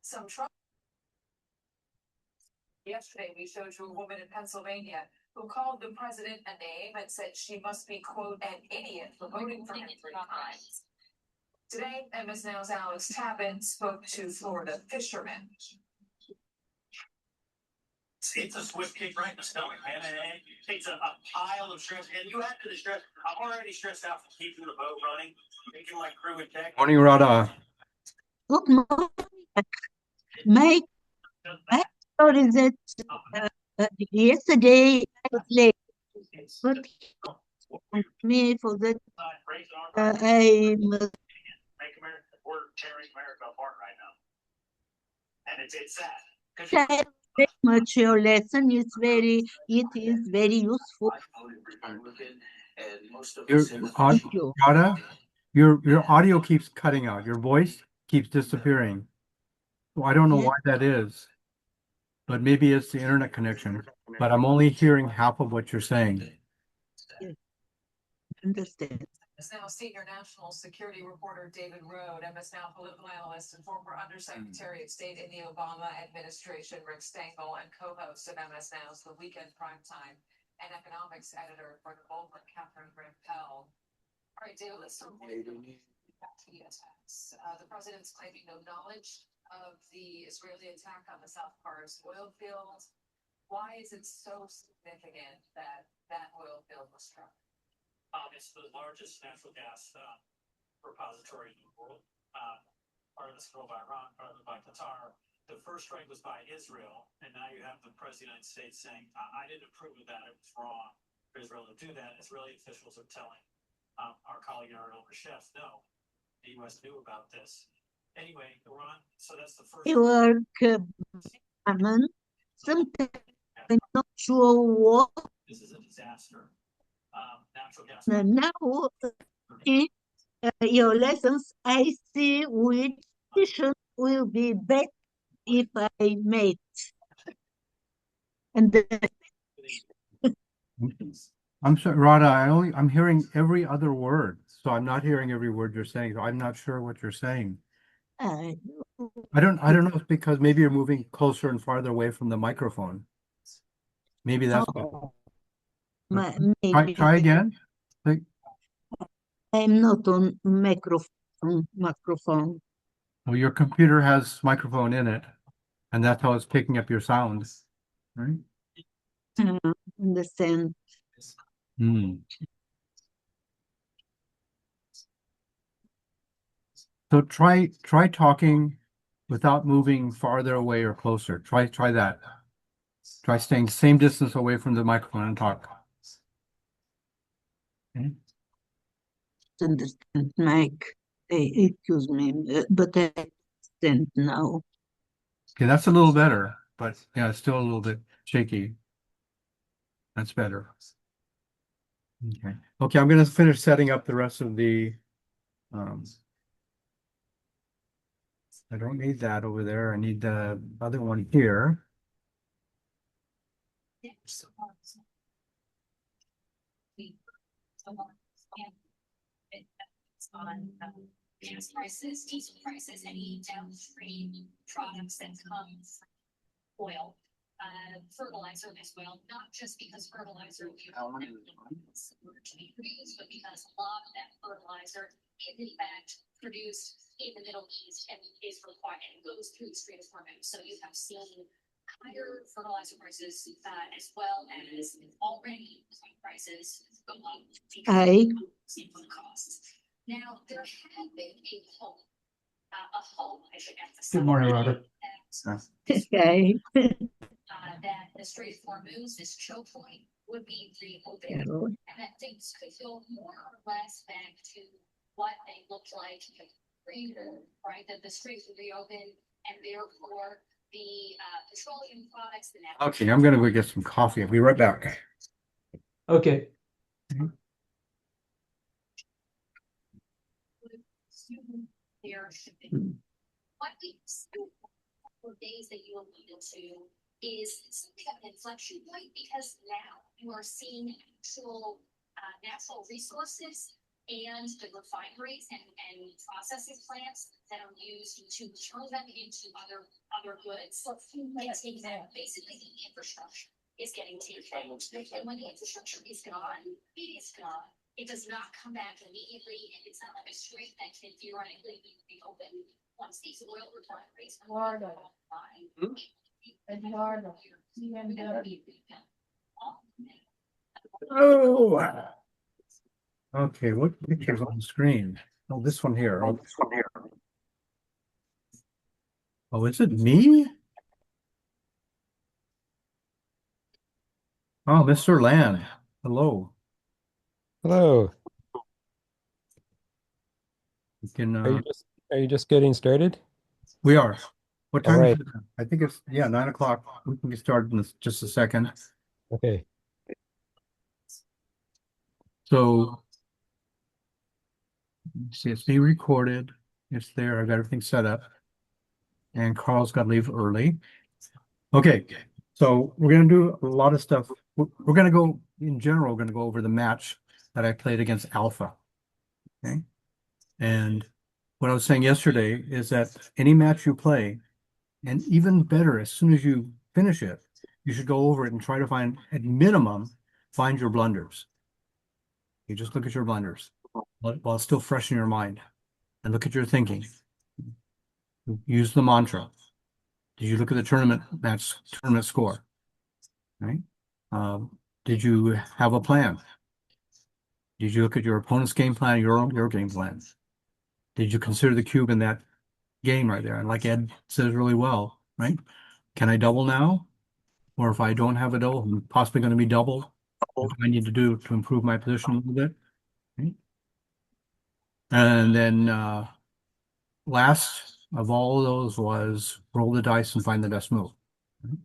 some trouble. Yesterday, we showed you a woman in Pennsylvania who called the president a name and said she must be, quote, an idiot for voting for him 3 times. Today, MS Now's Alex Tappan spoke to Florida fishermen. It's a swift kick right in the stomach, man. And it's a pile of stress. And you add to the stress. I'm already stressed out from keeping the boat running, making my crew in tech. Morning, Radha. Good morning. Mike, I thought is that yesterday I was late, but me for that I must Make America, we're tearing America apart right now. And it's sad. try very much your lesson. It is very useful. Thank you. Radha, your audio keeps cutting out. Your voice keeps disappearing. Well, I don't know Yes. why that is, but maybe it's the internet connection. But I'm only hearing half of what you're saying. Understand. MS Now senior national security reporter David Rode, MS Now political analyst and former Undersecretary of State in the Obama administration Rick Stengel, and co-host of MS Now's The Weekend Primetime and economics editor for the Goldman, Catherine Rampell. All right, David, let's start with the attacks. The president's claiming no knowledge of the Israeli attack on the South Pars oil field. Why is it so significant that that oil field was struck? It's the largest natural gas repository in the world. Part of it's controlled by Iran, part of it by Qatar. The first strike was by Israel, and now you have the President of the United States saying, I didn't approve of that, it was wrong for Israel to do that. Israeli officials are telling our colleague Ariel Reshef, no, the U.S. knew about this. Anyway, Iran, so that's the first. You work, sometimes I'm not sure what. This is a disaster. Natural gas. Now, your lessons, I see which decision will be best if I make. And I'm sorry, Radha, I'm hearing every other word. So I'm not hearing every word you're saying. So I'm not sure what you're saying. I don't know if it's because maybe you're moving closer and farther away from the microphone. Maybe that's what. maybe Try again. I'm not on microphone. Well, your computer has microphone in it, and that's how it's picking up your sound, right? Understand. So try talking without moving farther away or closer. Try that. Try staying same distance away from the microphone and talk. Okay. Understand, Mike. Excuse me, but I understand now. Okay, that's a little better, but yeah, it's still a little bit shaky. That's better. Okay, I'm going to finish setting up the rest of the I don't need that over there. I need the other one here. On gas prices, diesel prices, any downstream products that come from oil, fertilizer as well, not just because fertilizer to be produced, but because a lot of that fertilizer is in fact produced in the Middle East and is required and goes through the Strait of Hormuz. So you have seen higher fertilizer prices as well as already prices go up because of input costs. Now, there had been a hope, I should emphasize. Good morning, Robert. Okay. That the Strait of Hormuz, this choke point, would be reopened, and that things could go more or less back to what they looked like later, right? That the Strait would reopen, and therefore the petroleum products. Okay, I'm gonna go get some coffee. I'll be right back. Okay. There should be what we for days that you alluded to is some kind of inflection point, because now you are seeing actual natural resources and the refineries and processing plants that are used to turn them into other goods. Get taken out. Basically, the infrastructure is getting taken out. And when the infrastructure is gone, it is gone. It does not come back immediately, and it's not like a street that can theoretically be reopened once these oil refineries are online. Eduardo. Oh, okay. What picture's on the screen? Oh, this one here. Oh, is it me? Oh, Mr. Land. Hello. Hello. You can, Are you just getting started? we are. What All time right. is it? I think it's, yeah, 9 o'clock. We can get started in just a second. Okay. So, see, it's being recorded. It's there. I've got everything set up. And Carl's got to leave early. Okay, so we're going to do a lot of stuff. We're going to go, in general, we're going to go over the match that I played against Alpha. Okay. And what I was saying yesterday is that any match you play, and even better, as soon as you finish it, you should go over it and try to find, at minimum, find your blunders. You just look at your blunders while it's still fresh in your mind, and look at your thinking. Use the mantra. Did you look at the tournament score? Right? Did you have a plan? Did you look at your opponent's game plan, your game plan? Did you consider the cube in that game right there? And like Ed says really well, right? Can I double now? Or if I don't have a double, I'm possibly going to be double. What do I need to do to improve my position a little bit? Right? And then last of all of those was roll the dice and find the best move. Right?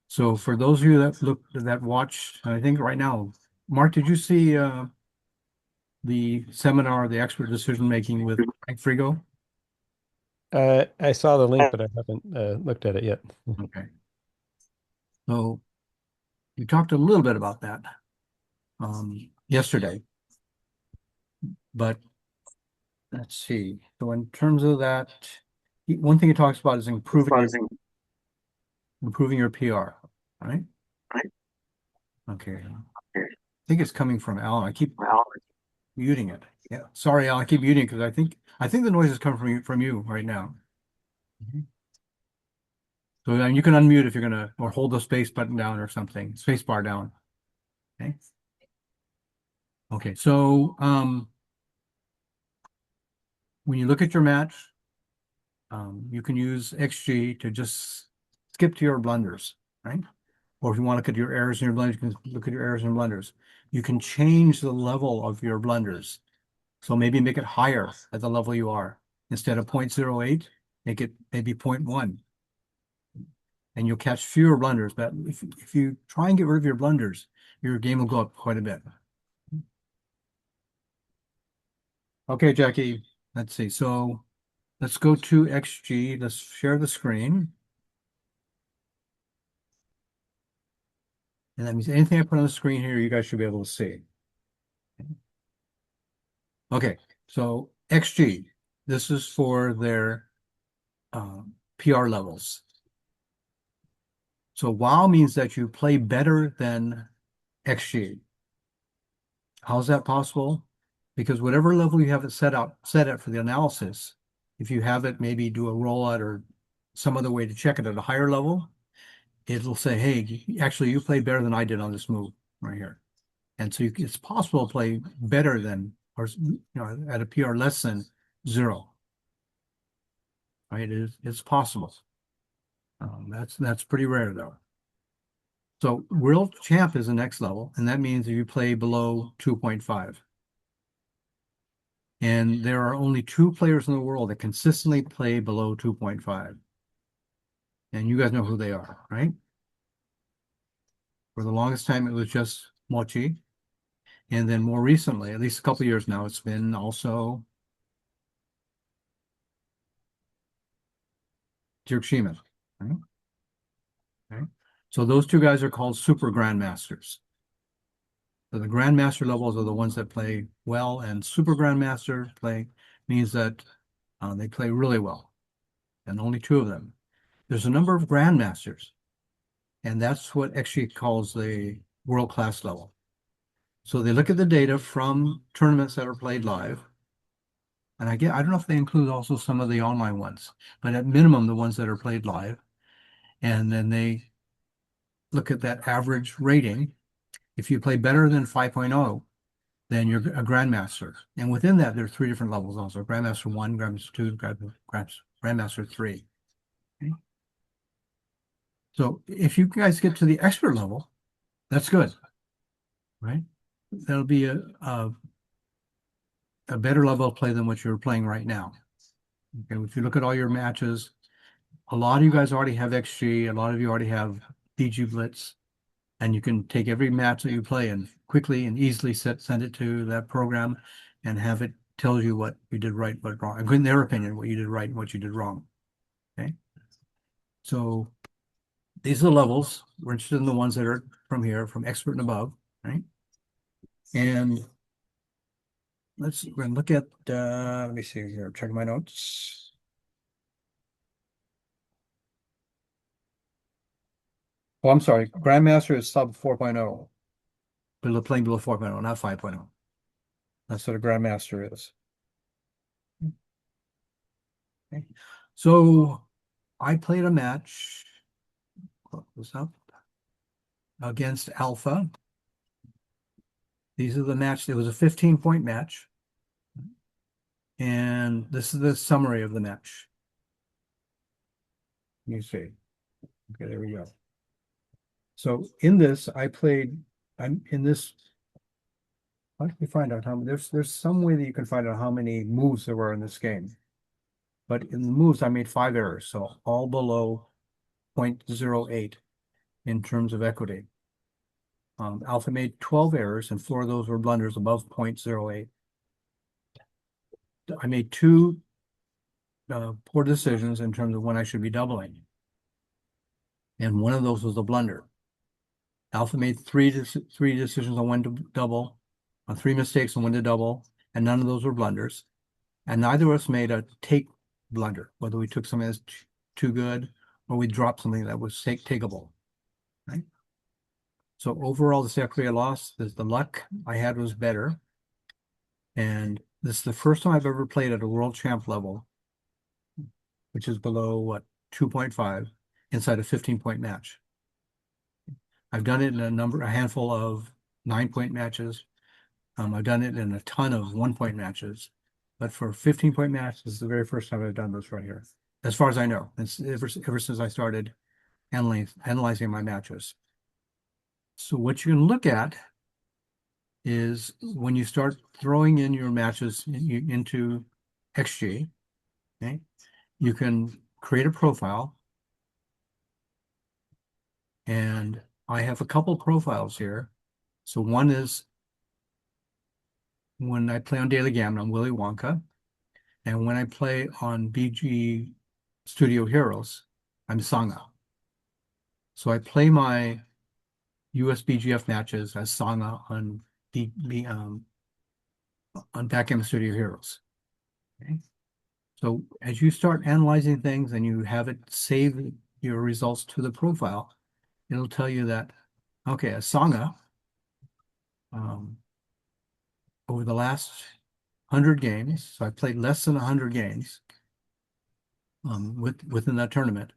So for those of you that watch, I think right now, Mark, did you see the seminar, the expert decision making with Frank Frigo? I saw the link, but I haven't looked at it yet. Okay. So we talked a little bit about that yesterday, but let's see. So in terms of that, one thing he talks about is improving your PR, right? Okay. I think it's coming from Alan. I keep muting it. Yeah. Sorry, Alan. I keep muting it because I think the noise is coming from you right now. So you can unmute if you're gonna, or hold the space button down or something, space bar down. Okay. Okay. So when you look at your match, you can use XG to just skip to your blunders, right? Or if you want to look at your errors and your blunders, you can look at your errors and blunders. You can change the level of your blunders. So maybe make it higher at the level you are. Instead of 0.08, make it maybe 0.1. And you'll catch fewer blunders. But if you try and get rid of your blunders, your game will go up quite a bit. Okay, Jackie, let's see. So let's go to XG. Let's share the screen. And that means anything I put on the screen here, you guys should be able to see. Okay, so XG, this is for their PR levels. So WOW means that you play better than XG. How's that possible? Because whatever level you have it set at for the analysis, if you have it maybe do a rollout or some other way to check it at a higher level, it'll say, hey, actually you played better than I did on this move right here. And so it's possible to play better than, or at a PR less than 0. Right? It's possible. That's pretty rare though. So World Champ is the next level, and that means if you play below 2.5. And there are only 2 players in the world that consistently play below 2.5. And you guys know who they are, right? For the longest time, it was just Mochi. And then more recently, at least a couple of years now, it's been also Dirk Schiemann. Right? Okay. So those 2 guys are called super grandmasters. So the grandmaster levels are the ones that play well, and super grandmaster play means that they play really well, and only two of them. There's a number of grandmasters, and that's what XG calls the world-class level. So they look at the data from tournaments that are played live, and I don't know if they include also some of the online ones, but at minimum the ones that are played live, and then they look at that average rating. If you play better than 5.0, then you're a grandmaster. And within that, there are three different levels also: Grandmaster 1, Grandmaster 2, Grandmaster 3. Okay. So if you guys get to the expert level, that's good, right? That'll be a better level of play than what you're playing right now. Okay, if you look at all your matches, a lot of you guys already have XG, a lot of you already have BG Blitz, and you can take every match that you play and quickly and easily send it to that program and have it tell you what you did right, what wrong, in their opinion, what you did right and what you did wrong. Okay. So these are the levels. We're interested in the ones that are from here, from expert and above, right? And we're gonna look at, let me see here, check my notes. Oh, I'm sorry. Grandmaster is sub 4.0. Playing below 4.0, not 5.0. That's what a Grandmaster is. Okay. So I played a match, close this up, against Alpha. These are the match. It was a 15-point match. And this is the summary of the match. You see. Okay, there we go. So in this, I'm in this. How can we find out how many? There's some way that you can find out how many moves there were in this game. But in the moves, I made 5 errors, so all below 0.08 in terms of equity. Alpha made 12 errors, and 4 of those were blunders above 0.08. I made 2 poor decisions in terms of when I should be doubling. And one of those was a blunder. Alpha made 3 decisions on when to double, 3 mistakes on when to double, and none of those were blunders. And neither of us made a take blunder, whether we took something that's too good or we dropped something that was takeable. Right? So overall, the equity I lost, the luck I had was better. And this is the first time I've ever played at a world champ level, which is below, what, 2.5 inside a 15-point match. I've done it in a handful of 9-point matches. I've done it in a ton of 1-point matches. But for a 15-point match, this is the very first time I've done this right here. As far as I know, it's ever since I started analyzing my matches. So what you can look at is when you start throwing in your matches into XG, okay, you can create a profile. And I have a couple profiles here. So one is when I play on Daily Gammon, I'm Willy Wonka. And when I play on BG Studio Heroes, I'm Sanga. So I play my US BGF matches as Sanga on Backgammon Studio Heroes. Okay. So as you start analyzing things and you have it save your results to the profile, it'll tell you that, okay, as Sanga, over the last 100 games, so I played less than 100 games within that tournament.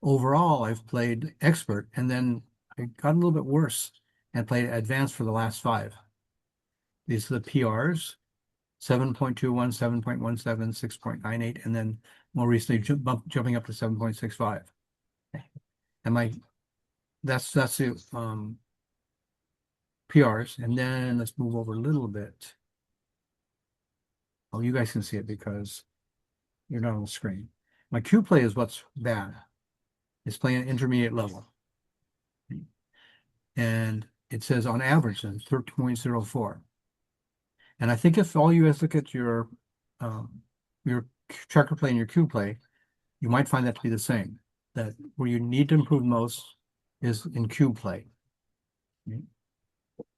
Overall, I've played expert, and then I got a little bit worse and played advanced for the last 5. These are the PRs: 7.21, 7.17, 6.98, and then more recently jumping up to 7.65. And that's the PRs. And then let's move over a little bit. Oh, you guys can see it because you're not on the screen. My Q play is what's bad. It's playing intermediate level. And it says on average 13.04. And I think if all you guys look at your checker play and your Q play, you might find that to be the same. That where you need to improve most is in Q play.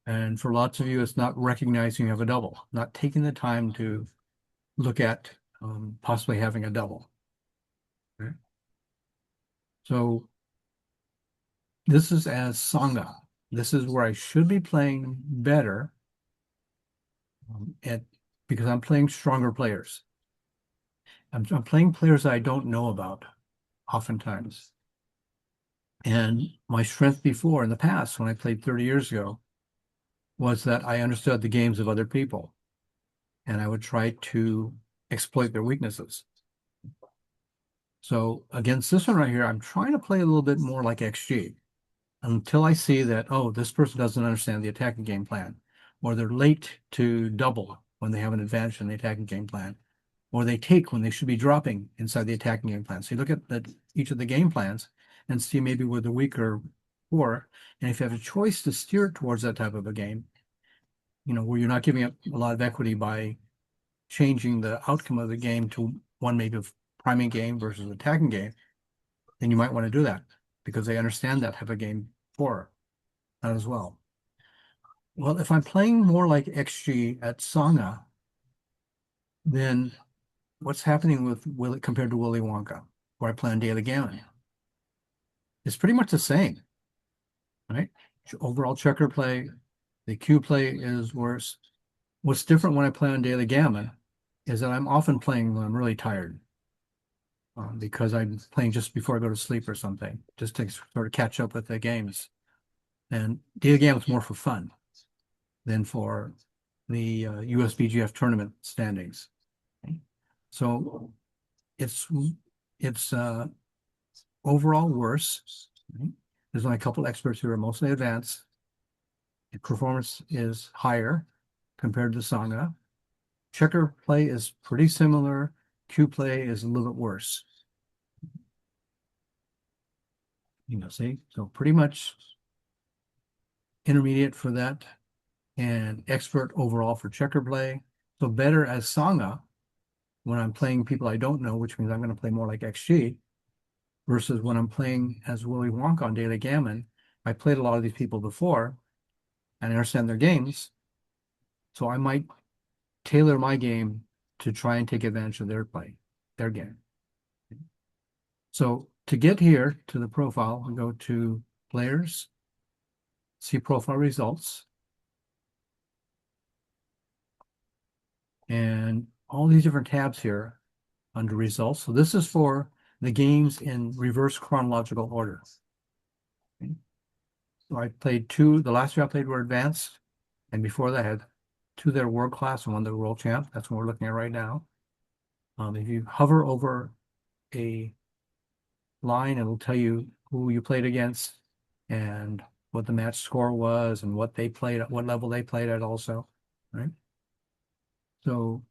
And for lots of you, it's not recognizing you have a double, not taking the time to look at possibly having a double. Okay. So this is as Sangha. This is where I should be playing better because I'm playing stronger players. I'm playing players I don't know about oftentimes. And my strength before in the past, when I played 30 years ago, was that I understood the games of other people and I would try to exploit their weaknesses. So against this one right here, I'm trying to play a little bit more like XG until I see that, oh, this person doesn't understand the attacking game plan, or they're late to double when they have an advantage in the attacking game plan, or they take when they should be dropping inside the attacking game plan. So you look at each of the game plans and see maybe where the weaker for, and if you have a choice to steer towards that type of a game, where you're not giving up a lot of equity by changing the outcome of the game to one maybe of priming game versus attacking game, then you might want to do that because they understand that type of game for that as well. Well, if I'm playing more like XG at Sangha, then what's happening with Willy compared to Willy Wonka, where I play on Daily Gammon? It's pretty much the same, right? Overall checker play, the cue play is worse. What's different when I play on Daily Gammon is that I'm often playing when I'm really tired because I'm playing just before I go to sleep or something, just to sort of catch up with the games. And Daily Gammon is more for fun than for the USBGF tournament standings. Okay? So it's overall worse. Okay? There's only a couple experts who are mostly advanced. The performance is higher compared to Sangha. Checker play is pretty similar. Cue play is a little bit worse. See, so pretty much intermediate for that and expert overall for checker play. So better as Sangha when I'm playing people I don't know, which means I'm going to play more like XG, versus when I'm playing as Willy Wonka on Daily Gammon. I played a lot of these people before and I understand their games. So I might tailor my game to try and take advantage of their play, their game. So to get here to the profile, I'll go to players, see profile results. And all these different tabs here under results. So this is for the games in reverse chronological order. Okay. So I played two, the last two I played were advanced, and before that I had two that are world class and one that are world champ. That's what we're looking at right now. If you hover over a line, it'll tell you who you played against and what the match score was and what they played at, what level they played at also, right? So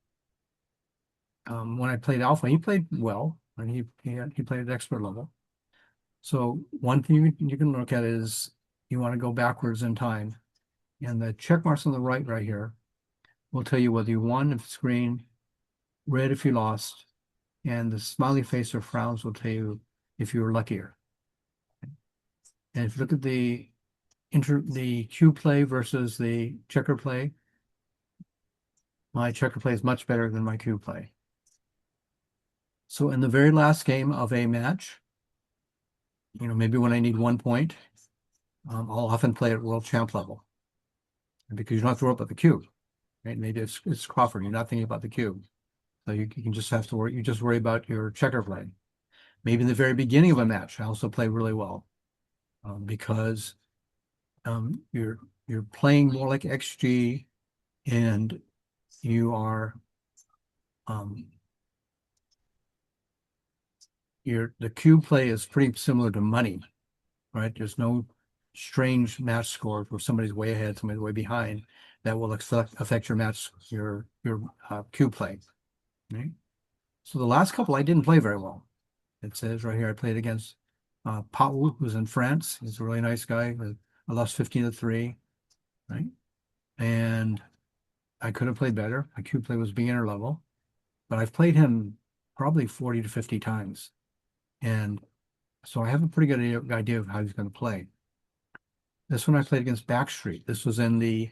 when I played alpha, he played well, and he played at expert level. So one thing you can look at is you want to go backwards in time, and the check marks on the right here will tell you whether you won if it's green, red if you lost, and the smiley face or frowns will tell you if you were luckier. And if you look at the cue play versus the checker play, my checker play is much better than my cue play. So in the very last game of a match, maybe when I need 1 point, I'll often play at world champ level because you don't have to worry about the cube, right? Maybe it's Crawford. You're not thinking about the cube. So you can just have to worry. You just worry about your checker play. Maybe in the very beginning of a match, I also play really well because you're playing more like XG and you are the cube play is pretty similar to money, right? There's no strange match score where somebody's way ahead, somebody's way behind that will affect your match, your cube play, right? So the last couple I didn't play very well. It says right here I played against Pau, who's in France. He's a really nice guy. I lost 15-3, right? And I could have played better. My cube play was beginner level, but I've played him probably 40 to 50 times. And so I have a pretty good idea of how he's going to play. This one I played against Backstreet. This was in the,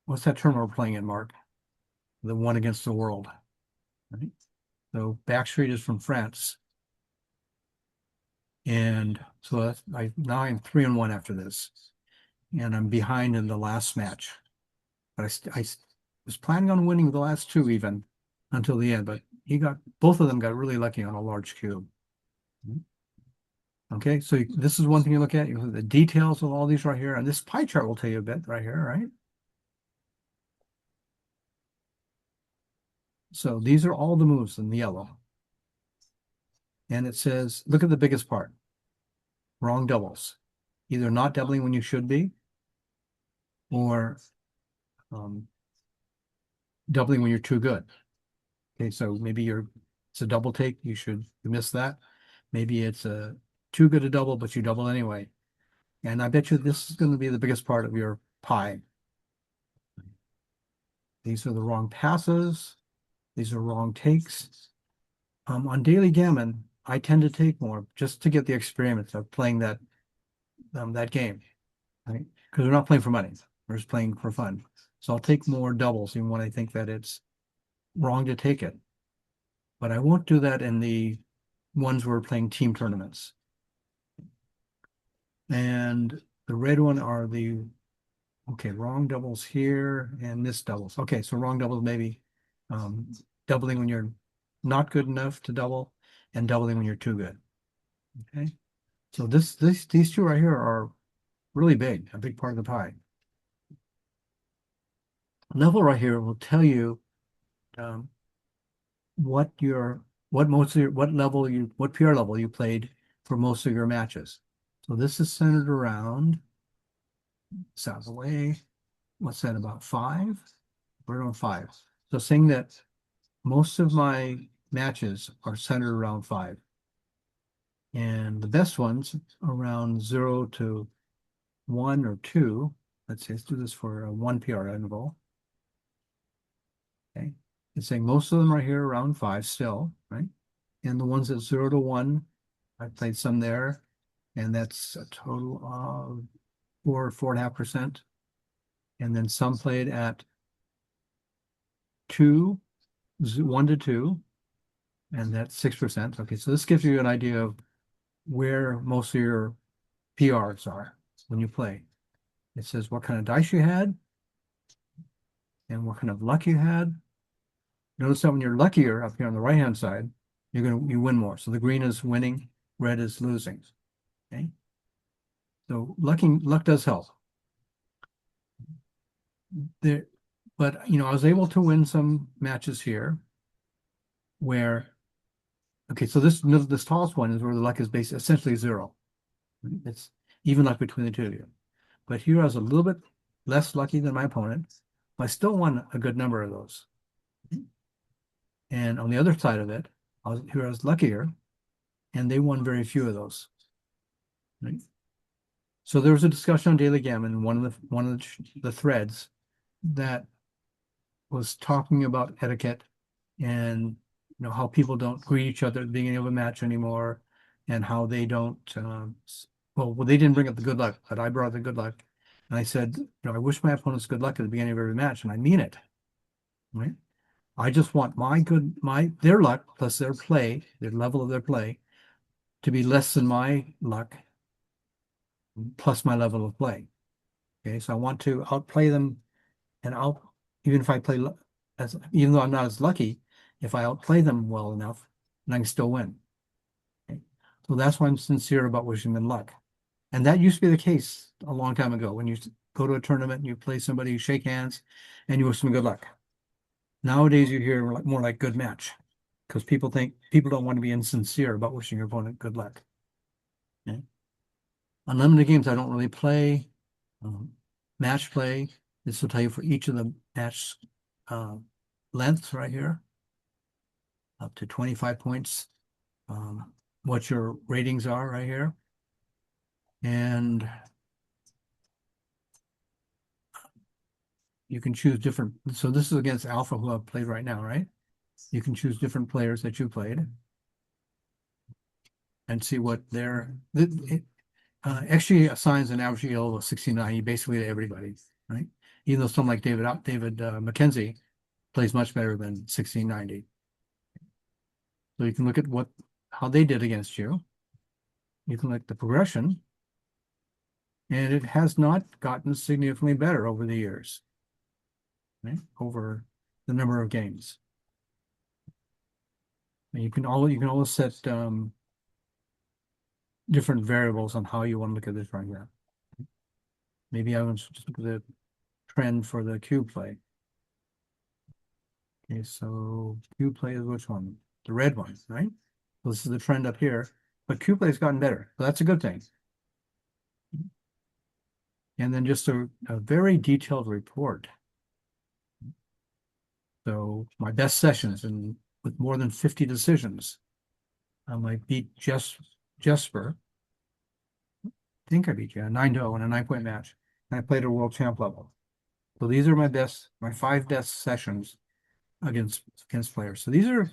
what's that tournament we're playing in, Mark? The one against the world. Right? So Backstreet is from France. And so that's, now I'm 3-1 after this. And I'm behind in the last match. But I was planning on winning the last two even until the end, but both of them got really lucky on a large cube. Okay, so this is one thing you look at. You look at the details of all these right here, and this pie chart will tell you a bit right here, right? So these are all the moves in the yellow. And it says, look at the biggest part. Wrong doubles. Either not doubling when you should be, or doubling when you're too good. Okay, so maybe it's a double take, you miss that. Maybe it's a too good a double, but you double anyway. And I bet you this is going to be the biggest part of your pie. These are the wrong passes. These are wrong takes. On daily gammon, I tend to take more just to get the experience of playing that game, right? Because we're not playing for money. We're just playing for fun. So I'll take more doubles even when I think that it's wrong to take it. But I won't do that in the ones where we're playing team tournaments. And the red one are the, okay, wrong doubles here and missed doubles. Okay, so wrong doubles maybe doubling when you're not good enough to double and doubling when you're too good. Okay, so these two right here are really big, a big part of the pie. Level right here will tell you what PR level you played for most of your matches. So this is centered around, it's out of the way. What's that, about 5? We're on 5. So saying that most of my matches are centered around 5. And the best ones around 0 to 1 or 2. Let's do this for a 1 PR interval. Okay. It's saying most of them are here around 5 still, right? And the ones at 0 to 1, I played some there, and that's a total of 4.5%. And then some played at 1 to 2, and that's 6%. Okay, so this gives you an idea of where most of your PRs are when you play. It says what kind of dice you had and what kind of luck you had. Notice that when you're luckier up here on the right-hand side, you win more. So the green is winning, red is losing. Okay. So luck does help. But I was able to win some matches here where, okay, so this tallest one is where the luck is essentially 0. It's even luck between the two of you. But here I was a little bit less lucky than my opponent, but I still won a good number of those. And on the other side of it, I was luckier, and they won very few of those. Right? So there was a discussion on Daily Gammon in one of the threads that was talking about etiquette and how people don't greet each other at the beginning of a match anymore, and how they don't. Well, they didn't bring up the good luck, but I brought the good luck, and I said, I wish my opponents good luck at the beginning of every match, and I mean it. Right? I just want their luck plus their play, their level of their play, to be less than my luck plus my level of play. Okay, so I want to outplay them, and even if I play even though I'm not as lucky, if I outplay them well enough, then I can still win. Okay? So that's why I'm sincere about wishing them luck. And that used to be the case a long time ago. When you go to a tournament and you play somebody, you shake hands, and you wish them good luck. Nowadays, you hear more like good match, because people don't want to be insincere about wishing your opponent good luck. Okay? Unlimited games, I don't really play. Match play, this will tell you for each of the match lengths right here, up to 25 points, what your ratings are right here. And you can choose different. So this is against Alpha, who I've played right now, right? You can choose different players that you played and see what XG assigns an average EL of 1690 basically to everybody, right? Even though someone like David McKenzie plays much better than 1690. So you can look at how they did against you. You can look at the progression, and it has not gotten significantly better over the years, right? Over the number of games. And you can always set different variables on how you want to look at this right here. Maybe I want to just look at the trend for the cube play. Okay, so cube play is which one? The red one, right? So this is the trend up here, but cube play has gotten better. So that's a good thing. And then just a very detailed report. So my best sessions and with more than 50 decisions. I beat Jesper. I think I beat you 9-0 in a 9-point match. And I played at a world champ level. So these are my 5 best sessions against players. So these are,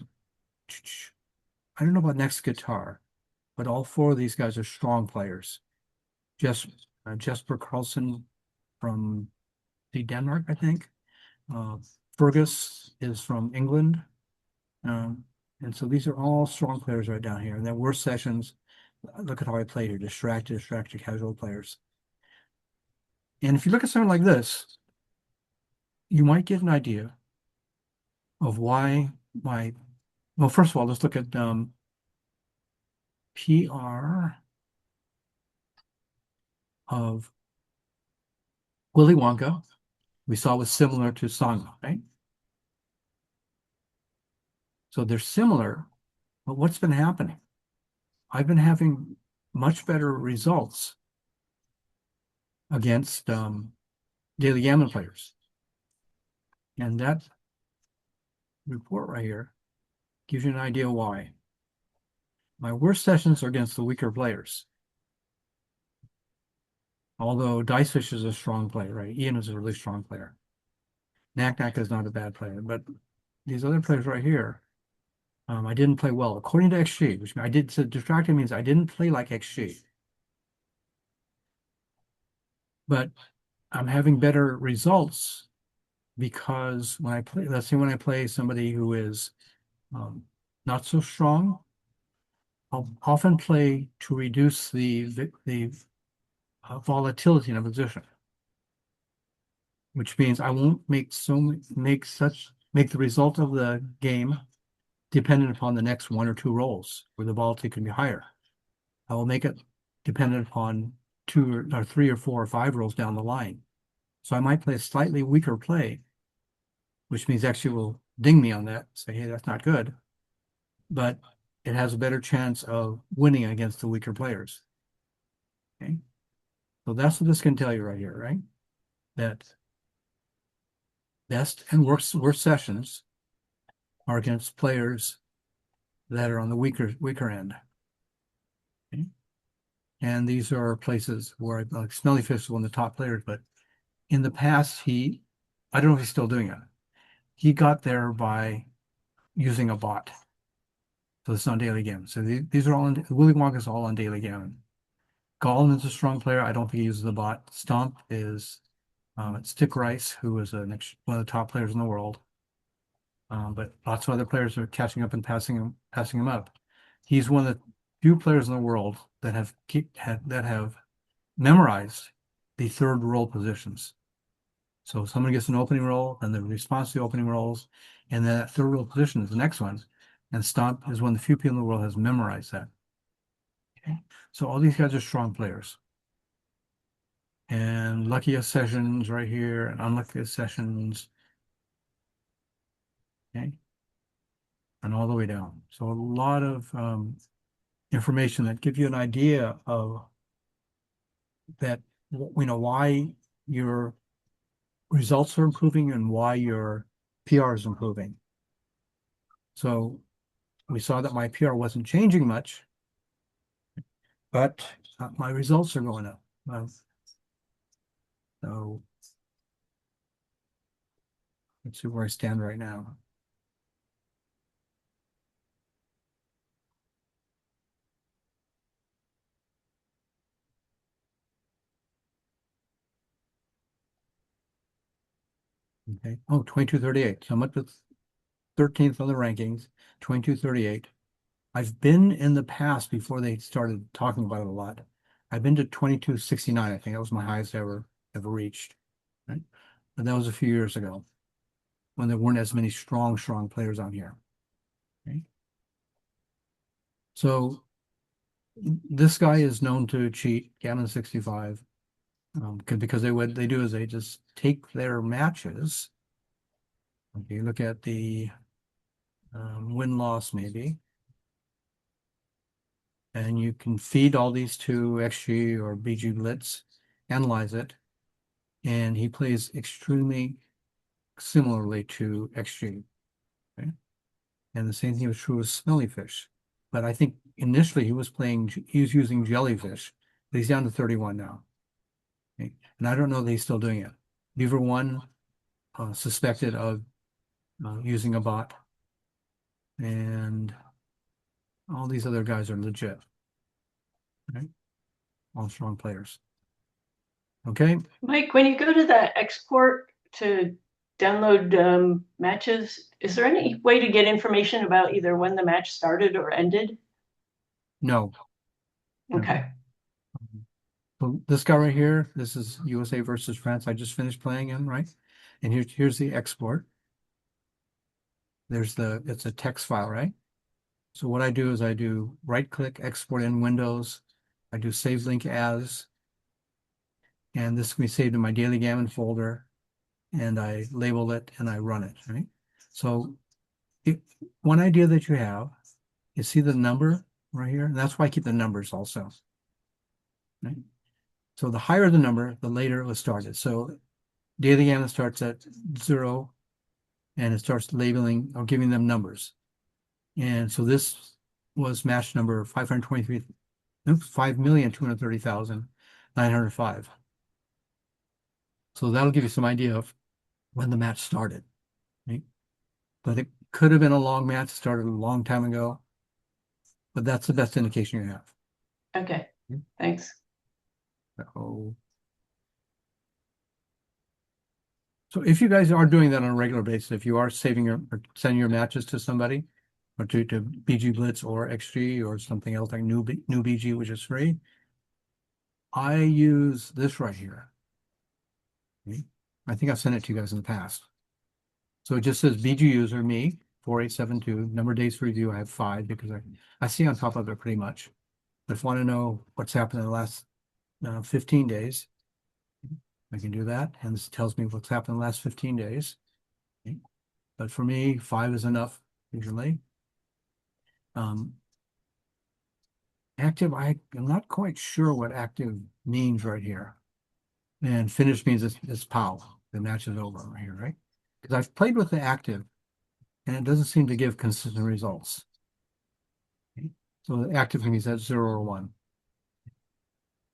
I don't know about next guitar, but all 4 of these guys are strong players. Jesper Carlson from Denmark, I think. Fergus is from England. And so these are all strong players right down here. And then worst sessions, look at how I played here, distracted, casual players. And if you look at something like this, you might get an idea of why well, first of all, let's look at PR of Willy Wonka. We saw was similar to Sangha, right? So they're similar, but what's been happening? I've been having much better results against daily gammon players. And that report right here gives you an idea why. My worst sessions are against the weaker players. Although Dicefish is a strong player, right? Ian is a really strong player. Knack is not a bad player, but these other players right here, I didn't play well. According to XG, which I did, so distracted means I didn't play like XG. But I'm having better results because when I play, let's say when I play somebody who is not so strong, I'll often play to reduce the volatility in a position, which means I won't make the result of the game dependent upon the next 1 or 2 rolls where the volatility can be higher. I will make it dependent upon 2 or 3 or 4 or 5 rolls down the line. So I might play a slightly weaker play, which means actually will ding me on that, say, hey, that's not good. But it has a better chance of winning against the weaker players. Okay. So that's what this can tell you right here, right? That best and worst sessions are against players that are on the weaker end. Okay. And these are places where like Smelly Fish is one of the top players, but in the past I don't know if he's still doing it. He got there by using a bot. So it's on daily gammon. So these are all Willy Wonka is all on daily gammon. Gollum is a strong player. I don't think he uses the bot. Stomp is Stick Rice, who is one of the top players in the world. But lots of other players are catching up and passing him up. He's one of the few players in the world that have memorized the 3rd roll positions. So someone gets an opening roll, and the response to the opening rolls, and then that 3rd roll position is the next one. And Stomp is one of the few people in the world that has memorized that. Okay, so all these guys are strong players. And luckiest sessions right here, and unluckiest sessions. Okay, and all the way down. So a lot of information that gives you an idea of that, why your results are improving and why your PR is improving. So we saw that my PR wasn't changing much, but my results are going up. So let's see where I stand right now. Okay. Oh, 2238. So I'm up to 13th on the rankings, 2238. I've been in the past before they started talking about it a lot. I've been to 2269. I think that was my highest ever reached. Right? But that was a few years ago when there weren't as many strong players on here. Okay. So this guy is known to cheat, Gammon 65, because what they do is they just take their matches. Okay, look at the win-loss maybe. And you can feed all these to XG or BG Blitz, analyze it, and he plays extremely similarly to XG. Okay? And the same thing was true with Smelly Fish. But I think initially he was using Jellyfish, but he's down to 31 now. Okay? And I don't know that he's still doing it. Beaver 1 suspected of using a bot, and all these other guys are legit. Okay? All strong players. Okay. Mike, when you go to that export to download matches, is there any way to get information about either when the match started or ended? No. Okay. So this guy right here, this is USA versus France. I just finished playing him, right? And here's the export. It's a text file, right? So what I do is I do right click, export in Windows. I do save link as, and this can be saved in my Daily Gammon folder, and I label it and I run it, right? So one idea that you have, you see the number right here? And that's why I keep the numbers also, right? So the higher the number, the later it was started. So Daily Gammon starts at 0, and it starts labeling or giving them numbers. And so this was match number 5,230,905. So that'll give you some idea of when the match started. Right? But it could have been a long match, started a long time ago. But that's the best indication you have. Okay. Thanks. So if you guys are doing that on a regular basis, if you are saving or sending your matches to somebody, or to BG Blitz or XG or something else like new BG, which is free, I use this right here. Okay. I think I've sent it to you guys in the past. So it just says BG user, me, 4872, number of days for review, I have 5 because I see on top of it pretty much. But if I want to know what's happened in the last 15 days, I can do that. And this tells me what's happened in the last 15 days. Okay. But for me, 5 is enough usually. Active, I'm not quite sure what active means right here. And finished means it's POW. The match is over right here, right? Because I've played with the active and it doesn't seem to give consistent results. Okay. So the active means that's 0 or 1.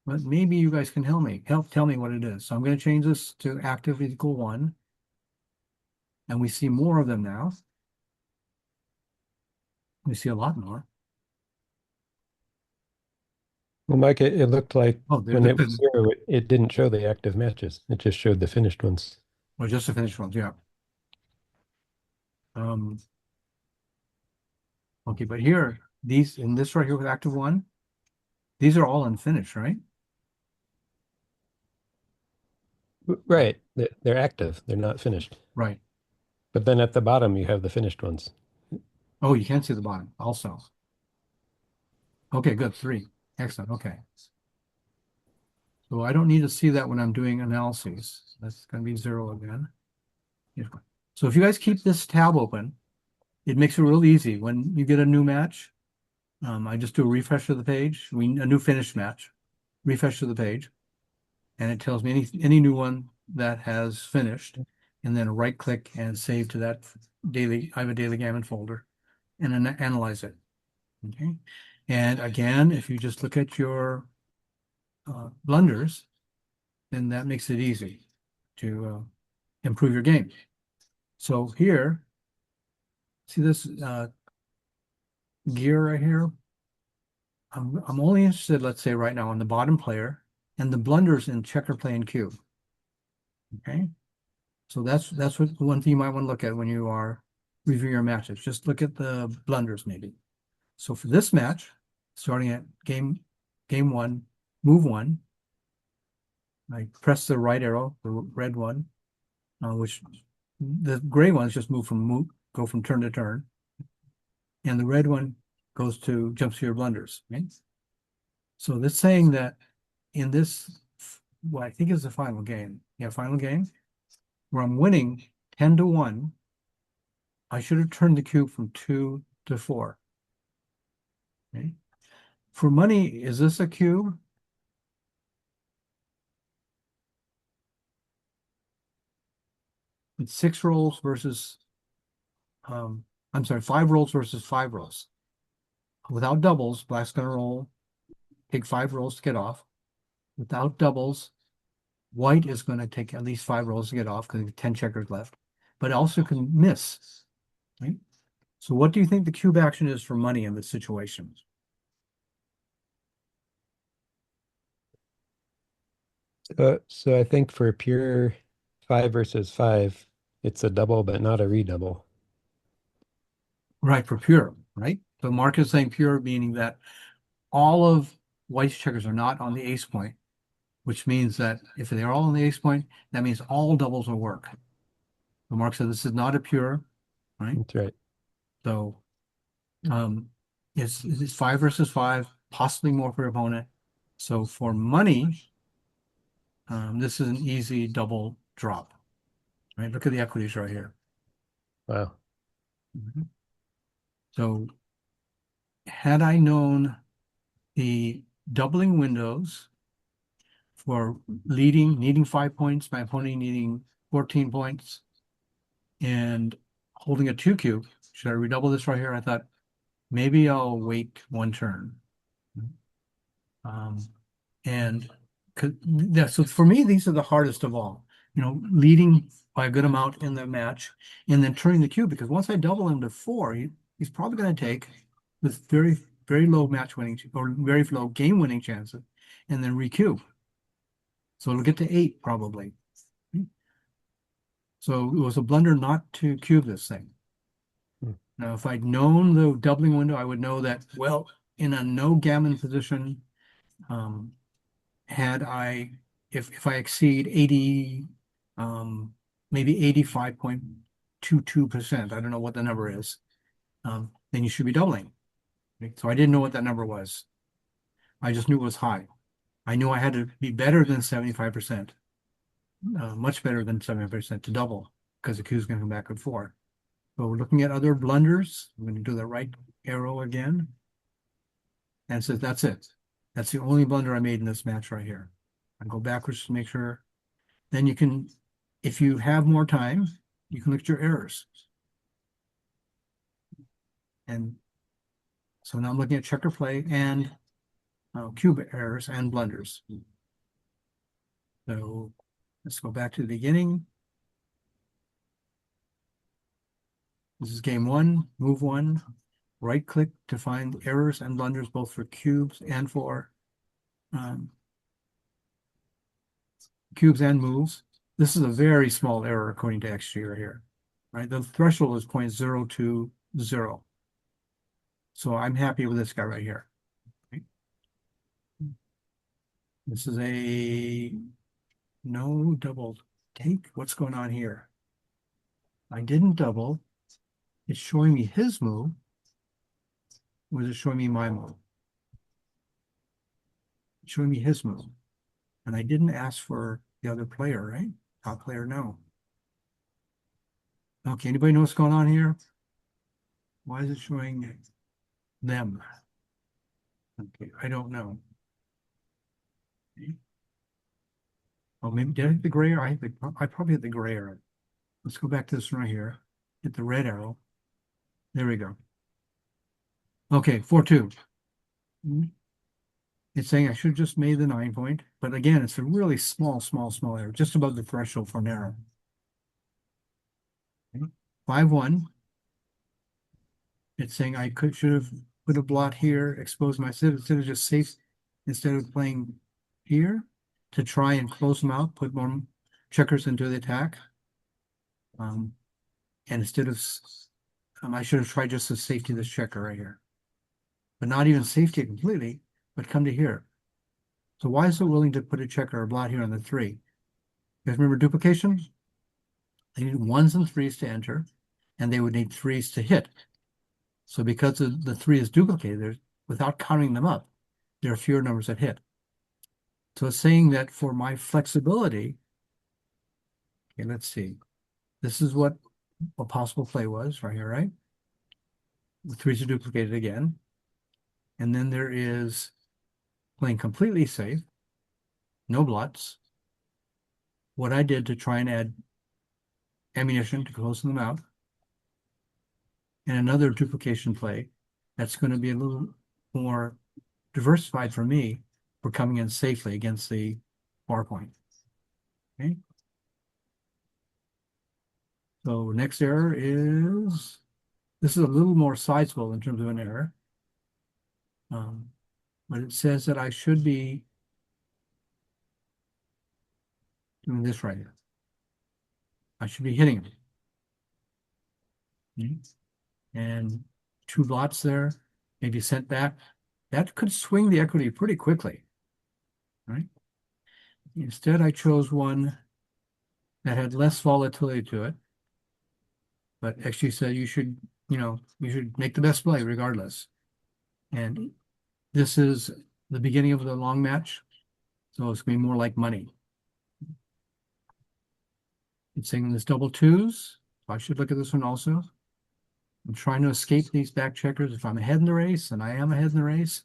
But maybe you guys can help tell me what it is. So I'm going to change this to active equal 1. And we see more of them now. We see a lot more. Well, Mike, it looked like there's when it was 0, it didn't show the active matches. It just showed the finished ones. Well, just the finished ones, yeah. Okay, but here, in this right here with active 1, these are all unfinished, right? Right. They're active. They're not finished. Right. But then at the bottom, you have the finished ones. Oh, you can't see the bottom also. Okay, good. 3. Excellent. Okay. So I don't need to see that when I'm doing analyses. That's going to be 0 again. So if you guys keep this tab open, it makes it real easy. When you get a new match, I just do a refresh of the page. A new finished match, refresh to the page, and it tells me any new one that has finished, and then right click and save to that daily. I have a Daily Gammon folder, and then analyze it. Okay, and again, if you just look at your blunders, then that makes it easy to improve your game. So here, see this gear right here? I'm only interested, let's say right now, on the bottom player and the blunders in checker, play, and cube. Okay. So that's what one thing you might want to look at when you are reviewing your matches. Just look at the blunders maybe. So for this match, starting at game one, move one, I press the right arrow, the red one, which the gray ones just go from turn to turn, and the red one jumps to your blunders. Right? So that's saying that in this, what I think is the final game, final game, where I'm winning 10-1, I should have turned the cube from 2 to 4. Okay. For money, is this a cube? It's 6 rolls versus, I'm sorry, 5 rolls versus 5 rolls. Without doubles, black's going to roll, take 5 rolls to get off. Without doubles, white is going to take at least 5 rolls to get off because 10 checkers left, but also can miss. Right? So what do you think the cube action is for money in this situation? So I think for pure 5 versus 5, it's a double, but not a redouble. Right, for pure, right? So Mark is saying pure, meaning that all of white's checkers are not on the ace point, which means that if they're all on the ace point, that means all doubles will work. So Mark said this is not a pure, right? That's right. So it's 5 versus 5, possibly more for your opponent. So for money, this is an easy double drop. Right? Look at the equities right here. Wow. So had I known the doubling windows for needing 5 points, my opponent needing 14 points, and holding a 2 cube, should I redouble this right here? I thought maybe I'll wait 1 turn. So for me, these are the hardest of all. Leading by a good amount in the match, and then turning the cube, because once I double him to 4, he's probably going to take with very, very low match winning or very low game winning chances, and then recube. So it'll get to 8 probably. So it was a blunder not to cube this thing. Now, if I'd known the doubling window, I would know that, well, in a no gammon position, if I exceed 80, maybe 85.22%, I don't know what the number is, then you should be doubling. So I didn't know what that number was. I just knew it was high. I knew I had to be better than 75%, much better than 75% to double, because the Q is going to come back with 4. So we're looking at other blunders. I'm going to do the right arrow again. And it says that's it. That's the only blunder I made in this match right here. I go backwards to make sure. Then you can, if you have more time, you can look at your errors. And so now I'm looking at checker play and cube errors and blunders. So let's go back to the beginning. This is game 1, move 1, right click to find errors and blunders both for cubes and for cubes and moves. This is a very small error according to XG here, right? The threshold is 0.020. So I'm happy with this guy right here. Right? This is a no double take. What's going on here? I didn't double. It's showing me his move. Or is it showing me my move? It's showing me his move. And I didn't ask for the other player, right? Top player, no. Okay, anybody know what's going on here? Why is it showing them? Okay, I don't know. Okay. Oh, maybe did I hit the gray arrow? I probably hit the gray arrow. Let's go back to this one right here. Hit the red arrow. There we go. Okay, 4-2. It's saying I should have just made the 9 point, but again, it's a really small error, just above the threshold for an error. Okay. 5-1. It's saying I should have put a blot here, exposed my instead of just safe, instead of playing here to try and close them out, put more checkers into the attack. And instead of, I should have tried just to safety this checker right here. But not even safety it completely, but come to here. So why is it willing to put a checker or blot here on the 3? You guys remember duplication? They need 1s and 3s to enter, and they would need 3s to hit. So because the 3 is duplicated, without counting them up, there are fewer numbers that hit. So it's saying that for my flexibility, okay, let's see. This is what a possible play was right here, right? The 3s are duplicated again. And then there is playing completely safe, no blots. What I did to try and add ammunition to close them out. And another duplication play that's going to be a little more diversified for me for coming in safely against the bar point. Okay. So next error is, this is a little more sizable in terms of an error. But it says that I should be doing this right here. I should be hitting it. Okay. And 2 blots there, maybe sent back. That could swing the equity pretty quickly. Right? Instead, I chose one that had less volatility to it, but actually said you should make the best play regardless. And this is the beginning of the long match, so it's going to be more like money. It's saying there's double 2s, so I should look at this one also. I'm trying to escape these back checkers. If I'm ahead in the race, and I am ahead in the race,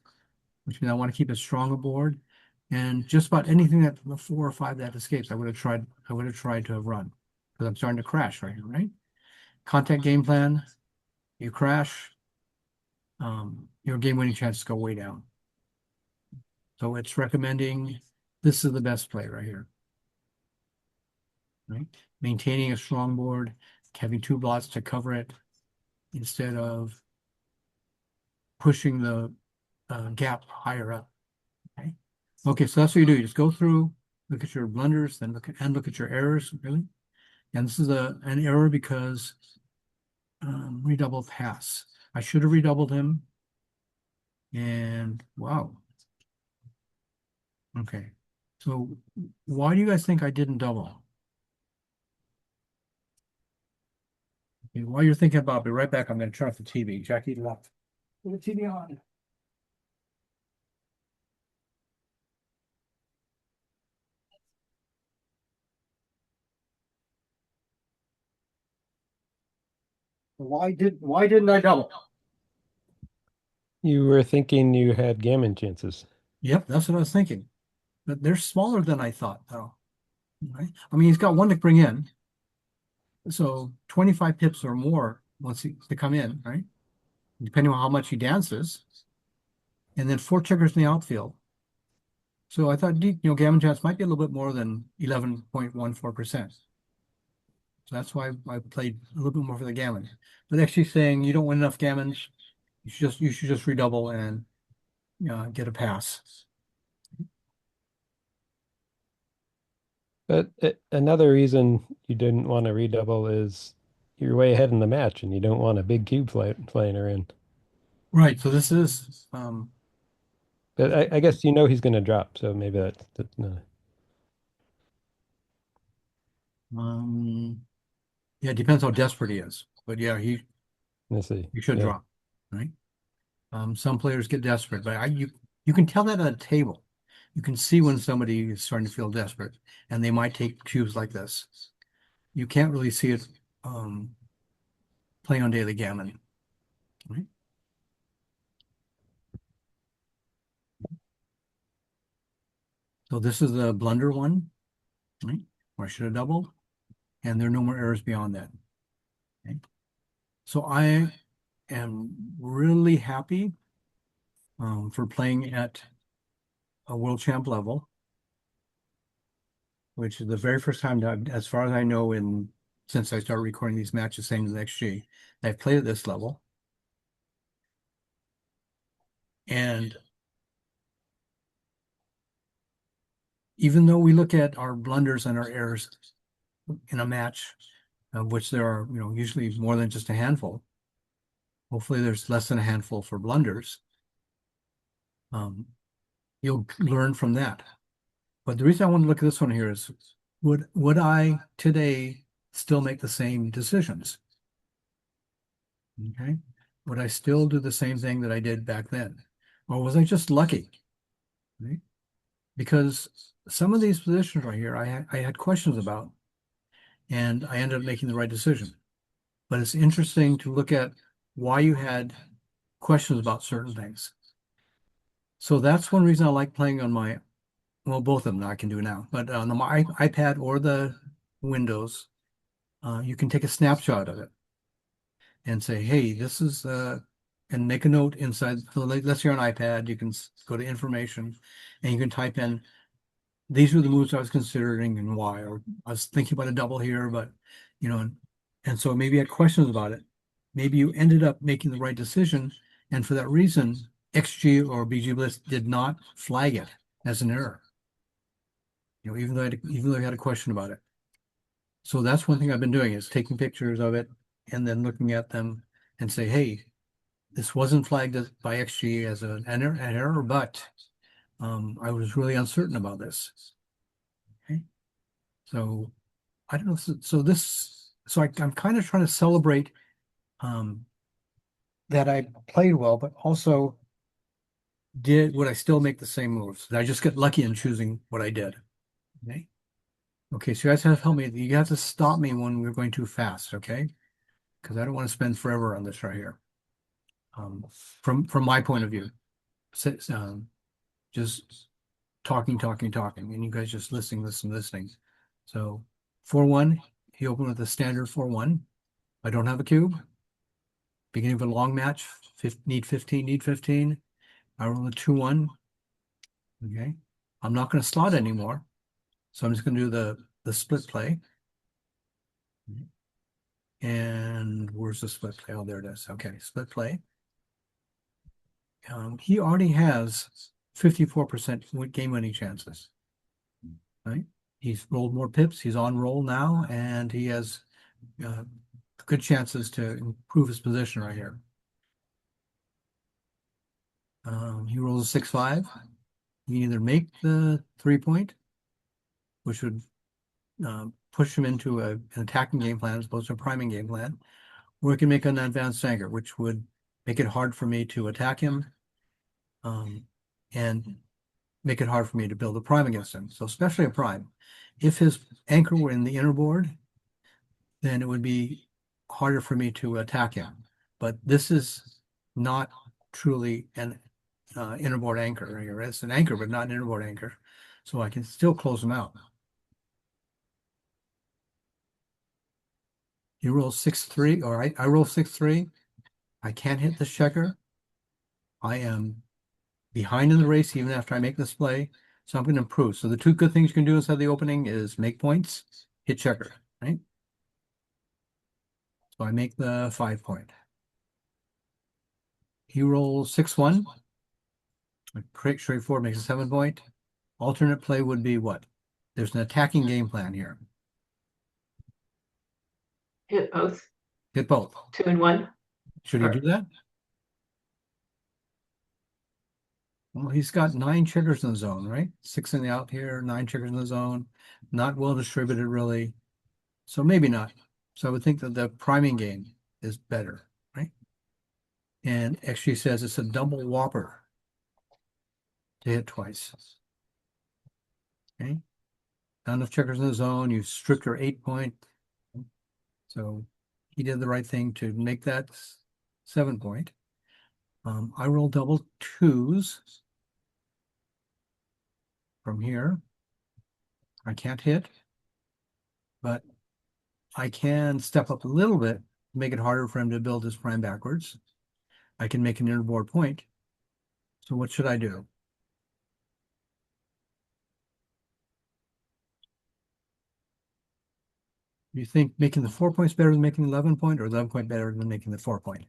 which means I want to keep a strong aboard. And just about anything that the 4 or 5 that escapes, I would have tried to have run, because I'm starting to crash right here, right? Contact game plan, you crash, your game winning chances go way down. So it's recommending this is the best play right here. Right? Maintaining a strong board, having 2 blots to cover it instead of pushing the gap higher up. Okay. Okay, so that's what you do. You just go through, look at your blunders, then look at your errors, really. And this is an error because redouble pass. I should have redoubled him. And wow. Okay. So why do you guys think I didn't double? Okay, while you're thinking about it, I'll be right back. I'm going to turn off the TV. Jackie left. Put the TV on. Why didn't I double? You were thinking you had gammon chances. Yep, that's what I was thinking. But they're smaller than I thought, though. Right? I mean, he's got 1 to bring in. So 25 pips or more once to come in, right? Depending on how much he dances. And then 4 checkers in the outfield. So I thought, gammon chance might be a little bit more than 11.14%. So that's why I played a little bit more for the gammon. But actually saying you don't win enough gammons, you should just redouble and get a pass. But another reason you didn't want to redouble is you're way ahead in the match and you don't want a big cube flying around. Right. So this is But I guess he's going to drop, so maybe that's not. yeah, it depends how desperate he is. But yeah, Let's see. you should Yeah. drop, right? Some players get desperate, but you can tell that at a table. You can see when somebody is starting to feel desperate, and they might take cubes like this. You can't really see it playing on daily gammon, right? So this is the blunder one, right? Where I should have doubled, and there are no more errors beyond that. Okay? So I am really happy for playing at a world champ level, which is the very first time that, as far as I know, since I started recording these matches, same as XG, I've played at this level. And even though we look at our blunders and our errors in a match, of which there are, usually more than just a handful. Hopefully there's less than a handful for blunders. You'll learn from that. But the reason I want to look at this one here is, would I today still make the same decisions? Okay. Would I still do the same thing that I did back then? Or was I just lucky? Right? Because some of these positions right here, I had questions about, and I ended up making the right decision. But it's interesting to look at why you had questions about certain things. So that's one reason I like playing on my, well, both of them I can do now, but on my iPad or the Windows, you can take a snapshot of it and say, hey, this is, and make a note inside. So let's say you're on iPad, you can go to information and you can type in, these are the moves I was considering and why, or I was thinking about a double here, but, and so maybe you had questions about it. Maybe you ended up making the right decision. And for that reason, XG or BG Bliss did not flag it as an error. Even though I had a question about it. So that's one thing I've been doing, is taking pictures of it and then looking at them and say, hey, this wasn't flagged by XG as an error, but I was really uncertain about this. Okay. So I don't know. So I'm kind of trying to celebrate that I played well, but also would I still make the same moves? Did I just get lucky in choosing what I did? Okay. Okay, so you guys have to help me. You have to stop me when we're going too fast, okay? Because I don't want to spend forever on this right here. From my point of view, just talking, and you guys just listening. So 4-1, he opened with a standard 4-1. I don't have a cube. Beginning of a long match, need 15. I roll a 2-1. Okay. I'm not going to slot anymore. So I'm just going to do the split play. And where's the split play? Oh, there it is. Okay, split play. He already has 54% game winning chances. Right? He's rolled more pips. He's on roll now, and he has good chances to improve his position right here. He rolls a 6-5. You can either make the 3-point, which would push him into an attacking game plan as opposed to a priming game plan, or he can make an advanced anchor, which would make it hard for me to attack him and make it hard for me to build a prime against him. So especially a prime. If his anchor were in the inner board, then it would be harder for me to attack him. But this is not truly an inner board anchor. It's an anchor, but not an inner board anchor. So I can still close him out. You roll 6-3, or I roll 6-3. I can't hit this checker. I am behind in the race even after I make this play. So I'm going to improve. So the two good things you can do inside the opening is make points, hit checker, right? So I make the 5-point. He rolls 6-1. Pretty straightforward, makes a 7-point. Alternate play would be what? There's an attacking game plan here. Hit both. Hit both. 2 and 1. Should he do that? Well, he's got 9 checkers in the zone, right? 6 in the out here, 9 checkers in the zone. Not well distributed, really. So maybe not. So I would think that the priming game is better, right? And XG says it's a double whopper to hit twice. Okay. Not enough checkers in the zone. You stripped your 8-point. So he did the right thing to make that 7-point. I roll double 2s from here. I can't hit, but I can step up a little bit, make it harder for him to build his prime backwards. I can make an inner board point. So what should I do? You think making the 4 points better than making the 11-point, or 11-point better than making the 4-point?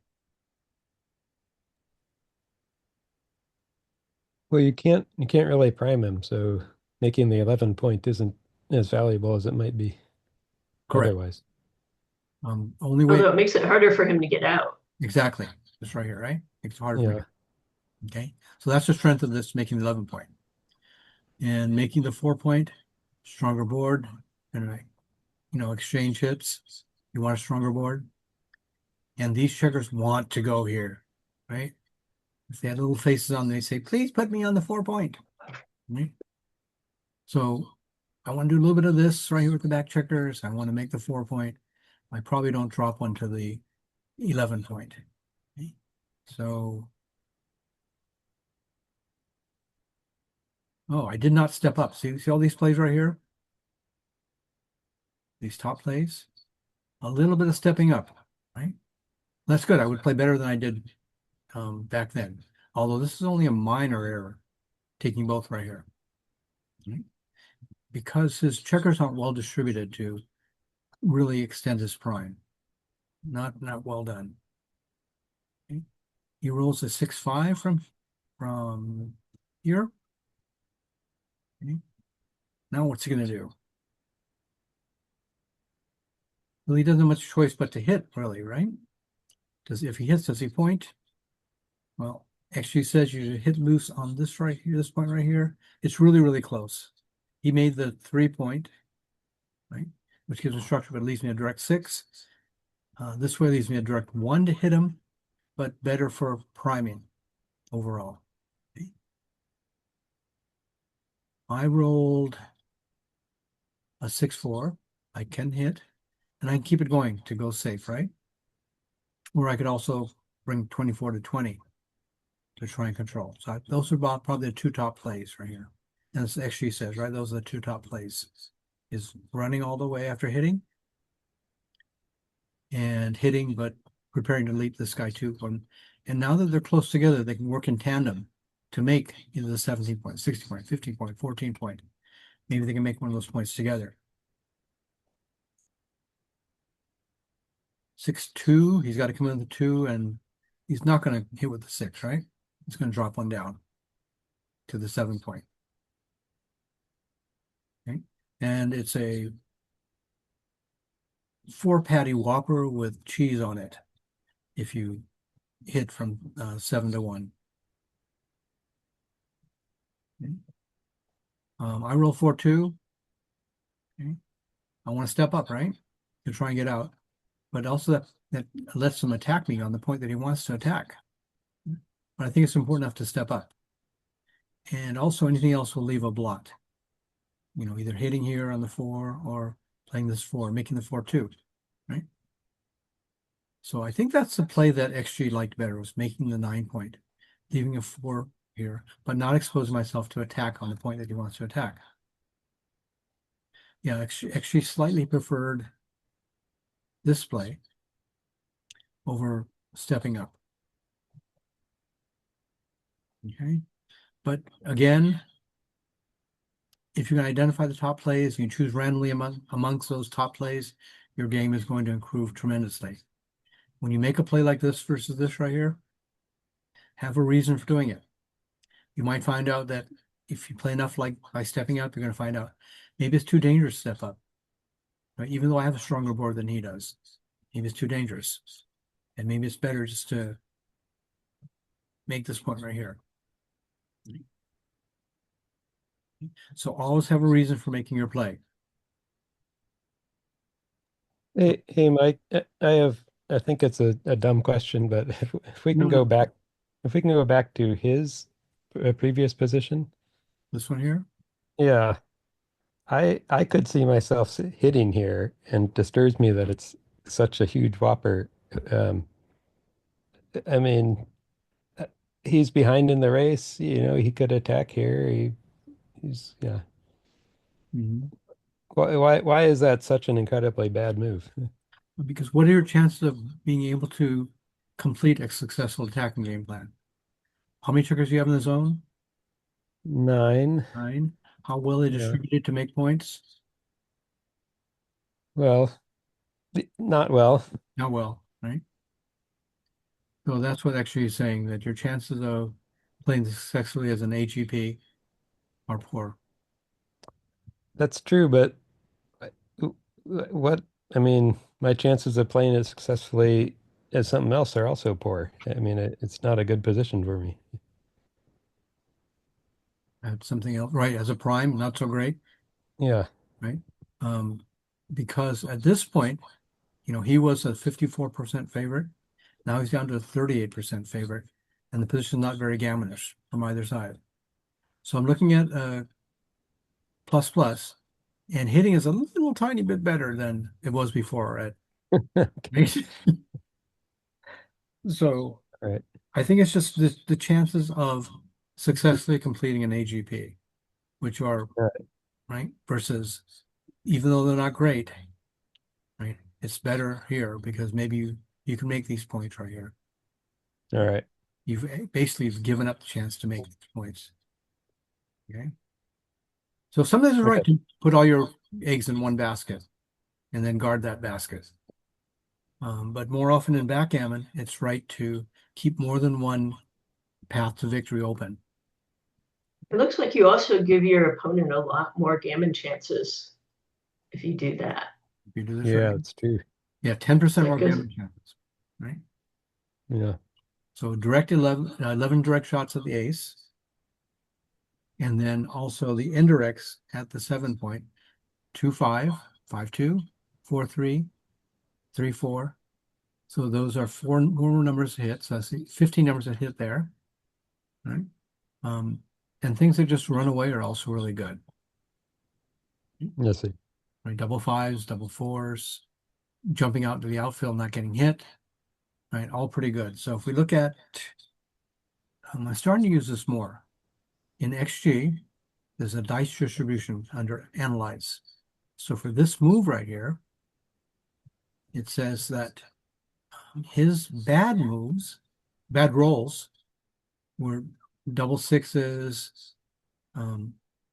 Well, you can't really prime him, so making the 11-point isn't as valuable as it might be Correct. otherwise. Only way, Although it makes it harder for him to get out. exactly, this right here, right? It's hard for Yeah. me. Okay, so that's the strength of this, making the 11 point. And making the 4 point, stronger board, and exchange hits. You want a stronger board. And these checkers want to go here, right? If they had little faces on, they say, please put me on the 4 point. Right? So I want to do a little bit of this right here with the back checkers. I want to make the 4 point. I probably don't drop one to the 11 point. Okay? So, oh, I did not step up. See all these plays right here? These top plays? A little bit of stepping up, right? That's good. I would play better than I did back then. Although this is only a minor error, taking both right here. Right? Because his checkers aren't well distributed to really extend his prime. Not well done. Okay. He rolls a 6-5 from here. Okay. Now what's he going to do? Well, he doesn't have much choice but to hit, really, right? If he hits, does he point? Well, actually says you hit loose on this right here, this point right here. It's really, really close. He made the 3 point, right? Which gives him structure, but leaves me a direct 6. This way leaves me a direct 1 to hit him, but better for priming overall. Okay. I rolled a 6-4. I can hit, and I can keep it going to go safe, right? Or I could also bring 24 to 20 to try and control. So those are about probably the 2 top plays right here. And this actually says, right, those are the 2 top plays. Is running all the way after hitting, and hitting, but preparing to leap this guy too. And now that they're close together, they can work in tandem to make either the 17 point, 16 point, 15 point, 14 point. Maybe they can make one of those points together. 6-2, he's got to come in with the 2, and he's not going to hit with the 6, right? He's going to drop one down to the 7 point. Okay. And it's a 4-patty Whopper with cheese on it if you hit from 7 to 1. Okay. I roll 4-2. Okay. I want to step up, right? To try and get out. But also that lets him attack me on the point that he wants to attack. But I think it's important enough to step up. And also anything else will leave a blot. Either hitting here on the 4 or playing this 4, making the 4-2, right? So I think that's the play that XG liked better, was making the 9 point, leaving a 4 here, but not exposing myself to attack on the point that he wants to attack. Yeah, XG slightly preferred this play over stepping up. Okay, but again, if you can identify the top plays, you choose randomly amongst those top plays, your game is going to improve tremendously. When you make a play like this versus this right here, have a reason for doing it. You might find out that if you play enough like by stepping up, you're going to find out maybe it's too dangerous to step up. Right? Even though I have a stronger board than he does, maybe it's too dangerous. And maybe it's better just to make this point right here. So always have a reason for making your play. Hey, Mike, I think it's a dumb question, but if we can go back, to his previous position. This one here? Yeah, I could see myself hitting here, and it disturbs me that it's such a huge whopper. I mean, uh, he's behind in the race. He could attack here. He's yeah. Mm-hmm. Why is that such an incredibly bad move? Because what are your chances of being able to complete a successful attacking game plan? How many triggers do you have in the zone? 9. 9. How well they Yeah. distributed to make points? Well, not well. Not well, right? So that's what actually is saying, that your chances of playing successfully as an AGP are poor. That's true, but what I mean, my chances of playing it successfully as something else are also poor. I mean, it's not a good position for me. Something else, right? As a prime, not so great, Yeah. right? Because at this point, he was a 54% favorite. Now he's down to a 38% favorite, and the position's not very gamonish from either side. So I'm looking at plus plus, and hitting is a little tiny bit better than it was before at So All right. I think it's just the chances of successfully completing an AGP, which are All right. right versus even though they're not great, right? It's better here because maybe you can make these points right here. All right. You've basically given up the chance to make these points. Okay. So sometimes it's right Okay. to put all your eggs in one basket and then guard that basket. But more often in backgammon, it's right to keep more than one path to victory open. It looks like you also give your opponent a lot more gammon chances if you do that. If you do this Yeah, right. it's true. Yeah, 10% more Because- gammon chances, right? Yeah. So direct 11 direct shots at the ace. And then also the indirects at the 7 point, 2-5, 5-2, 4-3, 3-4. So those are four more numbers to hit. So I see 15 numbers to hit there, right? And things that just run away are also really good. Let's see. Right? Double fives, double fours, jumping out to the outfield, not getting hit, right? All pretty good. So if we look at, I'm starting to use this more. In XG, there's a dice distribution under Analyze. So for this move right here, it says that his bad moves, bad rolls, were double sixes,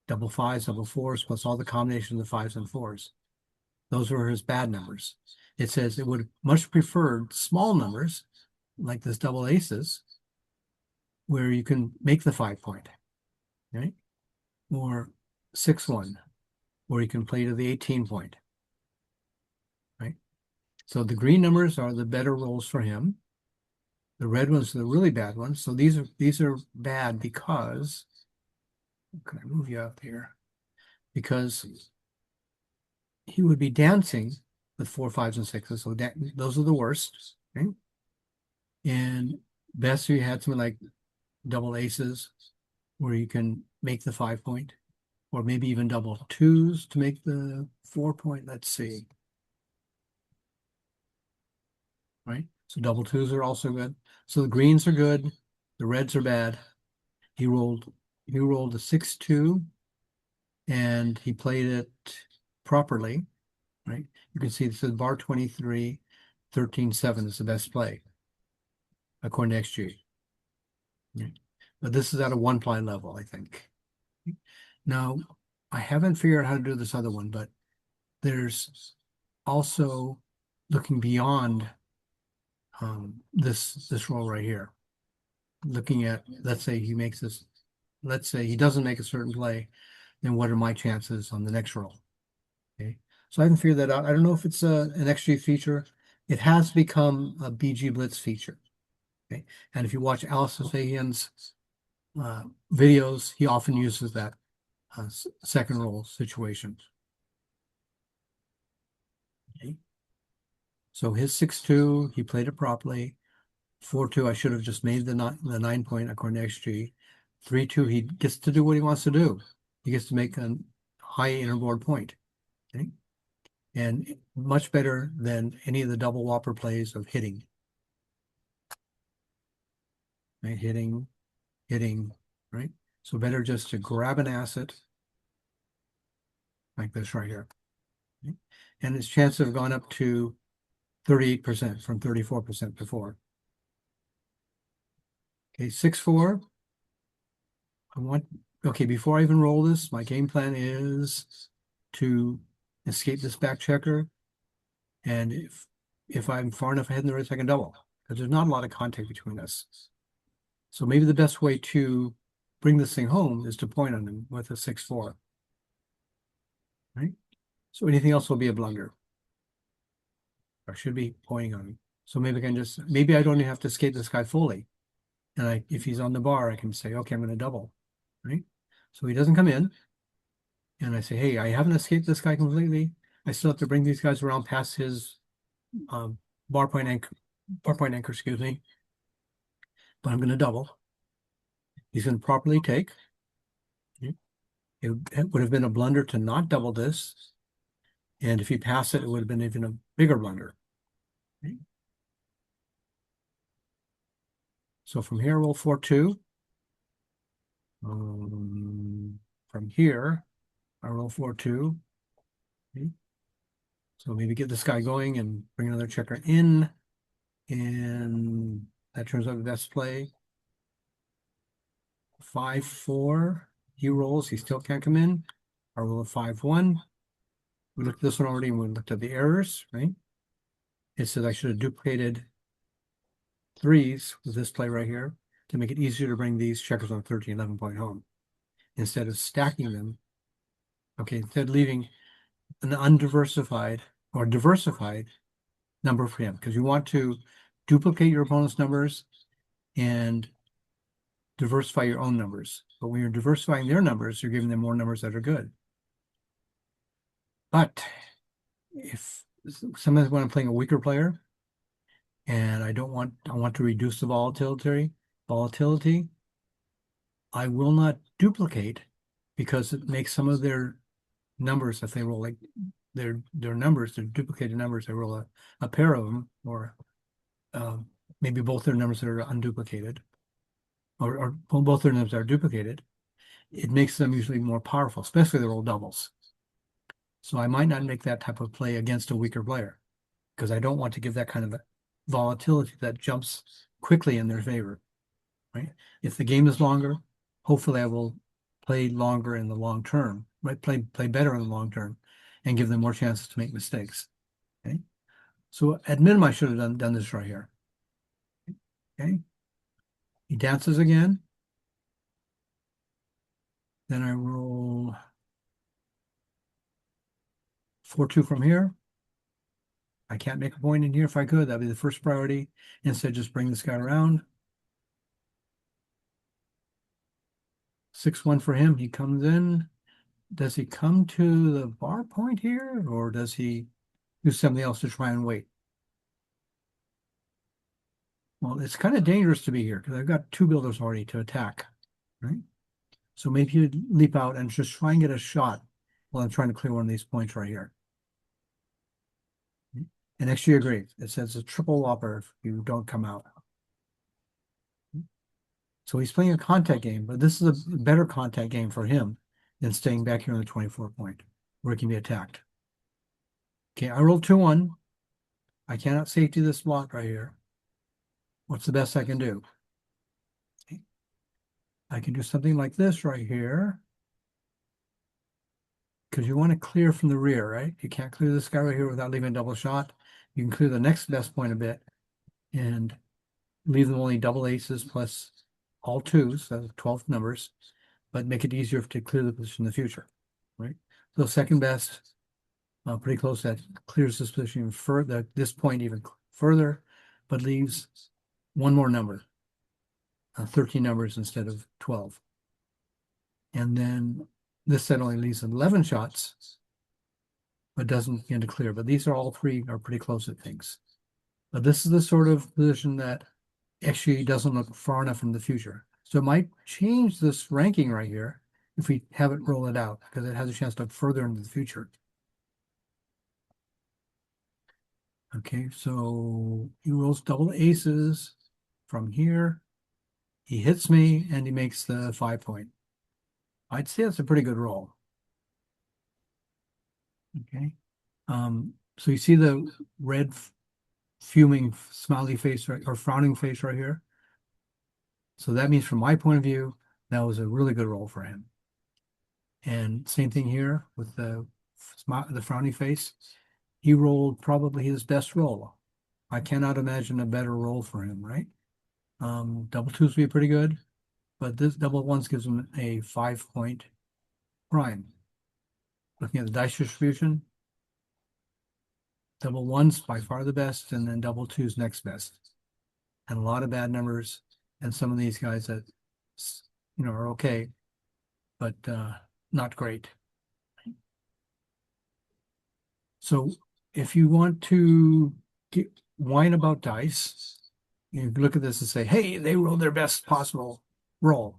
double fives, double fours, plus all the combinations of fives and fours. Those were his bad numbers. It says it would much preferred small numbers, like this double aces, where you can make the 5 point, right? Or 6-1, where you can play to the 18 point, right? So the green numbers are the better rolls for him. The red ones are the really bad ones. So these are bad because, can I move you up here? Because he would be dancing with 4, 5s, and 6s. So those are the worst, right? And best if you had something like double aces, where you can make the 5 point, or maybe even double twos to make the 4 point. Let's see. Right? So double twos are also good. So the greens are good. The reds are bad. He rolled a 6-2 and he played it properly, right? You can see this is bar 23, 13-7 is the best play according to XG. Yeah. But this is at a 1-ply level, I think. Now, I haven't figured out how to do this other one, but there's also looking beyond this roll right here. Looking at, let's say he makes this, let's say he doesn't make a certain play, then what are my chances on the next roll? Okay, so I haven't figured that out. I don't know if it's an XG feature. It has become a BG Blitz feature. Okay, and if you watch Alice Sahian's videos, he often uses that second roll situation. Okay, so his 6-2, he played it properly. 4-2, I should have just made the 9 point according to XG. 3-2, he gets to do what he wants to do. He gets to make a high interboard point. Okay? And much better than any of the double whopper plays of hitting. Right? Hitting, right? So better just to grab an asset like this right here. Okay? And his chances have gone up to 38% from 34% before. Okay, 6-4. Okay, before I even roll this, my game plan is to escape this back checker. And if I'm far enough ahead in the race, I can double, because there's not a lot of contact between us. So maybe the best way to bring this thing home is to point on him with a 6-4. Right? So anything else will be a blunder. I should be pointing on him. So maybe I can just, maybe I don't even have to escape this guy fully. And if he's on the bar, I can say, okay, I'm going to double, right? So he doesn't come in. And I say, hey, I haven't escaped this guy completely. I still have to bring these guys around past his bar point anchor, excuse me. But I'm going to double. He's going to properly take. It would have been a blunder to not double this. And if he passed it, it would have been even a bigger blunder. Okay. So from here, roll 4-2. From here, I roll 4-2. Okay. So maybe get this guy going and bring another checker in. And that turns out the best play. 5-4. He rolls. He still can't come in. I roll a 5-1. We looked at this one already and we looked at the errors, right? It says I should have duplicated 3s with this play right here to make it easier to bring these checkers on 13-11 point home instead of stacking them. Okay, instead of leaving an undiversified or diversified number for him, because you want to duplicate your opponent's numbers and diversify your own numbers. But when you're diversifying their numbers, you're giving them more numbers that are good. But if sometimes when I'm playing a weaker player and I want to reduce the volatility, I will not duplicate because it makes some of their numbers, if they roll like their numbers, their duplicated numbers, they roll a pair of them, or maybe both their numbers that are unduplicated, or both their numbers are duplicated. It makes them usually more powerful, especially if they roll doubles. So I might not make that type of play against a weaker player because I don't want to give that kind of volatility that jumps quickly in their favor, right? If the game is longer, hopefully I will play longer in the long term, right? Play better in the long term and give them more chances to make mistakes, okay? So at minimum, I should have done this right here, okay? He dances again. Then I roll 4-2 from here. I can't make a point in here. If I could, that'd be the first priority. Instead, just bring this guy around. 6-1 for him. He comes in. Does he come to the bar point here, or does he do something else to try and wait? Well, it's kind of dangerous to be here because I've got 2 builders already to attack, right? So maybe you leap out and just try and get a shot while I'm trying to clear one of these points right here. And actually agree. It says a triple whopper if you don't come out. So he's playing a contact game, but this is a better contact game for him than staying back here on the 24 point where he can be attacked. Okay, I rolled 2-1. I cannot safety this block right here. What's the best I can do? Okay. I can do something like this right here. Because you want to clear from the rear, right? You can't clear this guy right here without leaving a double shot. You can clear the next best point a bit and leave them only double aces plus all 2s, so 12 numbers, but make it easier to clear the position in the future, right? So second best, pretty close, that clears this position even further, this point even further, but leaves one more number, 13 numbers instead of 12. And then this set only leaves 11 shots, but doesn't begin to clear. But these are all 3 are pretty close at things. But this is the sort of position that actually doesn't look far enough in the future. So it might change this ranking right here if we have it roll it out, because it has a chance to look further into the future. Okay, so he rolls double aces from here. He hits me and he makes the 5 point. I'd say that's a pretty good roll. Okay. So you see the red fuming smiley face right, or frowning face right here. So that means from my point of view, that was a really good roll for him. And same thing here with the frowny face. He rolled probably his best roll. I cannot imagine a better roll for him, right? Double 2s would be pretty good, but this double 1s gives him a 5 point prime. Looking at the dice distribution, Double ones by far the best, and then double twos next best. And a lot of bad numbers, and some of these guys that, you know, are okay, but not great. So if you want to whine about dice, you look at this and say, hey, they rolled their best possible roll.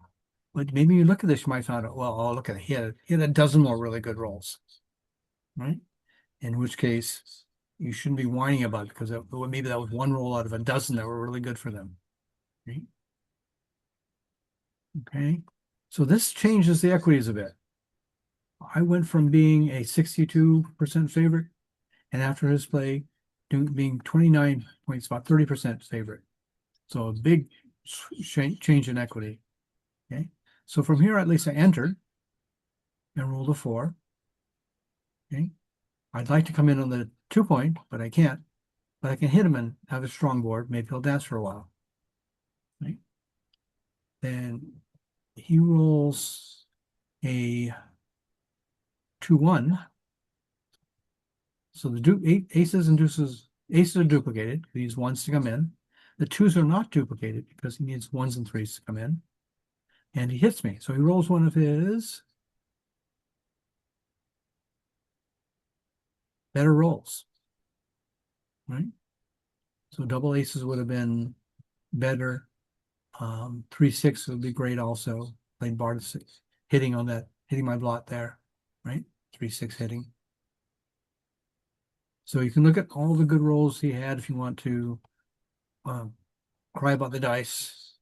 But maybe you look at this, you might find out, well, oh, look at it. He had a dozen more really good rolls, right? In which case, you shouldn't be whining about it because maybe that was one roll out of a dozen that were really good for them. Right? Okay, so this changes the equities a bit. I went from being a 62% favorite, and after his play, being 29 points, about 30% favorite. So a big change in equity. Okay, so from here, at least I entered and rolled a 4. Okay, I'd like to come in on the 2-point, but I can't. But I can hit him and have a strong board. Maybe he'll dance for a while. Right? Then he rolls a 2-1. So the aces and deuces, aces are duplicated. He needs ones to come in. The twos are not duplicated because he needs ones and threes to come in. And he hits me. So he rolls one of his better rolls. Right? So double aces would have been better. 3-6 would be great also. Played bar to 6, hitting on that, hitting my blot there, right? 3-6 hitting. So you can look at all the good rolls he had if you want to cry about the dice,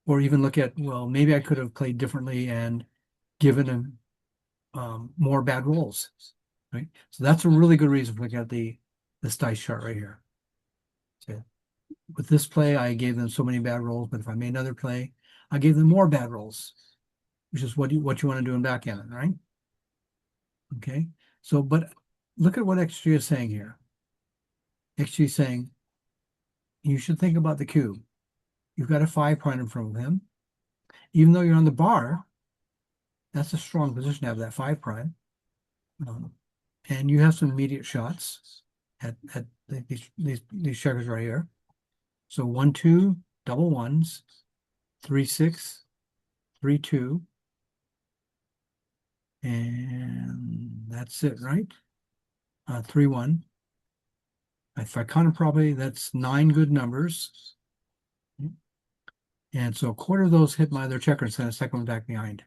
or even look at, well, maybe I could have played differently and given him more bad rolls, right? So that's a really good reason for looking at this dice chart right here. So with this play, I gave them so many bad rolls, but if I made another play, I gave them more bad rolls, which is what you want to do in backgammon, right? Okay, so but look at what XG is saying here. XG is saying you should think about the cube. You've got a 5 prime in front of him. Even though you're on the bar, that's a strong position to have that 5 prime. And you have some immediate shots at these checkers right here. So 1-2, double ones, 3-6, 3-2. And that's it, right? 3-1. If I count them properly, that's 9 good numbers. And so a quarter of those hit my other checker instead of second one back behind.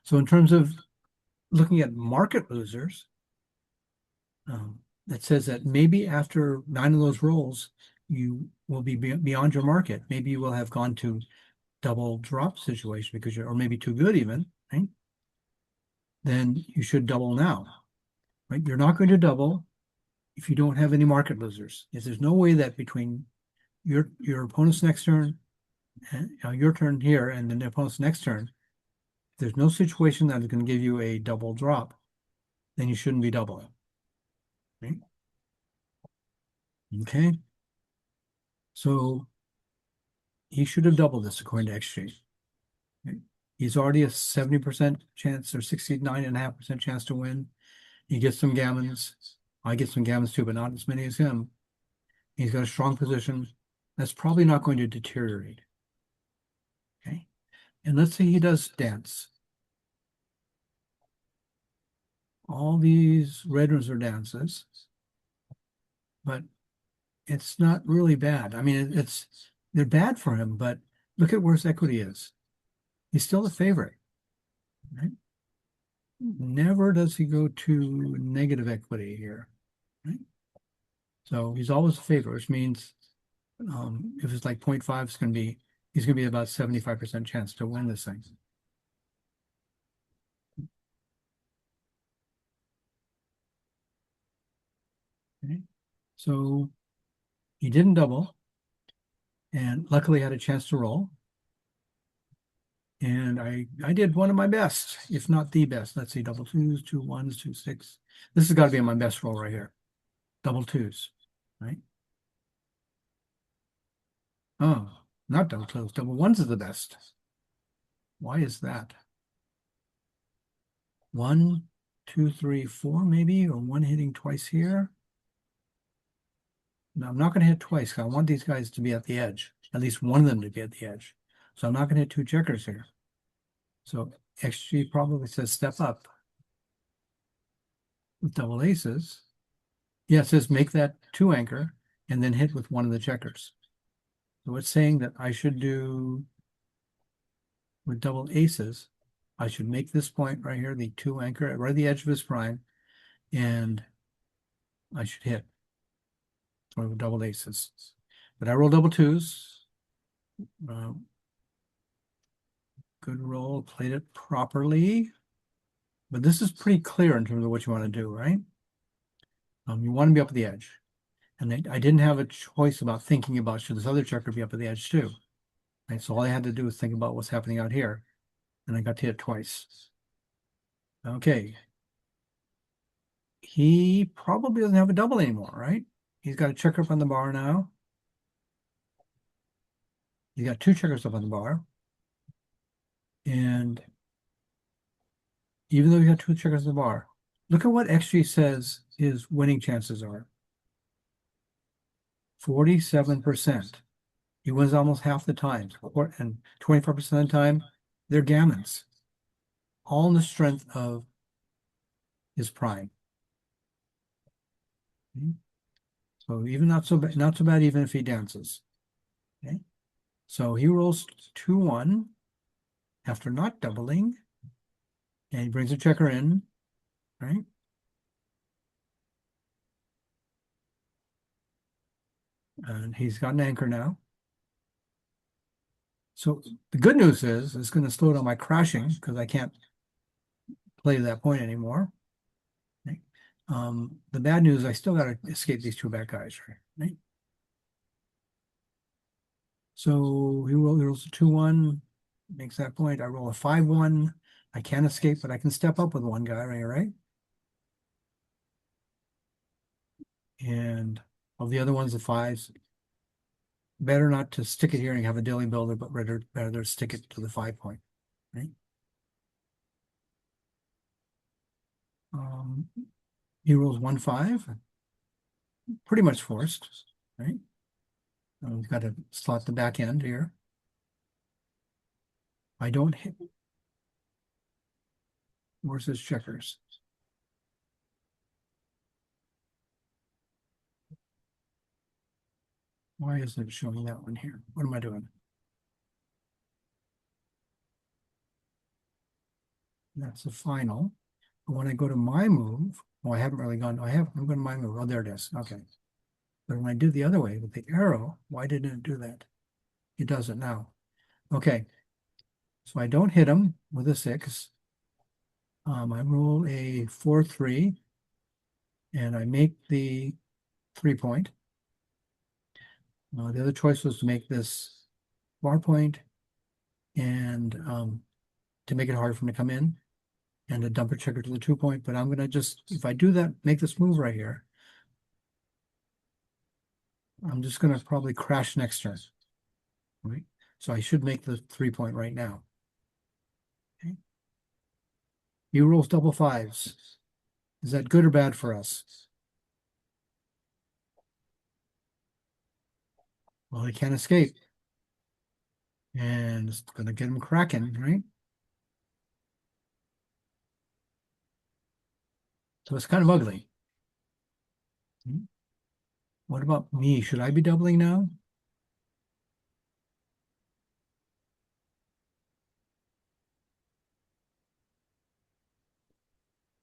So in terms of looking at market losers, it says that maybe after 9 of those rolls, you will be beyond your market. Maybe you will have gone to double drop situation because you're, or maybe too good even, right? Then you should double now, right? You're not going to double if you don't have any market losers. If there's no way that between your opponent's next turn, and your turn here, and then the opponent's next turn, if there's no situation that is going to give you a double drop, then you shouldn't be doubling. Right? Okay. So he should have doubled this according to XG. Okay. He's already a 70% chance or 69.5% chance to win. He gets some gammons. I get some gammons too, but not as many as him. He's got a strong position. That's probably not going to deteriorate. Okay. And let's say he does dance. All these red ones are dances, but it's not really bad. I mean, they're bad for him, but look at where his equity is. He's still the favorite, right? Never does he go to negative equity here, right? So he's always a favorite, which means if it's like 0.5, he's going to be about 75% chance to win this thing. Okay. So he didn't double, and luckily had a chance to roll. And I did one of my best, if not the best. Let's see, double twos, 2 1s, 2 6. This has got to be my best roll right here. Double twos, right? Oh, not double twos. Double ones is the best. Why is that? 1, 2, 3, 4 maybe, or one hitting twice here. Now, I'm not going to hit twice, 'cause I want these guys to be at the edge, at least one of them to be at the edge. So I'm not going to hit two checkers here. So XG probably says step up with double aces. Yeah, it says make that two anchor and then hit with one of the checkers. So it's saying that I should do with double aces, I should make this point right here, the two anchor, right at the edge of his prime, and I should hit with double aces. But I roll double twos. Good roll, played it properly. But this is pretty clear in terms of what you want to do, right? You want to be up at the edge. And I didn't have a choice about thinking about should this other checker be up at the edge too. Right? So all I had to do was think about what's happening out here. And I got to hit twice. Okay. He probably doesn't have a double anymore, right? He's got a checker up on the bar now. He's got two checkers up on the bar. And even though he got two checkers on the bar, look at what XG says his winning chances are. 47%. He wins almost half the time. And 24% of the time, they're gammons. All in the strength of his prime. Okay. So even not so bad even if he dances. Okay. So he rolls 2-1 after not doubling. And he brings a checker in, right? And he's got an anchor now. So the good news is it's going to slow down my crashing because I can't play that point anymore. Okay. The bad news, I still got to escape these two bad guys, right? So he rolls a 2-1, makes that point. I roll a 5-1. I can't escape, but I can step up with one guy, right? And of the other ones, the fives, better not to stick it here and have a dilly builder, but rather stick it to the 5 point, right? He rolls 1-5, pretty much forced, right? We've got to slot the back end here. I don't hit. Where's his checkers? Why isn't it showing that one here? What am I doing? That's the final. But when I go to my move, oh, I haven't really gone. I'm going to my move. Oh, there it is. Okay. But when I do the other way with the arrow, why didn't it do that? It does it now. Okay. So I don't hit him with a 6. I roll a 4-3, and I make the 3 point. The other choice was to make this bar point and to make it harder for him to come in and to dump a checker to the 2 point. But I'm going to just, if I do that, make this move right here, I'm just going to probably crash next turn. Right? So I should make the 3 point right now. Okay. He rolls double 5s. Is that good or bad for us? Well, he can't escape. And it's going to get him cracking, right? So it's kind of ugly. What about me? Should I be doubling now?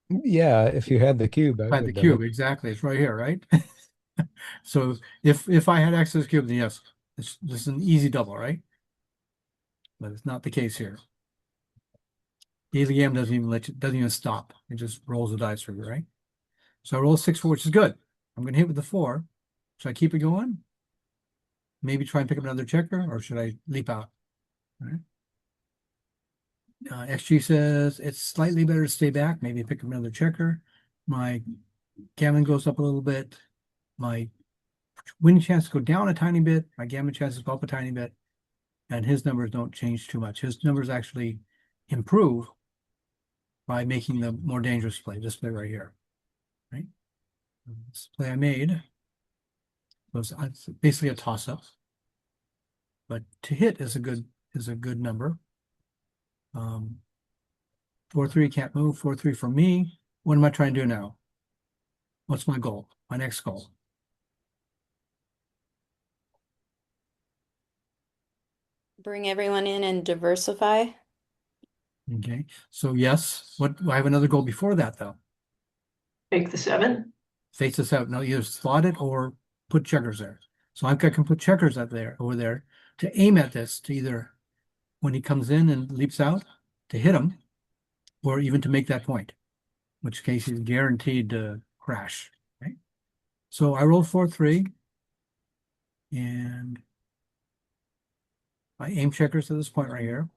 Yeah, if you had the cube, I By the would cube, double. exactly. It's right here, right? So if I had access to the cube, then yes, this is an easy double, right? But it's not the case here. The game doesn't even stop. It just rolls the dice for you, right? So I roll 6-4, which is good. I'm going to hit with the 4. Should I keep it going? Maybe try and pick up another checker, or should I leap out? All right. XG says it's slightly better to stay back, maybe pick up another checker. My gammon goes up a little bit. My winning chances go down a tiny bit. My gammon chances go up a tiny bit. And his numbers don't change too much. His numbers actually improve by making the more dangerous play, this play right here. Right? This play I made So it's basically a toss-up. But to hit is a good number. 4-3 can't move. 4-3 for me. What am I trying to do now? What's my goal? My next goal? Bring everyone in and diversify. Okay. So yes. What I have another goal before that though. Take the 7. Face this out. No, either slot it or put checkers there. So I can put checkers over there to aim at this, to either when he comes in and leaps out to hit him, or even to make that point, in which case he's guaranteed to crash. Okay. So I roll 4-3, and I aim checkers to this point right here.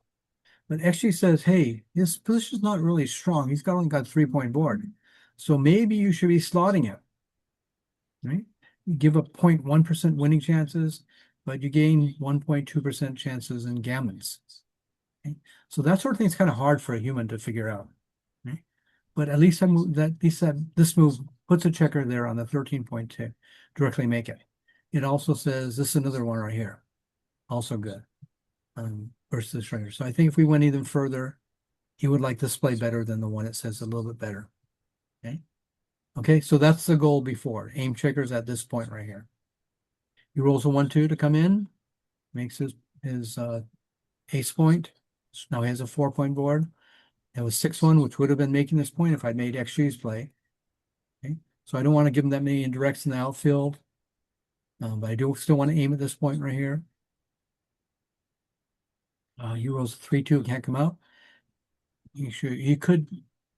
But actually says, hey, his position's not really strong. He's only got 3-point board. So maybe you should be slotting it. Right? You give up 0.1% winning chances, but you gain 1.2% chances in gammons. Okay? So that sort of thing is kind of hard for a human to figure out. Right? But at least this move puts a checker there on the 13 point to directly make it. It also says this is another one right here. Also good. Versus this right here. So I think if we went even further, he would like this play better than the one it says a little bit better. Okay. Okay, so that's the goal before. Aim checkers at this point right here. He rolls a 1-2 to come in, makes his ace point. So now he has a 4-point board. It was 6-1, which would have been making this point if I'd made XG's play. Okay, so I don't want to give him that many indirects in the outfield. But I do still want to aim at this point right here. He rolls 3-2, can't come out.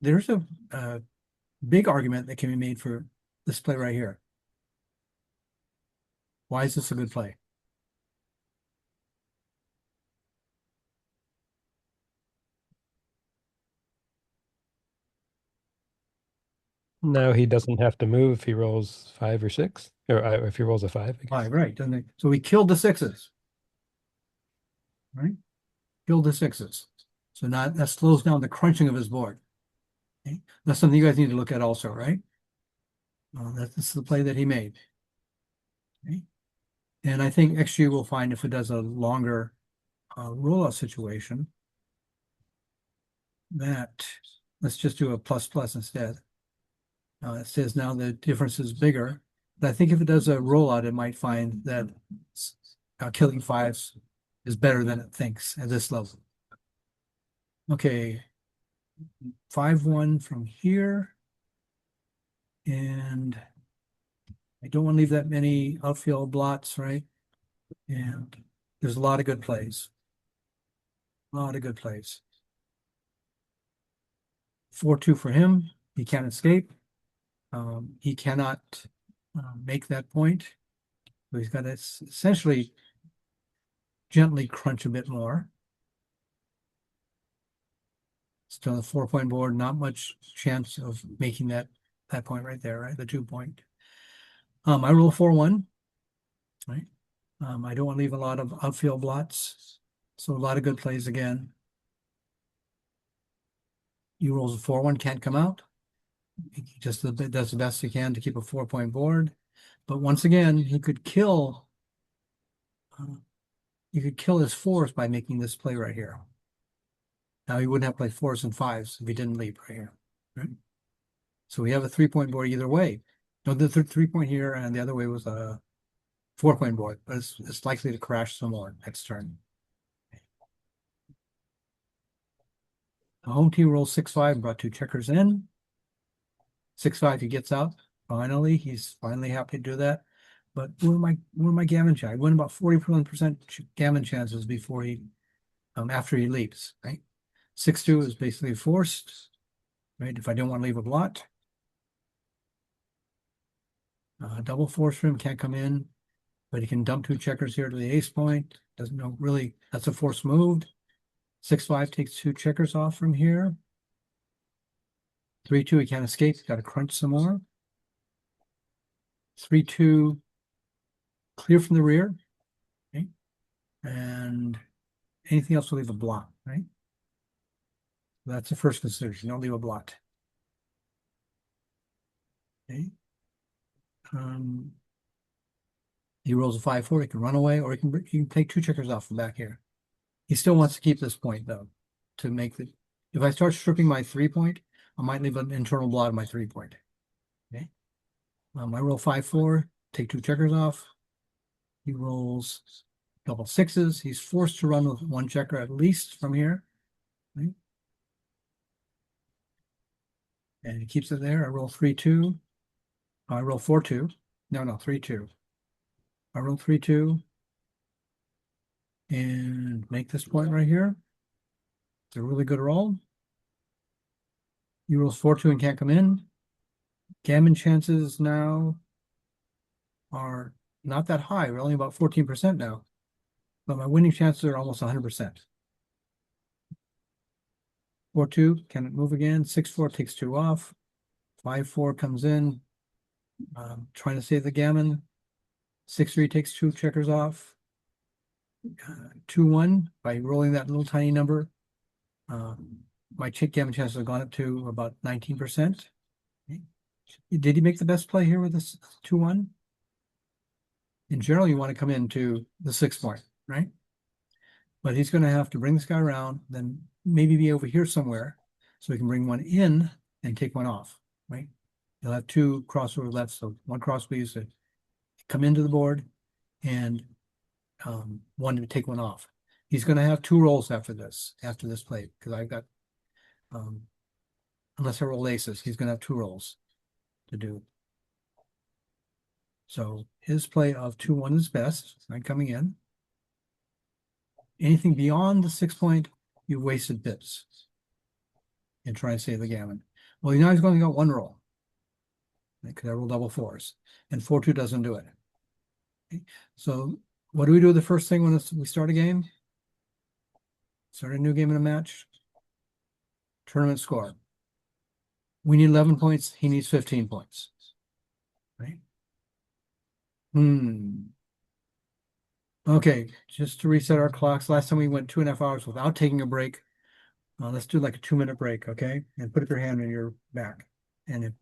There's a big argument that can be made for this play right here. Why is this a good play? Now he doesn't have to move if he rolls 5 or 6, or if he rolls a 5. I guess. 5, right? Doesn't it? So we killed the 6s. Right? Killed the 6s. So now that slows down the crunching of his board. Okay? That's something you guys need to look at also, right? This is the play that he made. Okay? And I think XG will find if it does a longer rollout situation that let's just do a ++ instead. It says now the difference is bigger, but I think if it does a rollout, it might find that killing 5s is better than it thinks at this level. Okay, 5-1 from here, and I don't want to leave that many outfield blots, right? And there's a lot of good plays. A lot of good plays. 4-2 for him. He can't escape. He cannot make that point. So he's got to essentially gently crunch a bit more. Still a 4-point board, not much chance of making that point right there, right? The 2-point. I roll 4-1, right? I don't want to leave a lot of outfield blots. So a lot of good plays again. He rolls a 4-1, can't come out. He just does the best he can to keep a 4-point board. But once again, he could kill his 4s by making this play right here. Now he wouldn't have played 4s and 5s if he didn't leap right here. Right? So we have a 3-point board either way. No, the 3-point here, and the other way was a 4-point board, but it's likely to crash some more next turn. The home team rolls 6-5, brought 2 checkers in. 6-5, he gets out. Finally, he's finally happy to do that. But what are my gammon chances? I win about 41% gammon chances before he, after he leaps, right? 6-2 is basically forced, right? If I don't want to leave a blot. Double force for him, can't come in, but he can dump 2 checkers here to the ace point. Doesn't know really, that's a force moved. 6-5 takes 2 checkers off from here. 3-2, he can't escape, he's got to crunch some more. 3-2, clear from the rear. Okay. And anything else will leave a blot, right? That's the first consideration, don't leave a blot. Okay. He rolls a 5-4, he can run away, or he can take 2 checkers off from back here. He still wants to keep this point though, to make the, if I start stripping my 3-point, I might leave an internal blot of my 3-point. Okay. I roll 5-4, take 2 checkers off. He rolls a couple 6s. He's forced to run with 1 checker at least from here. Right? And he keeps it there. I roll 3-2. I roll 4-2. No, 3-2. I roll 3-2 and make this point right here. It's a really good roll. He rolls 4-2 and can't come in. Gammon chances now are not that high. We're only about 14% now. But my winning chances are almost 100%. 4-2, can it move again? 6-4 takes 2 off. 5-4 comes in. Trying to save the gammon. 6-3 takes 2 checkers off. 2-1 by rolling that little tiny number. My chick gammon chances have gone up to about 19%. Did he make the best play here with this 2-1? In general, you want to come into the 6-point, right? But he's going to have to bring this guy around, then maybe be over here somewhere, so he can bring 1 in and take 1 off, right? He'll have 2 crossover left, so 1 cross will use to come into the board, and 1 to take 1 off. He's going to have 2 rolls after this play, because I've got, unless I roll aces, he's going to have 2 rolls to do. So his play of 2-1 is best, right, coming in. Anything beyond the 6-point, you've wasted bits and try to save the gammon. Well, now he's only got 1 roll, because I roll double 4s, and 4-2 doesn't do it. Okay. So what do we do the first thing when we start a game? Start a new game in a match. Tournament score. We need 11 points. He needs 15 points. Right? Okay, just to reset our clocks. Last time we went 2.5 hours without taking a break. Let's do like a 2-minute break, okay? And put up your hand on your back. And if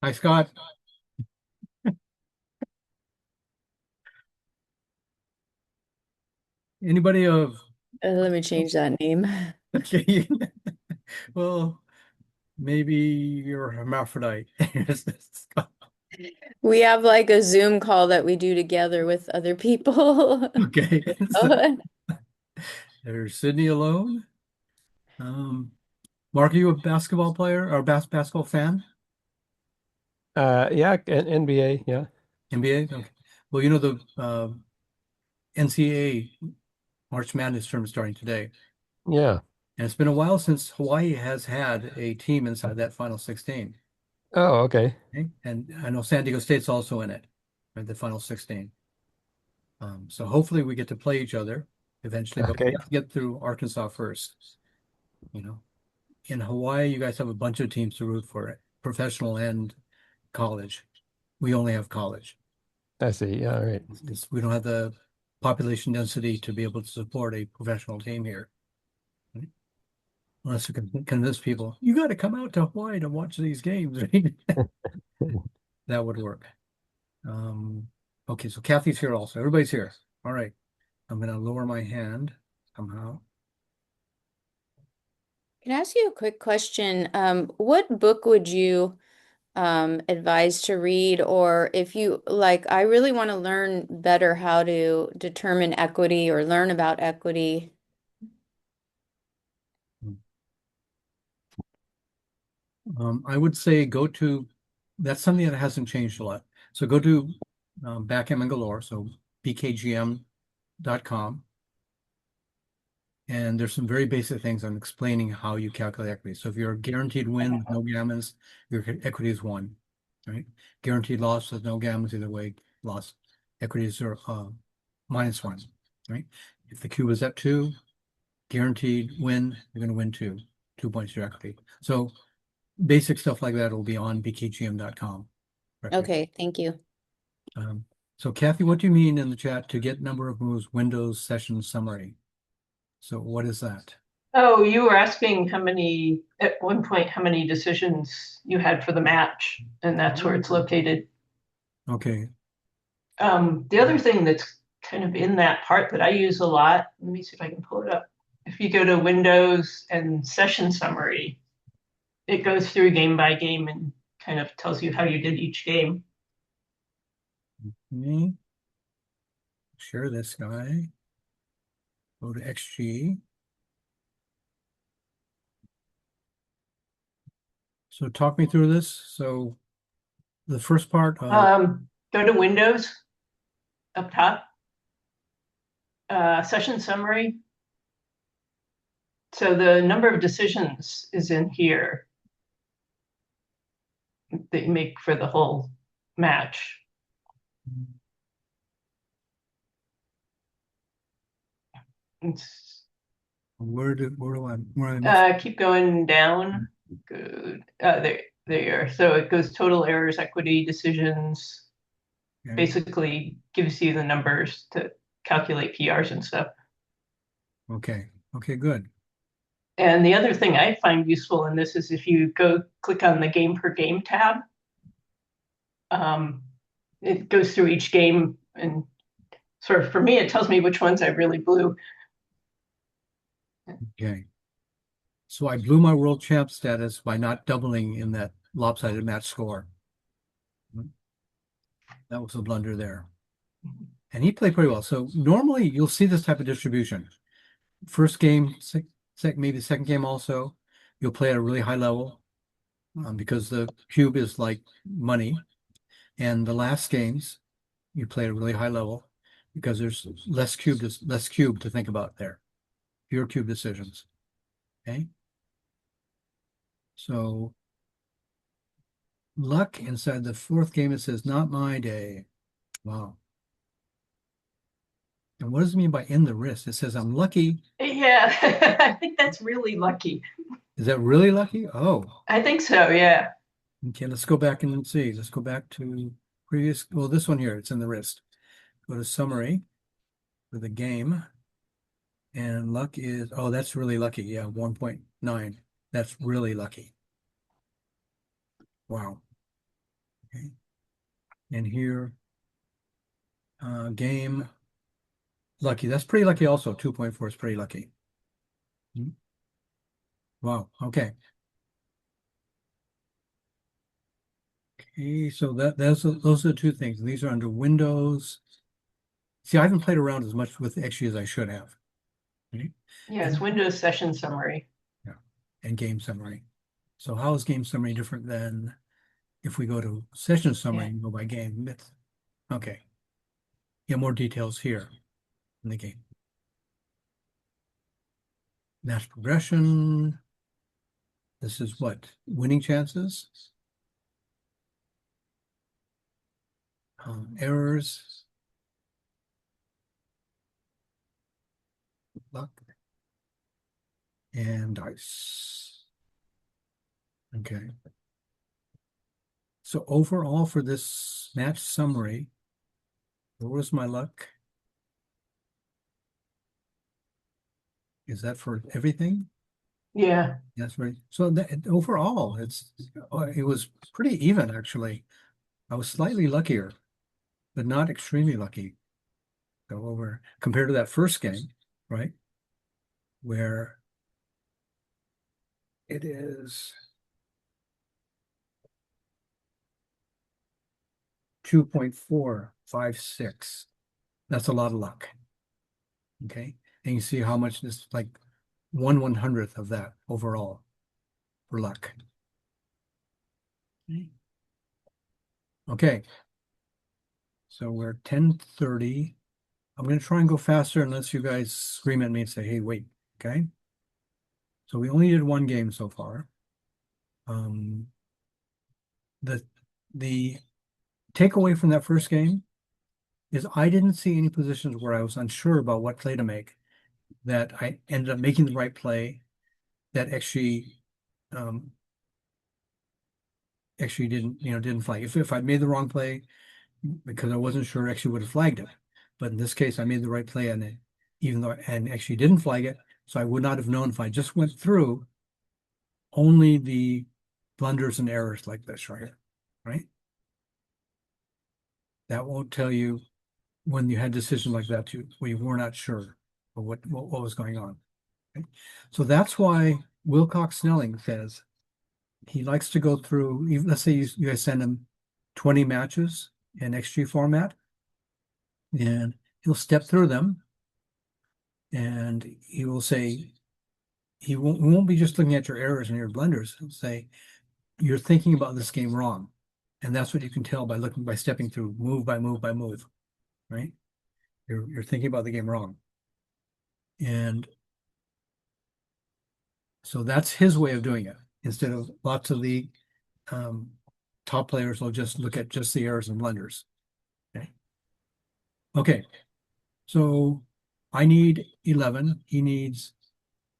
Hi, Scott. Anybody of, Let me change that name. okay, well, maybe you're hermaphrodite. We have like a Zoom call that we do together with other people. Okay, so Oh, there's Sydney alone. Mark, are you a basketball player or basketball fan? Yeah, NBA, yeah. NBA? Okay. Well, you know the NCAA March Madness tournament starting today. Yeah. And it's been a while since Hawaii has had a team inside that final 16. Oh, okay. Okay? And I know San Diego State's also in it, right, the final 16. So hopefully we get to play each other eventually, but we Okay. have to get through Arkansas first. You know, in Hawaii, you guys have a bunch of teams to root for it, professional and college. We only have college. I see. Yeah, all right. We don't have the population density to be able to support a professional team here. Right? Unless you can convince people, you got to come out to Hawaii to watch these games. Right? That would work. Okay, so Kathy's here also. Everybody's here. All right. I'm going to lower my hand somehow. can I ask you a quick question? What book would you advise to read, or if you like, I really want to learn better how to determine equity or learn about equity. I would say go to, that's something that hasn't changed a lot. So go to Backgammon Galore, so bkgm.com. And there's some very basic things on explaining how you calculate equity. So if you're a guaranteed win with no gammons, your equity is 1, right? Guaranteed loss with no gammons, either way, loss. Equities are -1, right? If the cube is at 2, guaranteed win, you're going to win 2 points your equity. So basic stuff like that will be on bkgm.com. Okay, thank you. So Kathy, what do you mean in the chat to get number of moves, Windows session summary? So what is that? Oh, you were asking at one point, how many decisions you had for the match, and that's where it's located. Okay. The other thing that's kind of in that part that I use a lot, let me see if I can pull it up. If you go to Windows and session summary, it goes through game by game and kind of tells you how you did each game. Okay. Share this guy. Go to XG. So talk me through this. So the first part, Go to Windows up top, session summary. So the number of decisions is in here that you make for the whole match. where I Keep going down. Good. There. So it goes total errors, equity, decisions. okay. Basically gives you the numbers to calculate PRs and stuff. Okay. Okay, good. And the other thing I find useful in this is if you go click on the game per game tab, it goes through each game and sort of, for me, it tells me which ones I really blew. Okay. So I blew my world champ status by not doubling in that lopsided match score. That was a blunder there. And he played pretty well. So normally you'll see this type of distribution. First game, maybe the second game also, you'll play at a really high level because the cube is like money. And the last games, you play at a really high level because there's less cube to think about there. Fewer cube decisions. Okay. So luck inside the fourth game, it says, not my day. Wow. And what does it mean by in the wrist? It says, I'm lucky. Yeah, I think that's really lucky. Is that really lucky? Oh, I think so, yeah. okay. Let's go back and see. Let's go back to previous. Well, this one here, it's in the wrist. Go to summary for the game. And luck is, oh, that's really lucky. Yeah, 1.9. That's really lucky. Wow. Okay. And here, game lucky. That's pretty lucky also. 2.4 is pretty lucky. Wow. Okay. Okay, so those are the two things. These are under Windows. See, I haven't played around as much with XG as I should have. Okay? Yeah, it's Windows session summary. Yeah, and game summary. So how is game summary different than if we go to session summary and go by game? Okay. Yeah, more details here in the game. Match progression. This is what? Winning chances. Errors. Luck. And dice. Okay. So overall for this match summary, what was my luck? Is that for everything? Yeah. That's right. So that, overall, it was pretty even actually. I was slightly luckier, but not extremely lucky. So over compared to that first game, right? Where it is 2.456. That's a lot of luck. Okay. And you see how much this like 1/100th of that overall for luck. Okay. So we're 10:30. I'm going to try and go faster unless you guys scream at me and say, hey, wait. Okay. So we only did one game so far. The takeaway from that first game is I didn't see any positions where I was unsure about what play to make, that I ended up making the right play, that actually didn't flag. If I made the wrong play because I wasn't sure, actually would have flagged it. But in this case, I made the right play, and actually didn't flag it, so I would not have known if I just went through only the blunders and errors like this right here, right? That won't tell you when you had decisions like that where you were not sure of what was going on. Okay? So that's why Wilcox Snelling says he likes to go through, even, let's say you guys send him 20 matches in XG format, and he'll step through them, and he will say, he won't be just looking at your errors and your blunders. He'll say, you're thinking about this game wrong. And that's what you can tell by stepping through move by move by move, right? You're thinking about the game wrong. And so that's his way of doing it. Instead of lots of the top players will just look at just the errors and blunders. Okay. Okay. So I need 11. He needs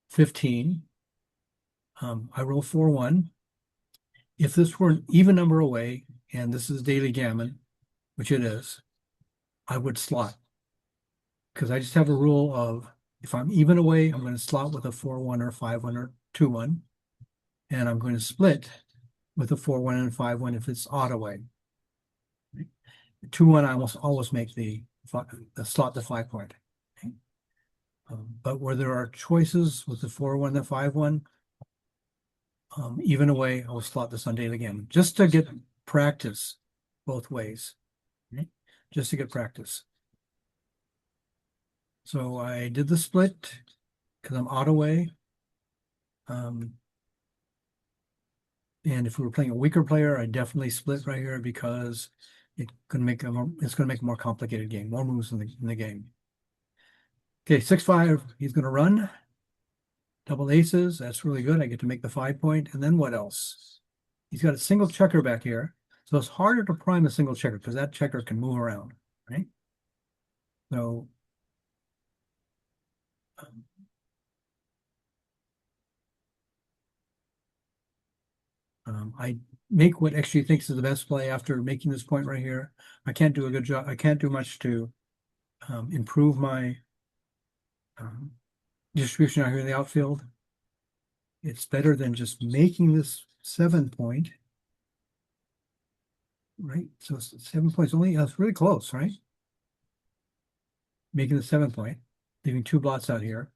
15. I roll 4-1. If this were an even number away, and this is daily gammon, which it is, I would slot. Because I just have a rule of if I'm even away, I'm going to slot with a 4-1 or 5-1 or 2-1. And I'm going to split with a 4-1 and 5-1 if it's odd away. 2-1, I almost always make the slot the 5-point. Okay. But where there are choices with the 4-1 and the 5-1, even away, I'll slot this on daily gammon just to get practice both ways. Okay. Just to get practice. So I did the split because I'm odd away. And if we were playing a weaker player, I definitely split right here because it's going to make a more complicated game, more moves in the game. Okay, 6-5, he's going to run. Double aces, that's really good. I get to make the 5-point. And then what else? He's got a single checker back here. So it's harder to prime a single checker because that checker can move around, right? So I make what XG thinks is the best play after making this point right here. I can't do a good job. I can't do much to improve my distribution out here in the outfield. It's better than just making this 7-point right? So 7 points only, that's really close, right? Making the 7 point, leaving 2 blots out here.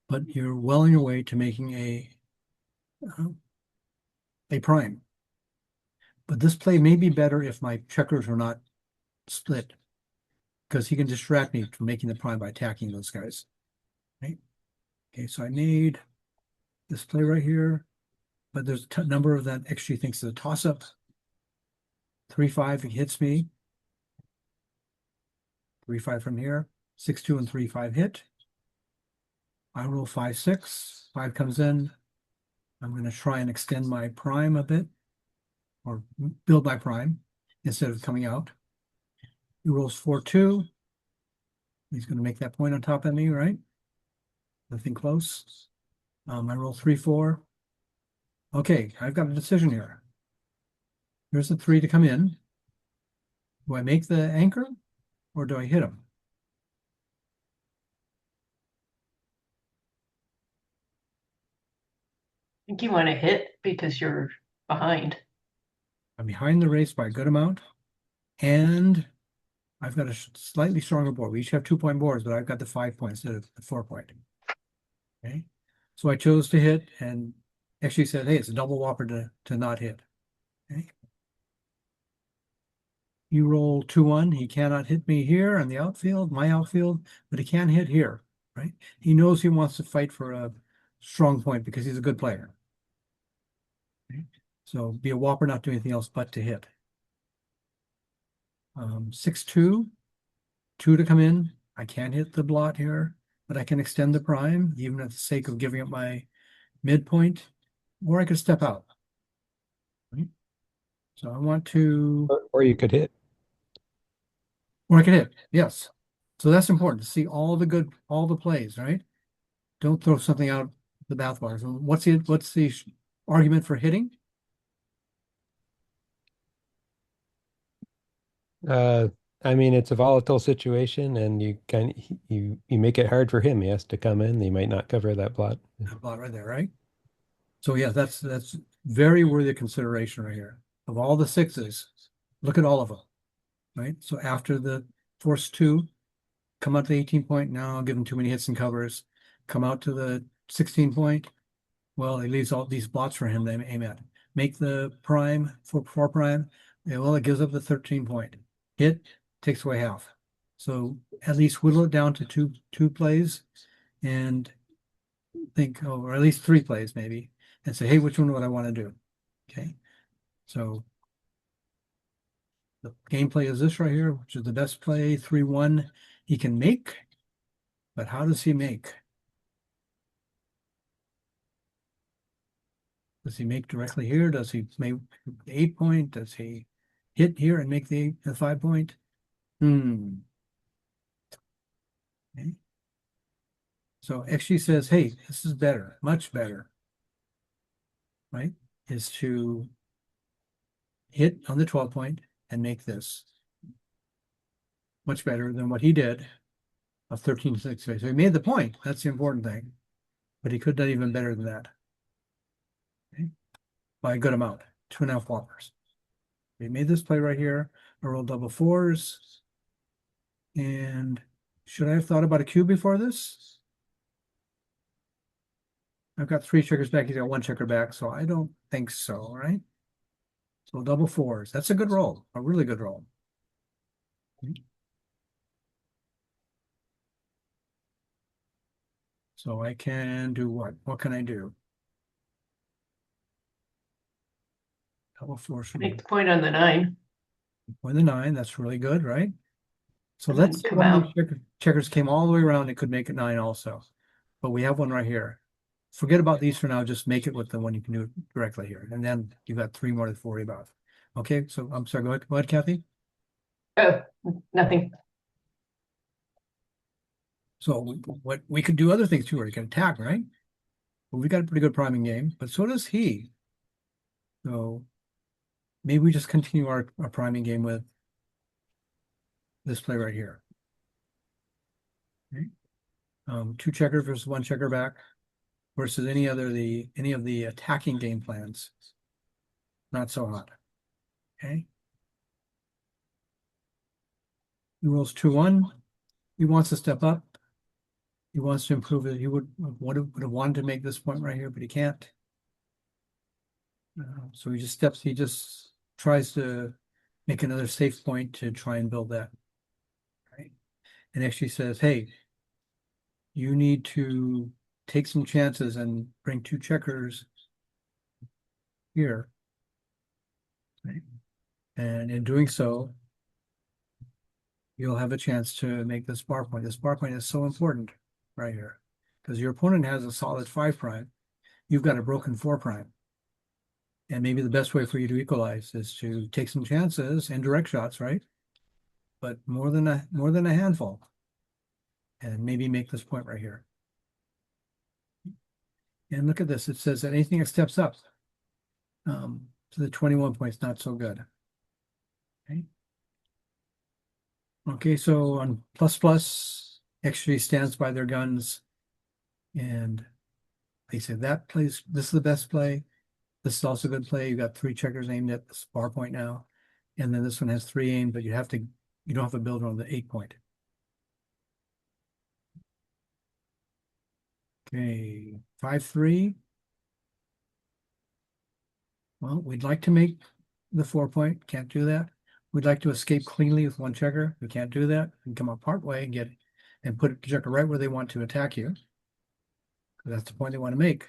But you're well on your way to making a prime. But this play may be better if my checkers are not split, because he can distract me from making the prime by attacking those guys. Right? Okay, so I made this play right here, but there's a number of that XG thinks is a toss-up. 3-5, he hits me. 3-5 from here. 6-2 and 3-5 hit. I roll 5-6. 5 comes in. I'm going to try and extend my prime a bit, or build my prime instead of coming out. He rolls 4-2. He's going to make that point on top of me, right? Nothing close. I roll 3-4. Okay, I've got a decision here. Here's the 3 to come in. Do I make the anchor or do I hit him? I think you want to hit because you're behind. I'm behind the race by a good amount, and I've got a slightly stronger board. We each have 2-point boards, but I've got the 5 point instead of the 4 point. Okay, so I chose to hit, and actually said, "Hey, it's a double whopper to not hit." Okay, you roll 2-1. He cannot hit me here on the outfield, my outfield, but he can hit here. Right? He knows he wants to fight for a strong point because he's a good player. Okay? So be a whopper, not do anything else but to hit. 6-2, 2 to come in. I can't hit the blot here, but I can extend the prime, even at the sake of giving up my midpoint, or I could step out. Right? So I want to, Or you could hit. or I could hit, yes. So that's important to see all the plays, right? Don't throw something out the bathwater. So what's the argument for hitting? I mean, it's a volatile situation, and you make it hard for him. He has to come in. He might not cover that blot. That blot right there, right? So yeah, that's very worthy of consideration right here. Of all the 6s, look at all of them, right? So after the force 2, come out to the 18 point. Now I'll give him too many hits and covers. Come out to the 16 point. Well, he leaves all these blots for him to aim at. Make the prime for 4 prime. Yeah, well, it gives up the 13 point. Hit takes away half. So at least whittle it down to two plays, and think, or at least 3 plays maybe, and say, hey, which one would I want to do? Okay. So the gameplay is this right here, which is the best play, 3-1. He can make, but how does he make? Does he make directly here? Does he make the 8 point? Does he hit here and make the 5 point? Okay. So XG says, hey, this is better, much better, right? Is to hit on the 12 point and make this much better than what he did of 13-6. So he made the point. That's the important thing. But he could have done even better than that. Okay? By a good amount, 2.5 whoppers. He made this play right here. I rolled double 4s. And should I have thought about a cube before this? I've got 3 checkers back. He's got 1 checker back, so I don't think so, right? So double 4s. That's a good roll, a really good roll. So I can do what? What can I do? Double 4s for me. Make the point on the 9. Point the 9. That's really good, right? So And let's then say come one of out. these checkers came all the way around. It could make it 9 also. But we have one right here. Forget about these for now. Just make it with the one you can do directly here. And then you've got 3 more to worry about. Okay, so I'm sorry. Go ahead, Kathy. Oh, nothing. So what we could do other things too, or you can attack, right? Well, we got a pretty good priming game, but so does he. So maybe we just continue our priming game with this play right here. Okay. 2 checkers versus 1 checker back versus any of the attacking game plans. Not so hot. Okay. He rolls 2-1. He wants to step up. He wants to improve it. He would have wanted to make this point right here, but he can't. So he just tries to make another safe point to try and build that. Right. And actually says, hey, you need to take some chances and bring 2 checkers here. Right. And in doing so, you'll have a chance to make this bar point. This bar point is so important right here because your opponent has a solid 5 prime. You've got a broken 4 prime. And maybe the best way for you to equalize is to take some chances and direct shots, right? But more than a handful. And maybe make this point right here. And look at this. It says that anything that steps up to the 21 points, not so good. Okay. Okay, so on plus, actually stands by their guns. And they say that plays, this is the best play. This is also a good play. You got 3 checkers aimed at this bar point now. And then this one has 3 aimed, but you don't have to build on the 8 point. Okay, 5-3. Well, we'd like to make the 4 point. Can't do that. We'd like to escape cleanly with 1 checker. We can't do that. We can come up part way and put the checker right where they want to attack you. That's the point they want to make.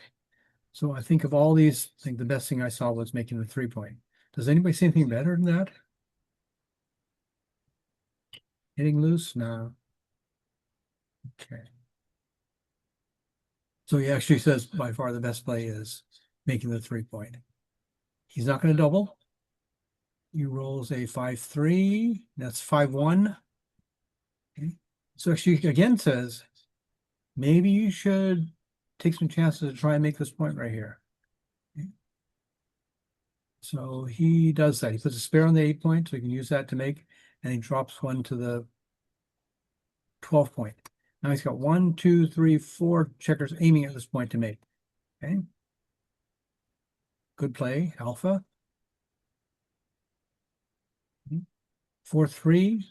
So I think of all these, I think the best thing I saw was making the 3 point. Does anybody see anything better than that? Hitting loose? No. Okay. So he actually says by far the best play is making the 3 point. He's not going to double. He rolls a 5-3. That's 5-1. Okay. So actually again says maybe you should take some chances to try and make this point right here. Okay. So he does that. He puts a spare on the 8 point, so he can use that to make, and he drops 1 to the 12 point. Now he's got 1, 2, 3, 4 checkers aiming at this point to make. Okay. Good play, alpha. 4-3.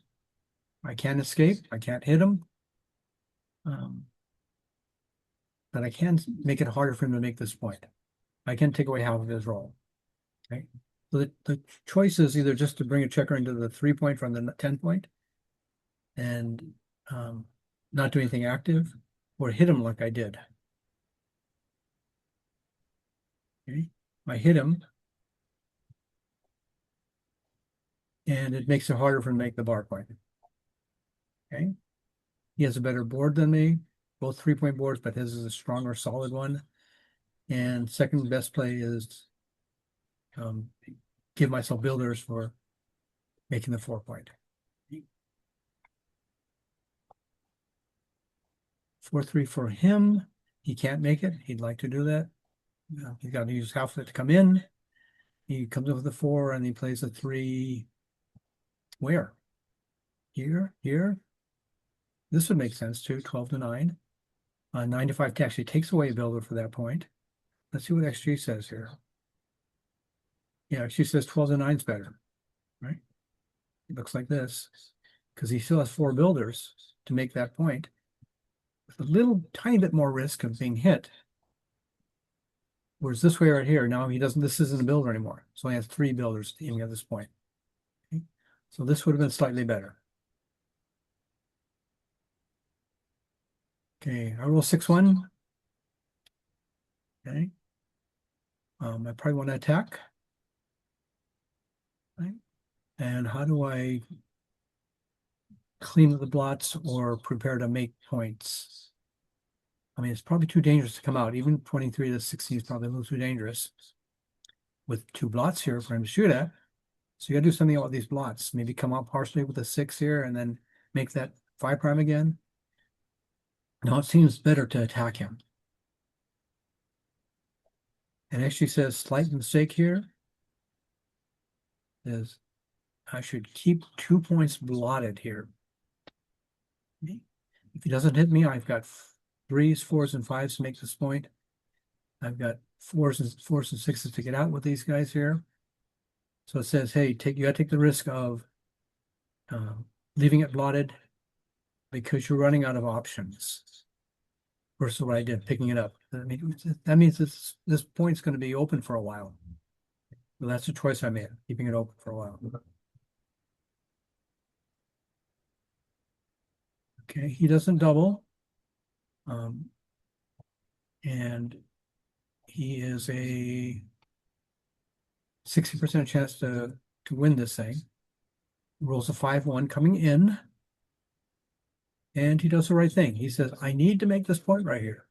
I can't escape. I can't hit him. But I can make it harder for him to make this point. I can take away half of his roll. Okay. So the choice is either just to bring a checker into the 3 point from the 10 point and not do anything active, or hit him like I did. Okay. I hit him, and it makes it harder for him to make the bar point. Okay. He has a better board than me, both 3 point boards, but his is a stronger, solid one. And second best play is give myself builders for making the 4 point. 4-3 for him. He can't make it. He'd like to do that. He's got to use half of it to come in. He comes up with a 4 and he plays a 3. Where? Here, here. This would make sense too. 12-9. 9-5 actually takes away a builder for that point. Let's see what XG says here. Yeah, she says 12-9 is better, right? It looks like this because he still has 4 builders to make that point with a little tiny bit more risk of being hit. Whereas this way right here, now he doesn't, this isn't a builder anymore. So he has 3 builders aiming at this point. Okay. So this would have been slightly better. Okay, I roll 6-1. Okay. I probably want to attack. Right. And how do I clean up the blots or prepare to make points? I mean, it's probably too dangerous to come out. Even 23-16 is probably a little too dangerous with 2 blots here for him to shoot at. So you got to do something about these blots. Maybe come out partially with a 6 here and then make that 5 prime again. Now it seems better to attack him. And actually says slight mistake here is I should keep 2 points blotted here. If he doesn't hit me, I've got 3s, 4s, and 5s to make this point. I've got 4s and 6s to get out with these guys here. So it says, hey, you gotta take the risk of leaving it blotted because you're running out of options. Versus what I did, picking it up. That means this point's going to be open for a while. So that's the choice I made, keeping it open for a while. Okay, he doesn't double. And he is a 60% chance to win this thing. Rolls a 5-1 coming in. And he does the right thing. He says, I need to make this point right here.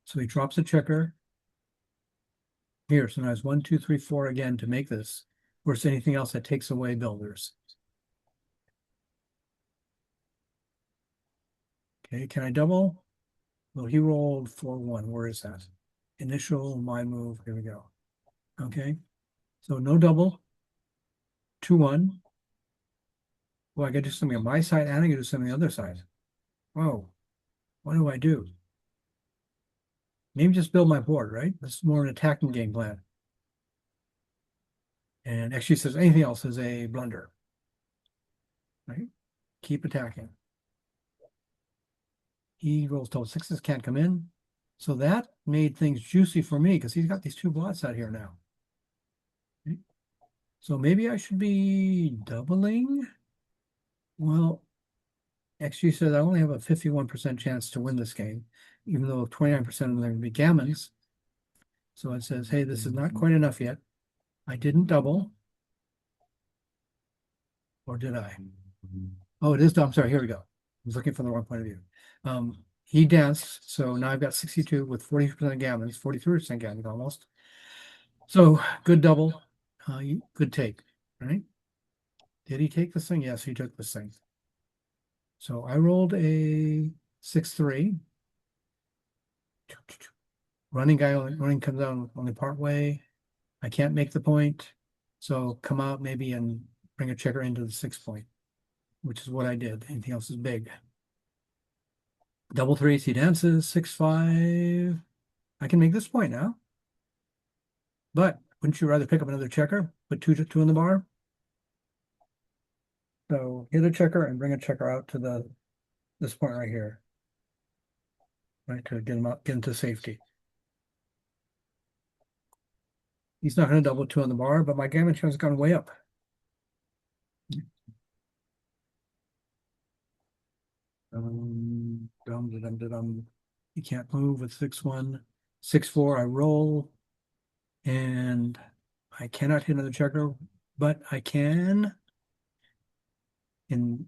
So he drops a checker. Here, so now it's 1, 2, 3, 4 again to make this. Versus anything else that takes away builders. Okay, can I double? Well, he rolled 4-1. Where is that? Initial, my move. Here we go. Okay, so no double. 2-1. Well, I got to do something on my side and I got to do something on the other side. Whoa, what do I do? Maybe just build my board, right? This is more an attacking game plan. And actually says anything else is a blunder. Right? Keep attacking. He rolls double sixes, can't come in. So that made things juicy for me because he's got these 2 blots out here now. Okay. So maybe I should be doubling. Well, XG says I only have a 51% chance to win this game, even though 29% of them are going to be gammons. So it says, hey, this is not quite enough yet. I didn't double. Or did I? Oh, it is. I'm sorry. Here we go. I was looking from the wrong point of view. He danced. So now I've got 62 with 40% gammons, 43% gammons almost. So good double. Good take. Right? Did he take this thing? Yes, he took this thing. So I rolled a 6-3. Running comes out only part way. I can't make the point. So come out maybe and bring a checker into the 6 point, which is what I did. Anything else is big. Double threes, he dances, 6-5. I can make this point now. But wouldn't you rather pick up another checker? Put two in the bar? So hit a checker and bring a checker out to this point right here. Right, to get him up, get into safety. He's not going to double 2 on the bar, but my gammon chance has gone way up. He can't move with 6-1. 6-4, I roll. And I cannot hit another checker, but I can. In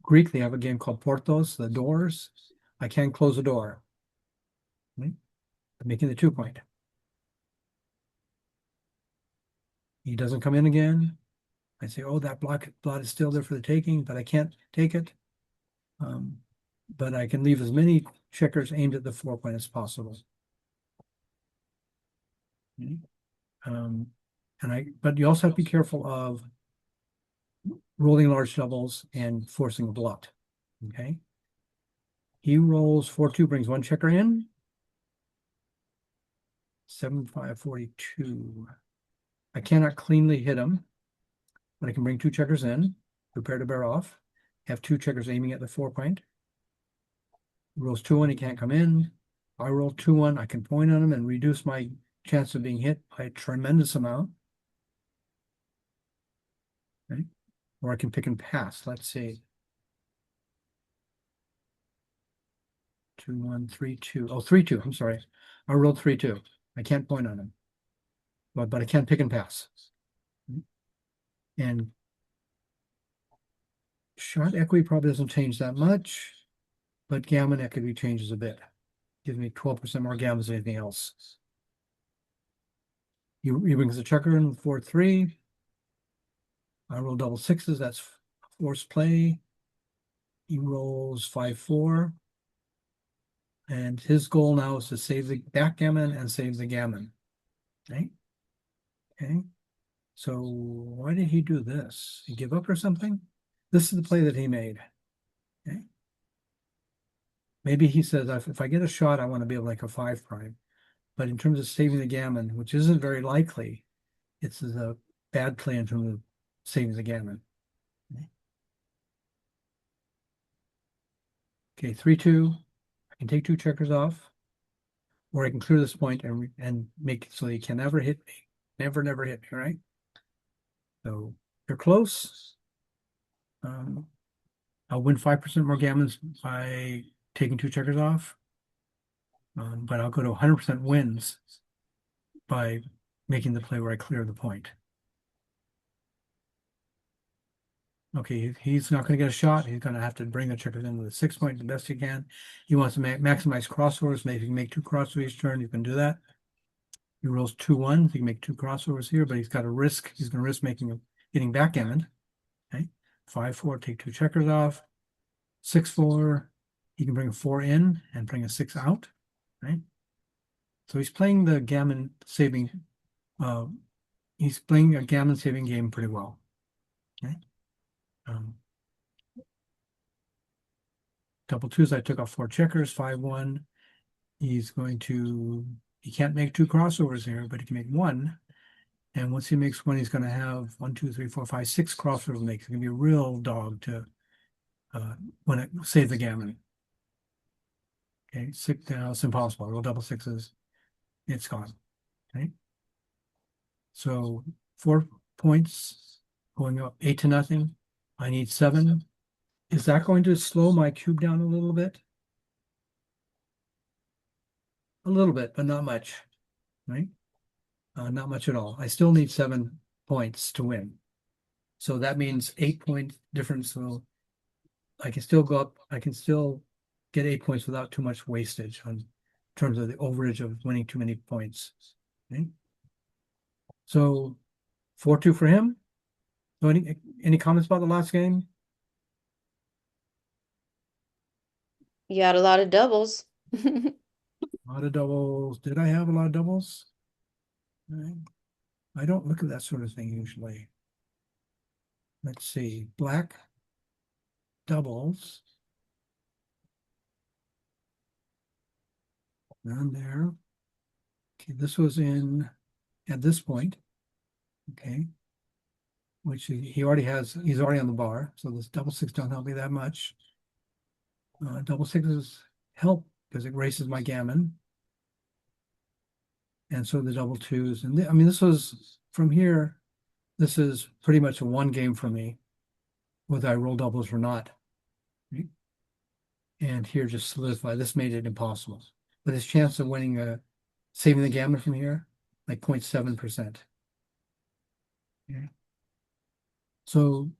Greek, they have a game called Portos, the doors. I can close the door. Right? Making the 2 point. He doesn't come in again. I say, oh, that blot is still there for the taking, but I can't take it. But I can leave as many checkers aimed at the 4 point as possible. Okay. But you also have to be careful of rolling large doubles and forcing a blot. Okay. He rolls 4-2, brings 1 checker in. 7-5, 42. I cannot cleanly hit him, but I can bring 2 checkers in, prepare to bear off, have 2 checkers aiming at the 4 point. He rolls 2-1, he can't come in. I roll 2-1, I can point on him and reduce my chance of being hit by a tremendous amount. Okay. Or I can pick and pass. Let's see. 2-1, 3-2. Oh, 3-2. I'm sorry. I rolled 3-2. I can't point on him. But I can pick and pass. And shot equity probably doesn't change that much, but gammon equity changes a bit. Gives me 12% more gammons than anything else. He brings the checker in 4-3. I roll double sixes. That's forced play. He rolls 5-4. And his goal now is to save the backgammon and save the gammon. Okay. Okay. So why did he do this? He give up or something? This is the play that he made. Okay. Maybe he says, if I get a shot, I want to be able to make a 5 prime. but in terms of saving the gammon, which isn't very likely, it's a bad play in terms of saving the gammon. Okay, 3-2. I can take 2 checkers off, or I can clear this point and make it so he can never hit me. Never hit me, right? So they're close. I'll win 5% more gammons by taking 2 checkers off. But I'll go to 100% wins by making the play where I clear the point. Okay, he's not going to get a shot. He's going to have to bring the checkers in with a 6 point the best he can. He wants to maximize crossovers. Maybe he can make 2 crossovers each turn. You can do that. He rolls 2 1s. He can make 2 crossovers here, but he's got a risk. He's going to risk getting backgammon. Okay, 5-4. Take 2 checkers off. 6-4. He can bring a 4 in and bring a 6 out. Right. So he's playing the gammon saving. He's playing a gammon saving game pretty well. Okay. Double 2s, I took off 4 checkers, 5-1. He can't make 2 crossovers here, but he can make 1. And once he makes 1, he's going to have 1, 2, 3, 4, 5, 6 crossovers to make. It's going to be a real dog to save the gammon. Okay, 6 now, it's impossible. I roll double 6s. It's gone. Okay. So 4 points going up 8-0. I need 7. Is that going to slow my cube down a little bit? A little bit, but not much, right? Not much at all. I still need 7 points to win. So that means 8-point difference. So I can still go up. I can still get 8 points without too much wastage in terms of the overage of winning too many points. Okay? So 4-2 for him. So any comments about the last game? You had a lot of doubles. A lot of doubles. Did I have a lot of doubles? I don't look at that sort of thing usually. Let's see. Black doubles. Down there. Okay, this was at this point. Okay. Which he's already on the bar. So this double 6 don't help me that much. Double 6s help because it races my gammon. And so the double 2s. And I mean, this was from here. This is pretty much a 1 game for me, whether I roll doubles or not. Right? And here just solidify. This made it impossible. But his chance of winning saving the gammon from here, like 0.7%. Okay. So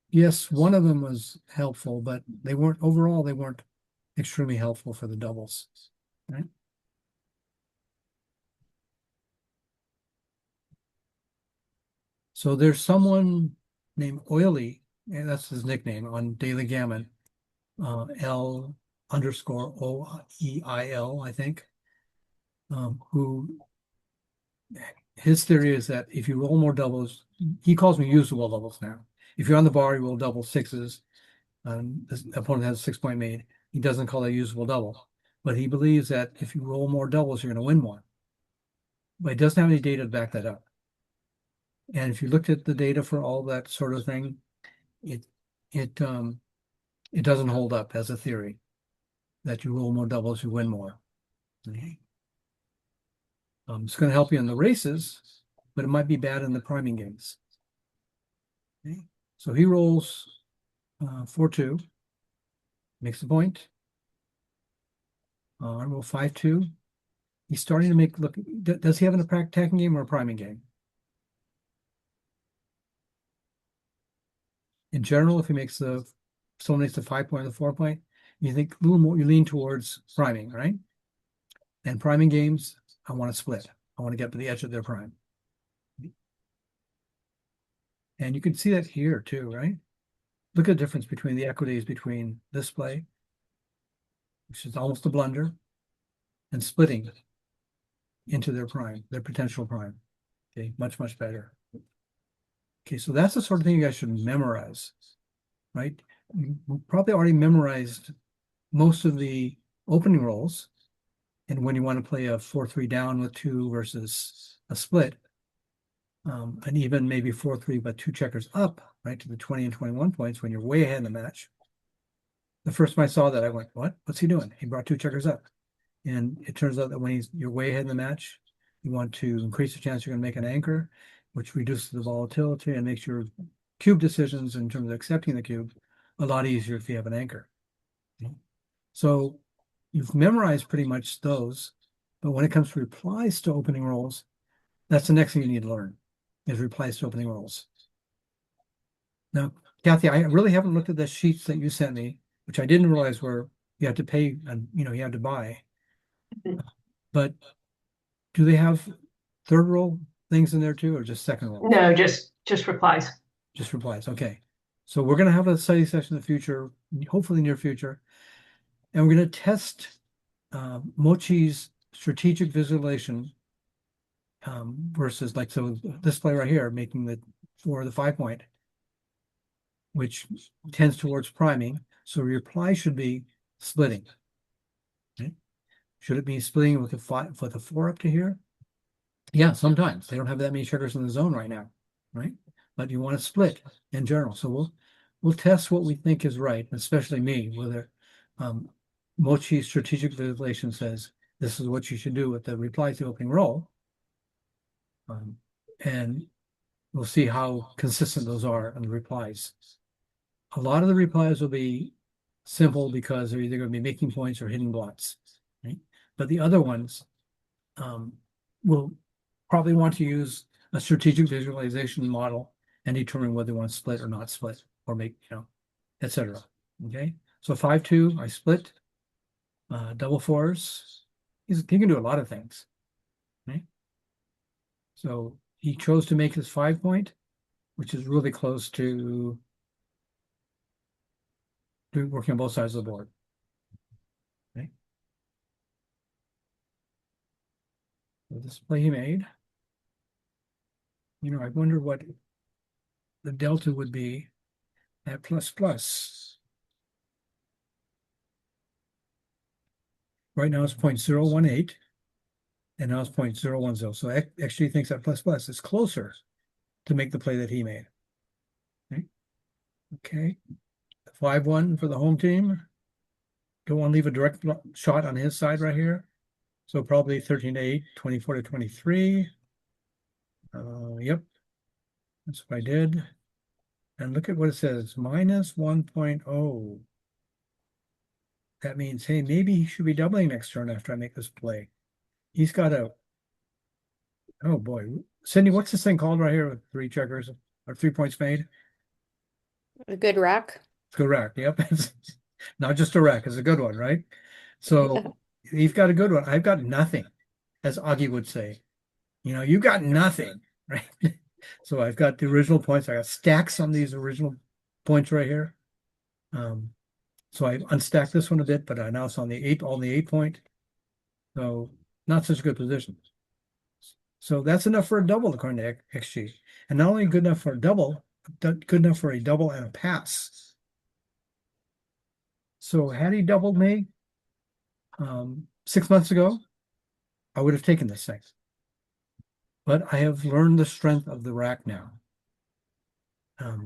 yes, one of them was helpful, but they weren't extremely helpful for the doubles. Right? So there's someone named Oily, and that's his nickname on Daily Gammon, L_OEIL, I think, who his theory is that if you roll more doubles, he calls them usable doubles now. If you're on the bar, you roll double 6s. This opponent has a 6-point made. He doesn't call that a usable double, but he believes that if you roll more doubles, you're going to win more. But he doesn't have any data to back that up. And if you looked at the data for all that sort of thing, it doesn't hold up as a theory that you roll more doubles, you win more. Okay. It's going to help you in the races, but it might be bad in the priming games. Okay. So he rolls 4-2, makes a point. I roll 5-2. He's starting to look. Does he have an attacking game or a priming game? In general, if someone makes the 5-point or the 4-point, you think a little more, you lean towards priming, right? And priming games, I want to split. I want to get to the edge of their prime. And you can see that here too, right? Look at the difference between the equities between this play, which is almost a blunder, and splitting into their prime, their potential prime. Okay, much, much better. Okay, so that's the sort of thing you guys should memorize, right? You probably already memorized most of the opening rolls, and when you want to play a 4-3 down with 2 versus a split, and even maybe 4-3 but 2 checkers up, right, to the 20 and 21 points when you're way ahead in the match. The first time I saw that, I went, what? What's he doing? He brought 2 checkers up. And it turns out that when you're way ahead in the match, you want to increase the chance you're going to make an anchor, which reduces the volatility and makes your cube decisions in terms of accepting the cube a lot easier if you have an anchor. So you've memorized pretty much those, but when it comes to replies to opening rolls, that's the next thing you need to learn, is replies to opening rolls. Now, Kathy, I really haven't looked at the sheets that you sent me, which I didn't realize were you have to pay and you have to buy. But do they have third roll things in there too, or just second roll? No, just replies. Just replies. Okay. So we're going to have a study session in the future, hopefully near future, and we're going to test Mochi's strategic visualization versus so this play right here, making the 4 or the 5 point, which tends towards priming. So your reply should be splitting. Okay. Should it be splitting with a 4 up to here? Yeah, sometimes they don't have that many checkers in the zone right now, right? But you want to split in general. So we'll test what we think is right, especially me, whether Mochi's strategic visualization says this is what you should do with the reply to opening roll. And we'll see how consistent those are in the replies. A lot of the replies will be simple because they're either going to be making points or hitting blots, right? But the other ones will probably want to use a strategic visualization model and determine whether they want to split or not split or make, etc. Okay, so 5-2, I split. Double 4s. He can do a lot of things. Right? So he chose to make his 5 point, which is really close to working on both sides of the board. Okay. So this play he made. I wonder what the delta would be at ++. Right now it's 0.018, and now it's 0.010. So XG thinks that ++ is closer to make the play that he made. Okay. 5-1 for the home team. Don't want to leave a direct shot on his side right here. So probably 13-8, 24-23. Yep. That's what I did. And look at what it says, -1.0. That means, hey, maybe he should be doubling next turn after I make this play. He's got oh boy. Cindy, what's this thing called right here with 3 checkers or 3 points made? A good rack. Correct. Yep. It's not just a rack, it's a good one, right? So you've got a good one. I've got nothing, as Augie would say. You got nothing, right? So I've got the original points. I got stacks on these original points right here. So I unstacked this one a bit, but I now it's on the 8 point. So not such a good position. So that's enough for a double according to XG. And not only good enough for a double, but good enough for a double and a pass. So had he doubled me 6 months ago, I would have taken this thing. But I have learned the strength of the rack now.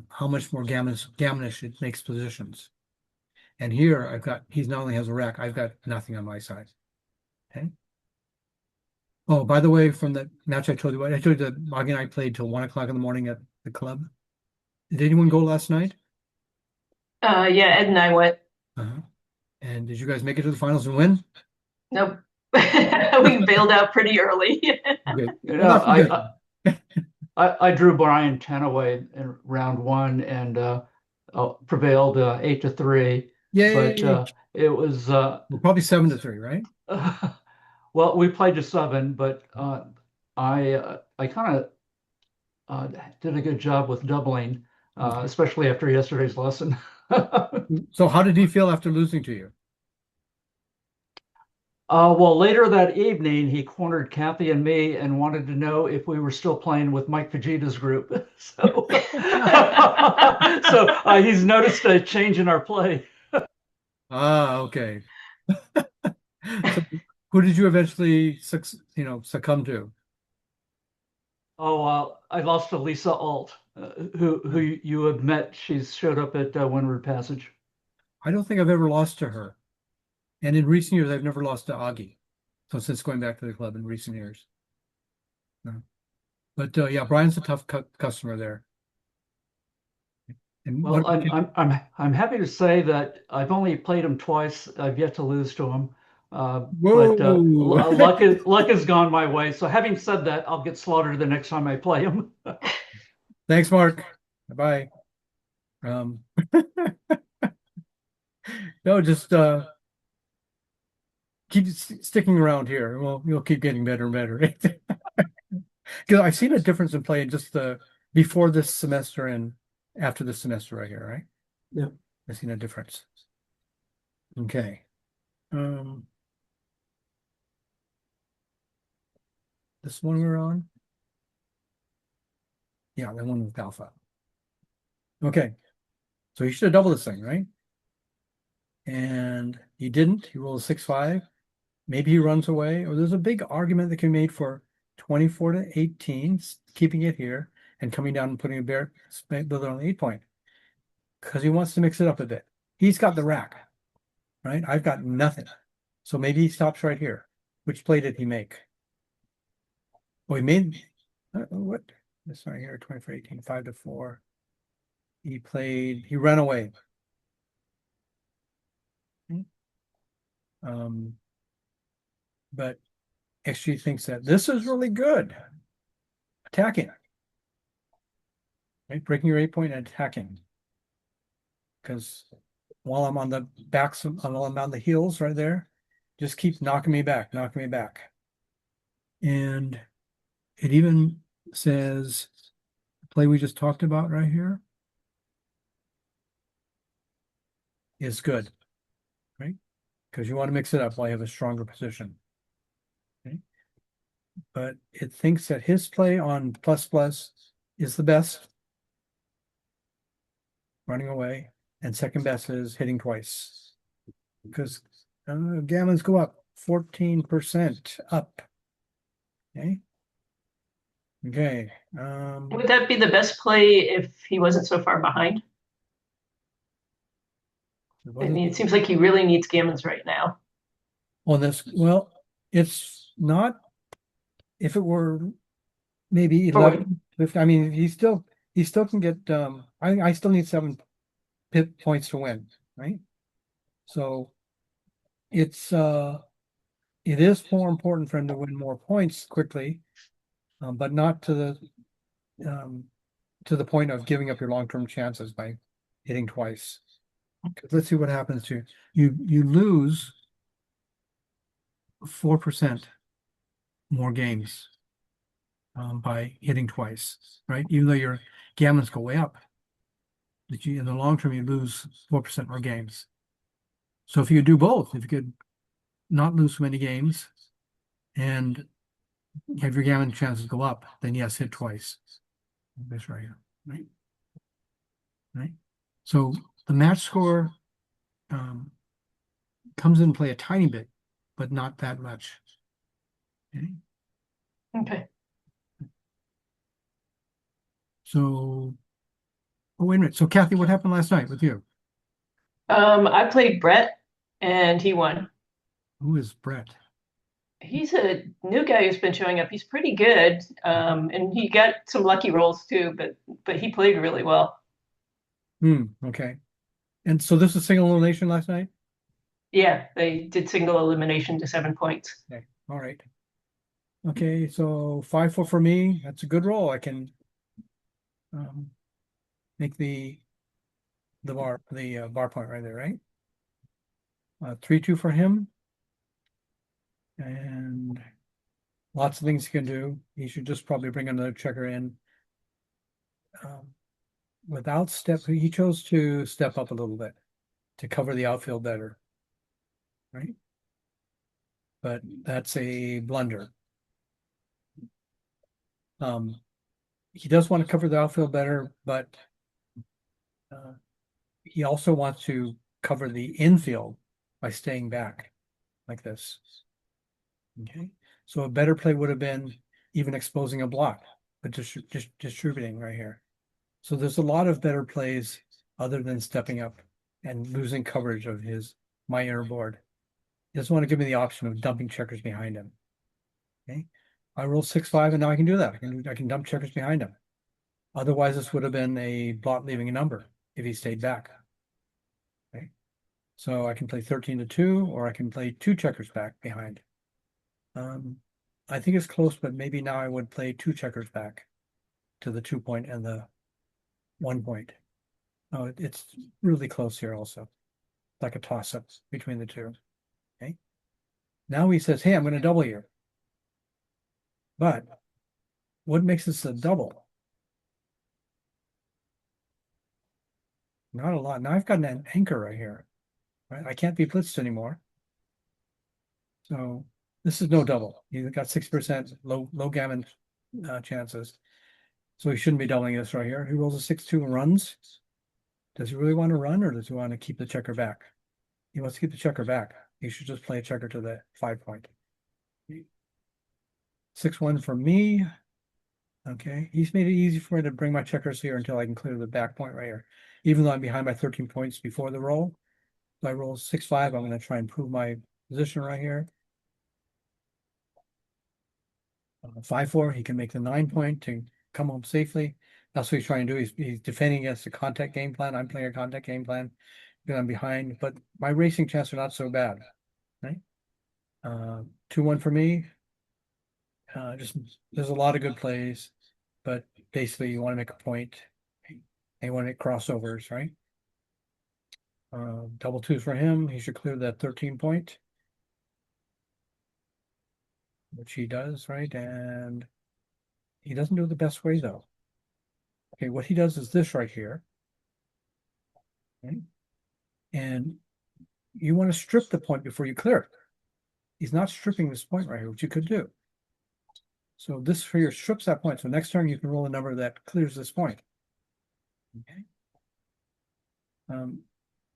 How much more gammonish it makes positions. And here he not only has a rack, I've got nothing on my side. Okay. Oh, by the way, from the match I told you that Augie and I played till 1 o'clock in the morning at the club. Did anyone go last night? Yeah, Ed and I went. And did you guys make it to the finals and win? Nope. We bailed out pretty early. Okay. I drew Brian Tenaway in round 1 and prevailed 8-3. Yay! But it was probably 7-3, right? Well, we played to 7, but I kind of did a good job with doubling, especially after yesterday's lesson. So how did he feel after losing to you? Well, later that evening, he cornered Kathy and me and wanted to know if we were still playing with Mike Fujita's group. So, he's noticed a change in our play. Okay. Who did you eventually succumb to? Oh, I lost to Lisa Alt, who you have met. She's showed up at Windward Passage. I don't think I've ever lost to her. And in recent years, I've never lost to Augie. So since going back to the club in recent years. No. But yeah, Brian's a tough customer there. And Well, what about you? I'm happy to say that I've only played him twice. I've yet to lose to him. But Whoa! luck has gone my way. So having said that, I'll get slaughtered the next time I play him. Thanks, Mark. Bye. Um, no, just keep sticking around here. You'll keep getting better and better. Because I've seen a difference in play in just the before this semester and after this semester right here, right? Yeah. I've seen a difference. Okay. This one we're on. Yeah, the one with alpha. Okay. So you should have doubled this thing, right? And he didn't. He rolled a 6-5. Maybe he runs away. Or there's a big argument that can be made for 24 to 18, keeping it here and coming down and putting a bear builder on the 8-point. Because he wants to mix it up a bit. He's got the rack, right? I've got nothing. So maybe he stops right here. Which play did he make? Oh, he made what? This right here, 24, 18, 5 to 4. He ran away. But XG thinks that this is really good. Attacking. Right? Breaking your 8-point and attacking. Because while I'm on the backs, while I'm on the heels right there, just keep knocking me back. And it even says the play we just talked about right here is good, right? Because you want to mix it up while you have a stronger position. Okay? But it thinks that his play on ++ is the best, running away, and second best is hitting twice. Because gammons go up 14% up. Okay. Okay. Would that be the best play if he wasn't so far behind? I mean, it seems like he really needs gammons right now. On this, well, it's not. If it were maybe 11, I mean, he still can get. I still need 7 pip points to win, right? So it is more important for him to win more points quickly, but not to the point of giving up your long-term chances by hitting twice. Let's see what happens to you. You lose 4% more games by hitting twice, right? Even though your gammons go way up, that in the long term you lose 4% more games. So if you do both, if you could not lose so many games and have your gammon chances go up, then yes, hit twice. This right here, right? Right. So the match score comes in play a tiny bit, but not that much. Okay. Okay. So, oh, wait a minute. So, Kathy, what happened last night with you? I played Brett and he won. Who is Brett? He's a new guy who's been showing up. He's pretty good. And he got some lucky rolls too, but he played really well. Okay. And so this is single elimination last night? Yeah, they did single elimination to 7 points. Okay. All right. Okay, so 5-4 for me. That's a good roll. I can make the bar point right there, right? 3-2 for him. And lots of things he can do. He should just probably bring another checker in. Without step, he chose to step up a little bit to cover the outfield better, right? But that's a blunder. He does want to cover the outfield better, but he also wants to cover the infield by staying back like this. Okay, so a better play would have been even exposing a block, but just distributing right here. So there's a lot of better plays other than stepping up and losing coverage of my inner board. He doesn't want to give me the option of dumping checkers behind him. Okay, I roll 6-5, and now I can do that. I can dump checkers behind him. Otherwise, this would have been a blot leaving a number if he stayed back. Okay, so I can play 13-2, or I can play 2 checkers back behind. I think it's close, but maybe now I would play 2 checkers back to the 2 point and the 1 point. Oh, it's really close here also, like a toss-up between the two. Okay, now he says, hey, I'm going to double you. But what makes this a double? Not a lot. Now I've got an anchor right here. Right? I can't be blitzed anymore. So this is no double. You've got 6% low gammon chances. So he shouldn't be doubling this right here. He rolls a 6-2 and runs. Does he really want to run, or does he want to keep the checker back? He wants to keep the checker back. He should just play a checker to the 5 point. 6-1 for me. Okay, he's made it easy for me to bring my checkers here until I can clear the back point right here. Even though I'm behind by 13 points before the roll. So I roll 6-5. I'm going to try and prove my position right here. 5-4. He can make the 9 point to come home safely. That's what he's trying to do. He's defending against a contact game plan. I'm playing a contact game plan because I'm behind, but my racing chances are not so bad. Right? 2-1 for me. There's a lot of good plays, but basically you want to make a point and you want to make crossovers, right? Double 2s for him. He should clear that 13 point, which he does, right? And he doesn't do it the best way though. Okay, what he does is this right here. Okay? And you want to strip the point before you clear it. He's not stripping this point right here, which you could do. So this for your strips that point. So next turn you can roll a number that clears this point. Okay.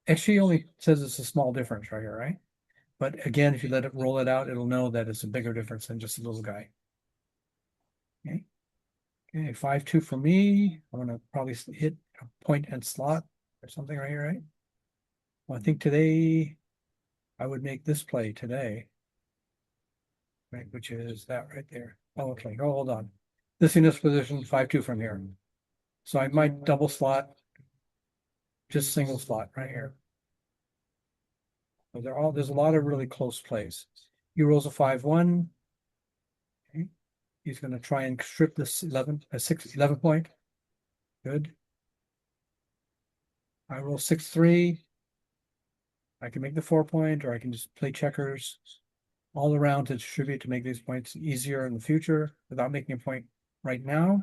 Actually only says it's a small difference right here, right? But again, if you let it roll it out, it'll know that it's a bigger difference than just a little guy. Okay. Okay, 5-2 for me. I want to probably hit a point and slot or something right here, right? Well, I think today I would make this play today, right? Which is that right there. Oh, okay. Oh, hold on. This in this position, 5-2 from here. So I might double slot, just single slot right here. So there's a lot of really close plays. He rolls a 5-1. Okay. He's going to try and strip this 11 point. Good. I roll 6-3. I can make the 4 point, or I can just play checkers all around to distribute to make these points easier in the future without making a point right now.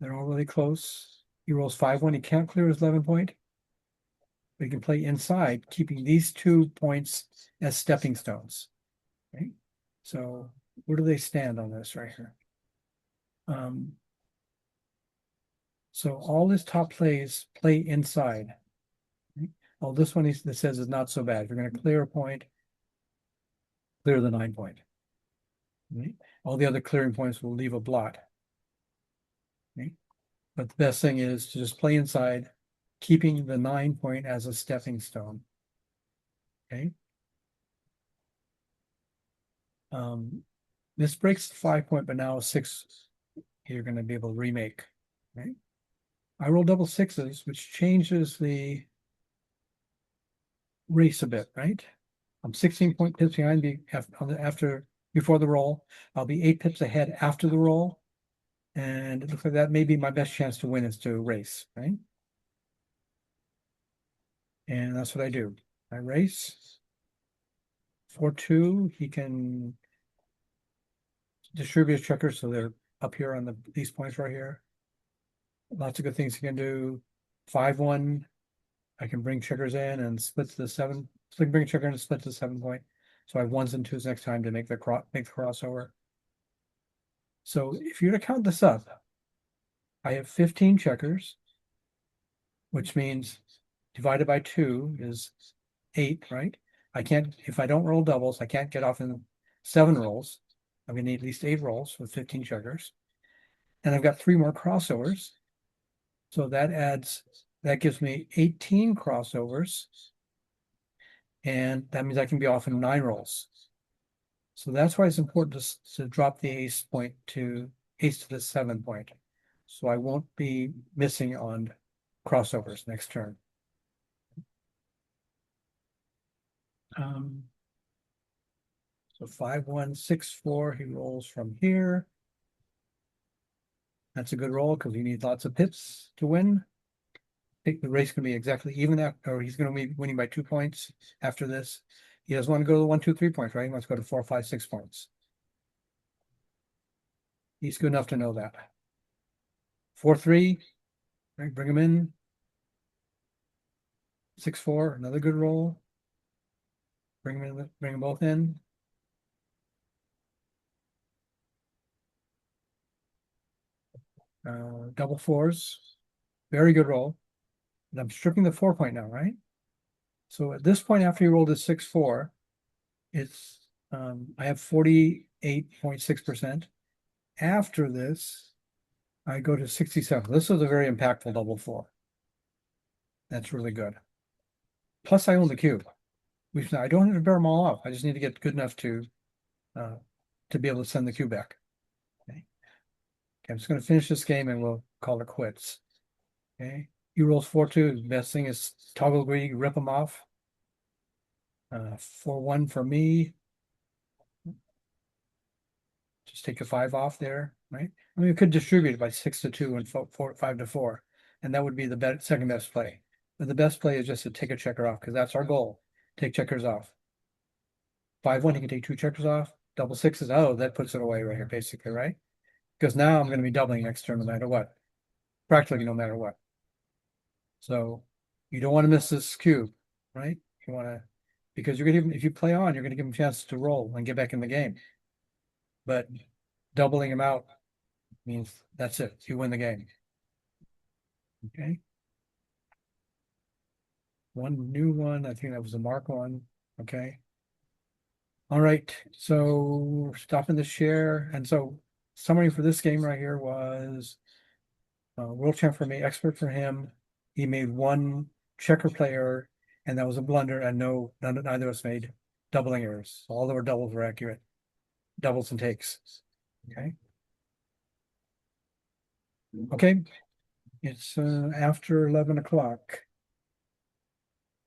They're all really close. He rolls 5-1. He can't clear his 11 point. But he can play inside, keeping these 2 points as stepping stones. Okay. So where do they stand on this right here? So all his top plays play inside. Okay. Oh, this one that says is not so bad. If you're going to clear a point, clear the 9 point. Okay. All the other clearing points will leave a blot. Okay. But the best thing is to just play inside, keeping the 9 point as a stepping stone. Okay. This breaks the 5 point, but now 6 you're going to be able to remake. Right? I roll double 6s, which changes the race a bit, right? I'm 16 pips behind before the roll. I'll be 8 pips ahead after the roll. And it looks like that may be my best chance to win is to race, right? And that's what I do. I race. 4-2, he can distribute his checkers so they're up here on these points right here. Lots of good things he can do. 5-1, I can bring checkers in and split the 7. So I can bring a checker in and split the 7 point. So I have 1s and 2s next time to make the crossover. So if you were to count this up, I have 15 checkers, which means divided by 2 is 8, right? I can't, if I don't roll doubles, I can't get off in 7 rolls. I'm going to need at least 8 rolls with 15 checkers. And I've got 3 more crossovers. So that gives me 18 crossovers. And that means I can be off in 9 rolls. So that's why it's important to drop the ace to the 7 point. So I won't be missing on crossovers next turn. So 5, 1, 6, 4, he rolls from here. That's a good roll because you need lots of pips to win. I think the race can be exactly even or he's going to be winning by 2 points after this. He doesn't want to go to the 1, 2, 3 points, right? He wants to go to 4, 5, 6 points. He's good enough to know that. 4, 3, right, bring him in. 6, 4, another good roll. Bring them both in. Double 4s, very good roll. And I'm stripping the 4 point now, right? So at this point, after you rolled a 6, 4, it's I have 48.6%. After this, I go to 67. This is a very impactful double 4. That's really good. Plus, I own the cube. I don't have to bear them all up. I just need to get good enough to be able to send the cube back. Okay, I'm just going to finish this game and we'll call it quits. Okay, he rolls 4, 2. The best thing is toggle greedy, rip them off. 4, 1 for me. Just take a 5 off there, right? I mean, we could distribute it by 6 to 2 and 5 to 4, and that would be the second best play. But the best play is just to take a checker off because that's our goal. Take checkers off. 5, 1, he can take 2 checkers off. Double 6s, oh, that puts it away right here, basically, right? Because now I'm going to be doubling next turn no matter what. Practically no matter what. So you don't want to miss this cube, right? You want to, because you're going to give him, if you play on, you're going to give him a chance to roll and get back in the game. But doubling him out means that's it. You win the game. Okay. One new one. I think that was a mark one. Okay. All right. So stopping the share. And so summary for this game right here was world champ for me, expert for him. He made 1 checker player, and that was a blunder, and neither of us made doubling errors. All of our doubles were accurate. Doubles and takes. Okay. Okay. It's after 11 o'clock.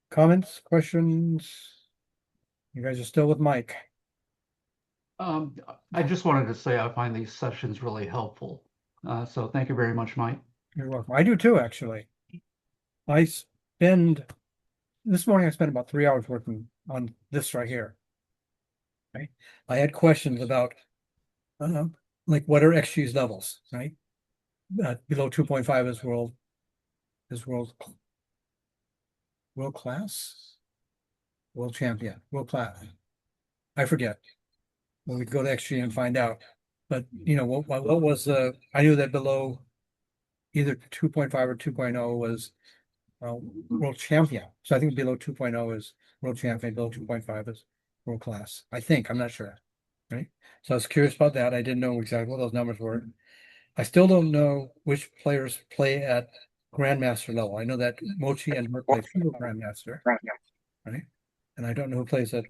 Comments, questions? You guys are still with Mike. I just wanted to say I find these sessions really helpful. So thank you very much, Mike. You're welcome. I do too, actually. This morning I spent about 3 hours working on this right here. Right? I had questions about like what are XG's levels, right? Below 2.5 is world class, world champion, world class. I forget. Well, we go to XG and find out. But what was I knew that below either 2.5 or 2.0 was world champion. So I think below 2.0 is world champion, below 2.5 is world class. I think, I'm not sure. Right. So I was curious about that. I didn't know exactly what those numbers were. I still don't know which players play at grandmaster level. I know that Mochi and Merck play single grandmaster, right? And I don't know who plays at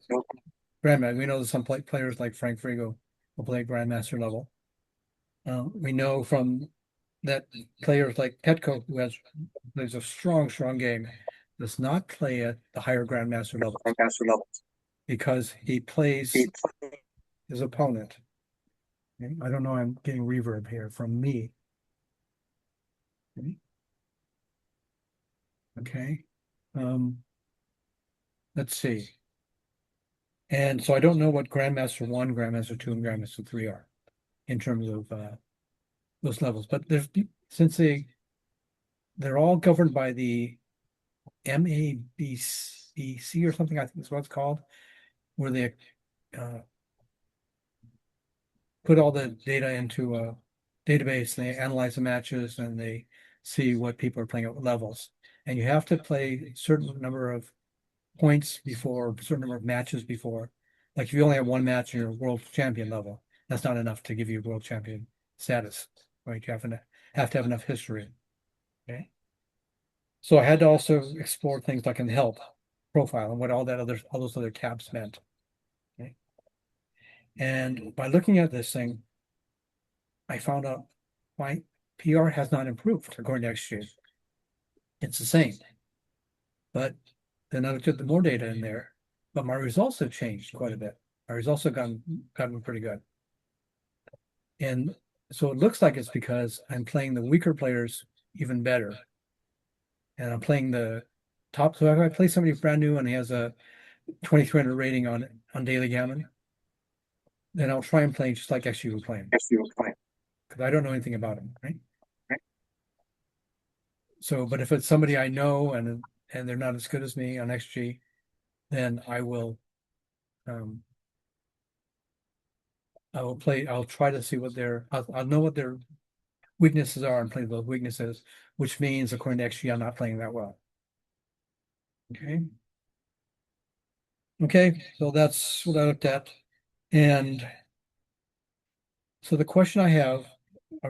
grandmaster. We know that some players like Frank Frigo will play at grandmaster level. We know from that players like Petco, who plays a strong game, does not play at the higher grandmaster level because he plays his opponent. Okay? I don't know. I'm getting reverb here from me. Okay. Let's see. And so I don't know what Grandmaster 1, Grandmaster 2, and Grandmaster 3 are in terms of those levels. But since they're all governed by the MABC or something, I think is what it's called, where they put all the data into a database, and they analyze the matches, and they see what people are playing at levels. And you have to play a certain number of points before, a certain number of matches before Like if you only have one match and you're world champion level, that's not enough to give you world champion status, right? You have to have enough history. Okay. So I had to also explore things like in the help profile and what all those other tabs meant. Okay. And by looking at this thing, I found out my PR has not improved according to XG. It's the same. But then I looked at the more data in there, but my results have changed quite a bit. My results have gotten pretty good. And so it looks like it's because I'm playing the weaker players even better. And I'm playing the top. So if I play somebody brand new and he has a 2300 rating on Daily Gammon, then I'll try and play just like XG was playing. Because I don't know anything about him, right? So, but if it's somebody I know and they're not as good as me on XG, then I will I'll try to see what I'll know what their weaknesses are and play those weaknesses, which means according to XG, I'm not playing that well. Okay. Okay, so that's what I looked at. And so the question I have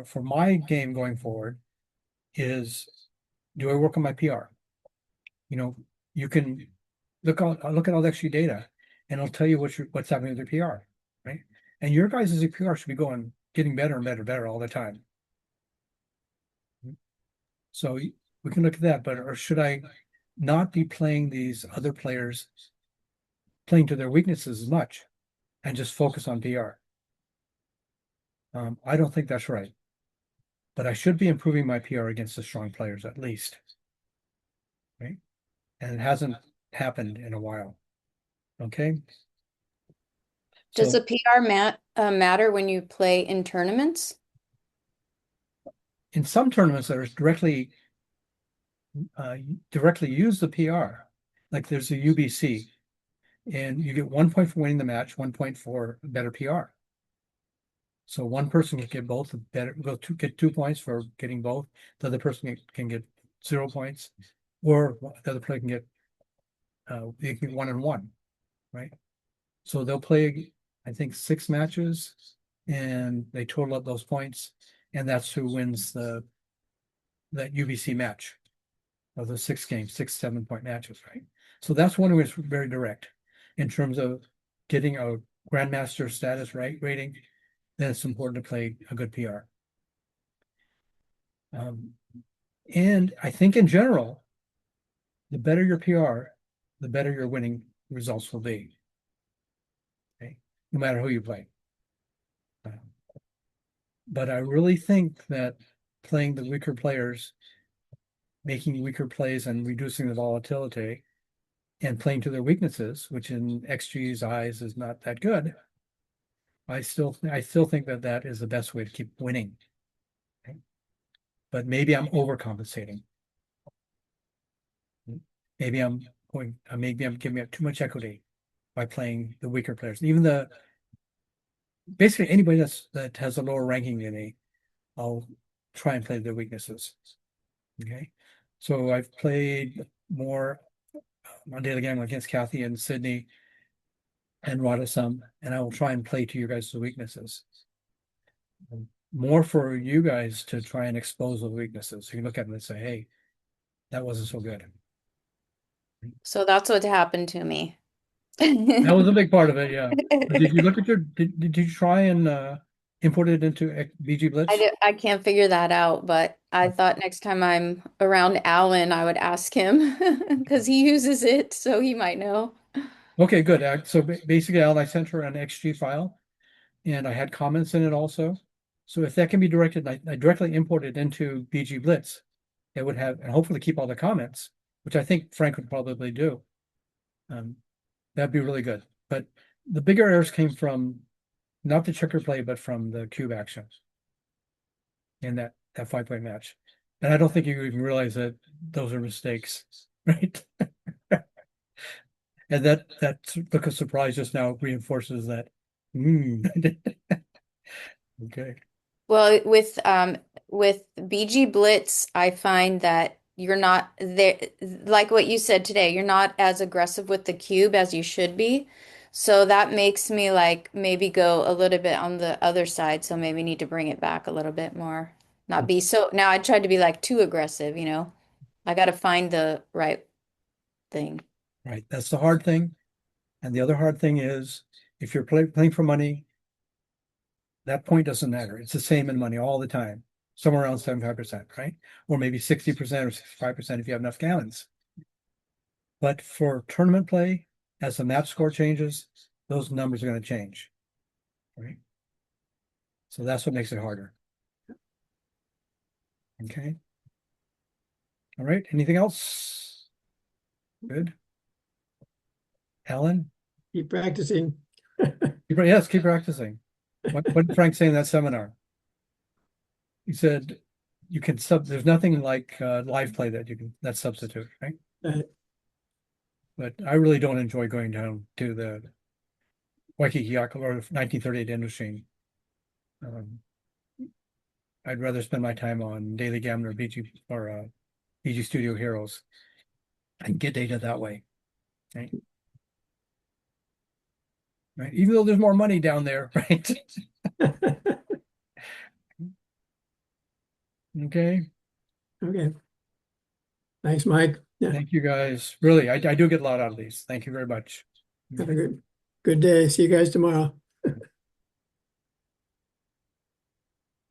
for my game going forward is, do I work on my PR? You know, you can look at all the XG data and it'll tell you what's happening with your PR, right? And your guys' PR should be getting better and better all the time. So we can look at that, or should I not be playing these other players, playing to their weaknesses as much and just focus on PR? I don't think that's right, but I should be improving my PR against the strong players at least, right? And it hasn't happened in a while. Okay. Does So the PR matter when you play in tournaments? in some tournaments that are directly use the PR, like there's a UBC, and you get 1 point for winning the match, 1 point for better PR. So one person can get both get 2 points for getting both. The other person can get 0 points, or the other player can get they can get 1 and 1, right? So they'll play, I think, 6 matches, and they total up those points, and that's who wins that UBC match of the 6 games, 6 7-point matches, right? So that's one way it's very direct in terms of getting a grandmaster status rating. Then it's important to play a good PR. And I think in general, the better your PR, the better your winning results will be. Okay, no matter who you play. But I really think that playing the weaker players, making weaker plays and reducing the volatility, and playing to their weaknesses, which in XG's eyes is not that good, I still think that is the best way to keep winning. Okay? But maybe I'm overcompensating. Maybe I'm giving up too much equity by playing the weaker players. Even basically anybody that has a lower ranking than me, I'll try and play their weaknesses. Okay. So I've played more on Daily Game against Kathy and Sydney and Rada some, and I will try and play to your guys' weaknesses. More for you guys to try and expose the weaknesses. So you look at them and say, hey, that wasn't so good. So that's what happened to me. That was a big part of it, yeah. But did you look at did you try and import it into BG Blitz? I can't figure that out, but I thought next time I'm around Alan, I would ask him because he uses it, so he might know. Okay, good. So basically, I sent her an XG file, and I had comments in it also. So if that can be directed, I directly import it into BG Blitz. It would have, and hopefully keep all the comments, which I think Frank would probably do. That'd be really good. But the bigger errors came from not the checker play, but from the cube actions in that 5-point match. And I don't think you even realize that those are mistakes, right? And that look of surprise just now reinforces that. Okay. Well, with BG Blitz, I find that you're not there, like what you said today, you're not as aggressive with the cube as you should be. So that makes me like maybe go a little bit on the other side. So maybe need to bring it back a little bit more. Not be so, now I tried to be like too aggressive, you know? I got to find the right thing. Right. That's the hard thing. And the other hard thing is if you're playing for money, that point doesn't matter. It's the same in money all the time, somewhere around 75%, right? Or maybe 60% or 65% if you have enough gallons. But for tournament play, as the map score changes, those numbers are going to change, right? So that's what makes it harder. Okay. All right. Anything else? Good. Helen? Keep practicing. Yes, keep practicing. What did Frank say in that seminar? He said you can there's nothing like live play that that's substitute, right? But I really don't enjoy going down to the Waikiki or 1938 Indochine. I'd rather spend my time on Daily Gammon or BG Studio Heroes and get data that way. Right? Right? Even though there's more money down there, right? Okay. Okay. Thanks, Mike. Yeah. Thank you guys. Really, I do get a lot out of these. Thank you very much. Have a good day. See you guys tomorrow.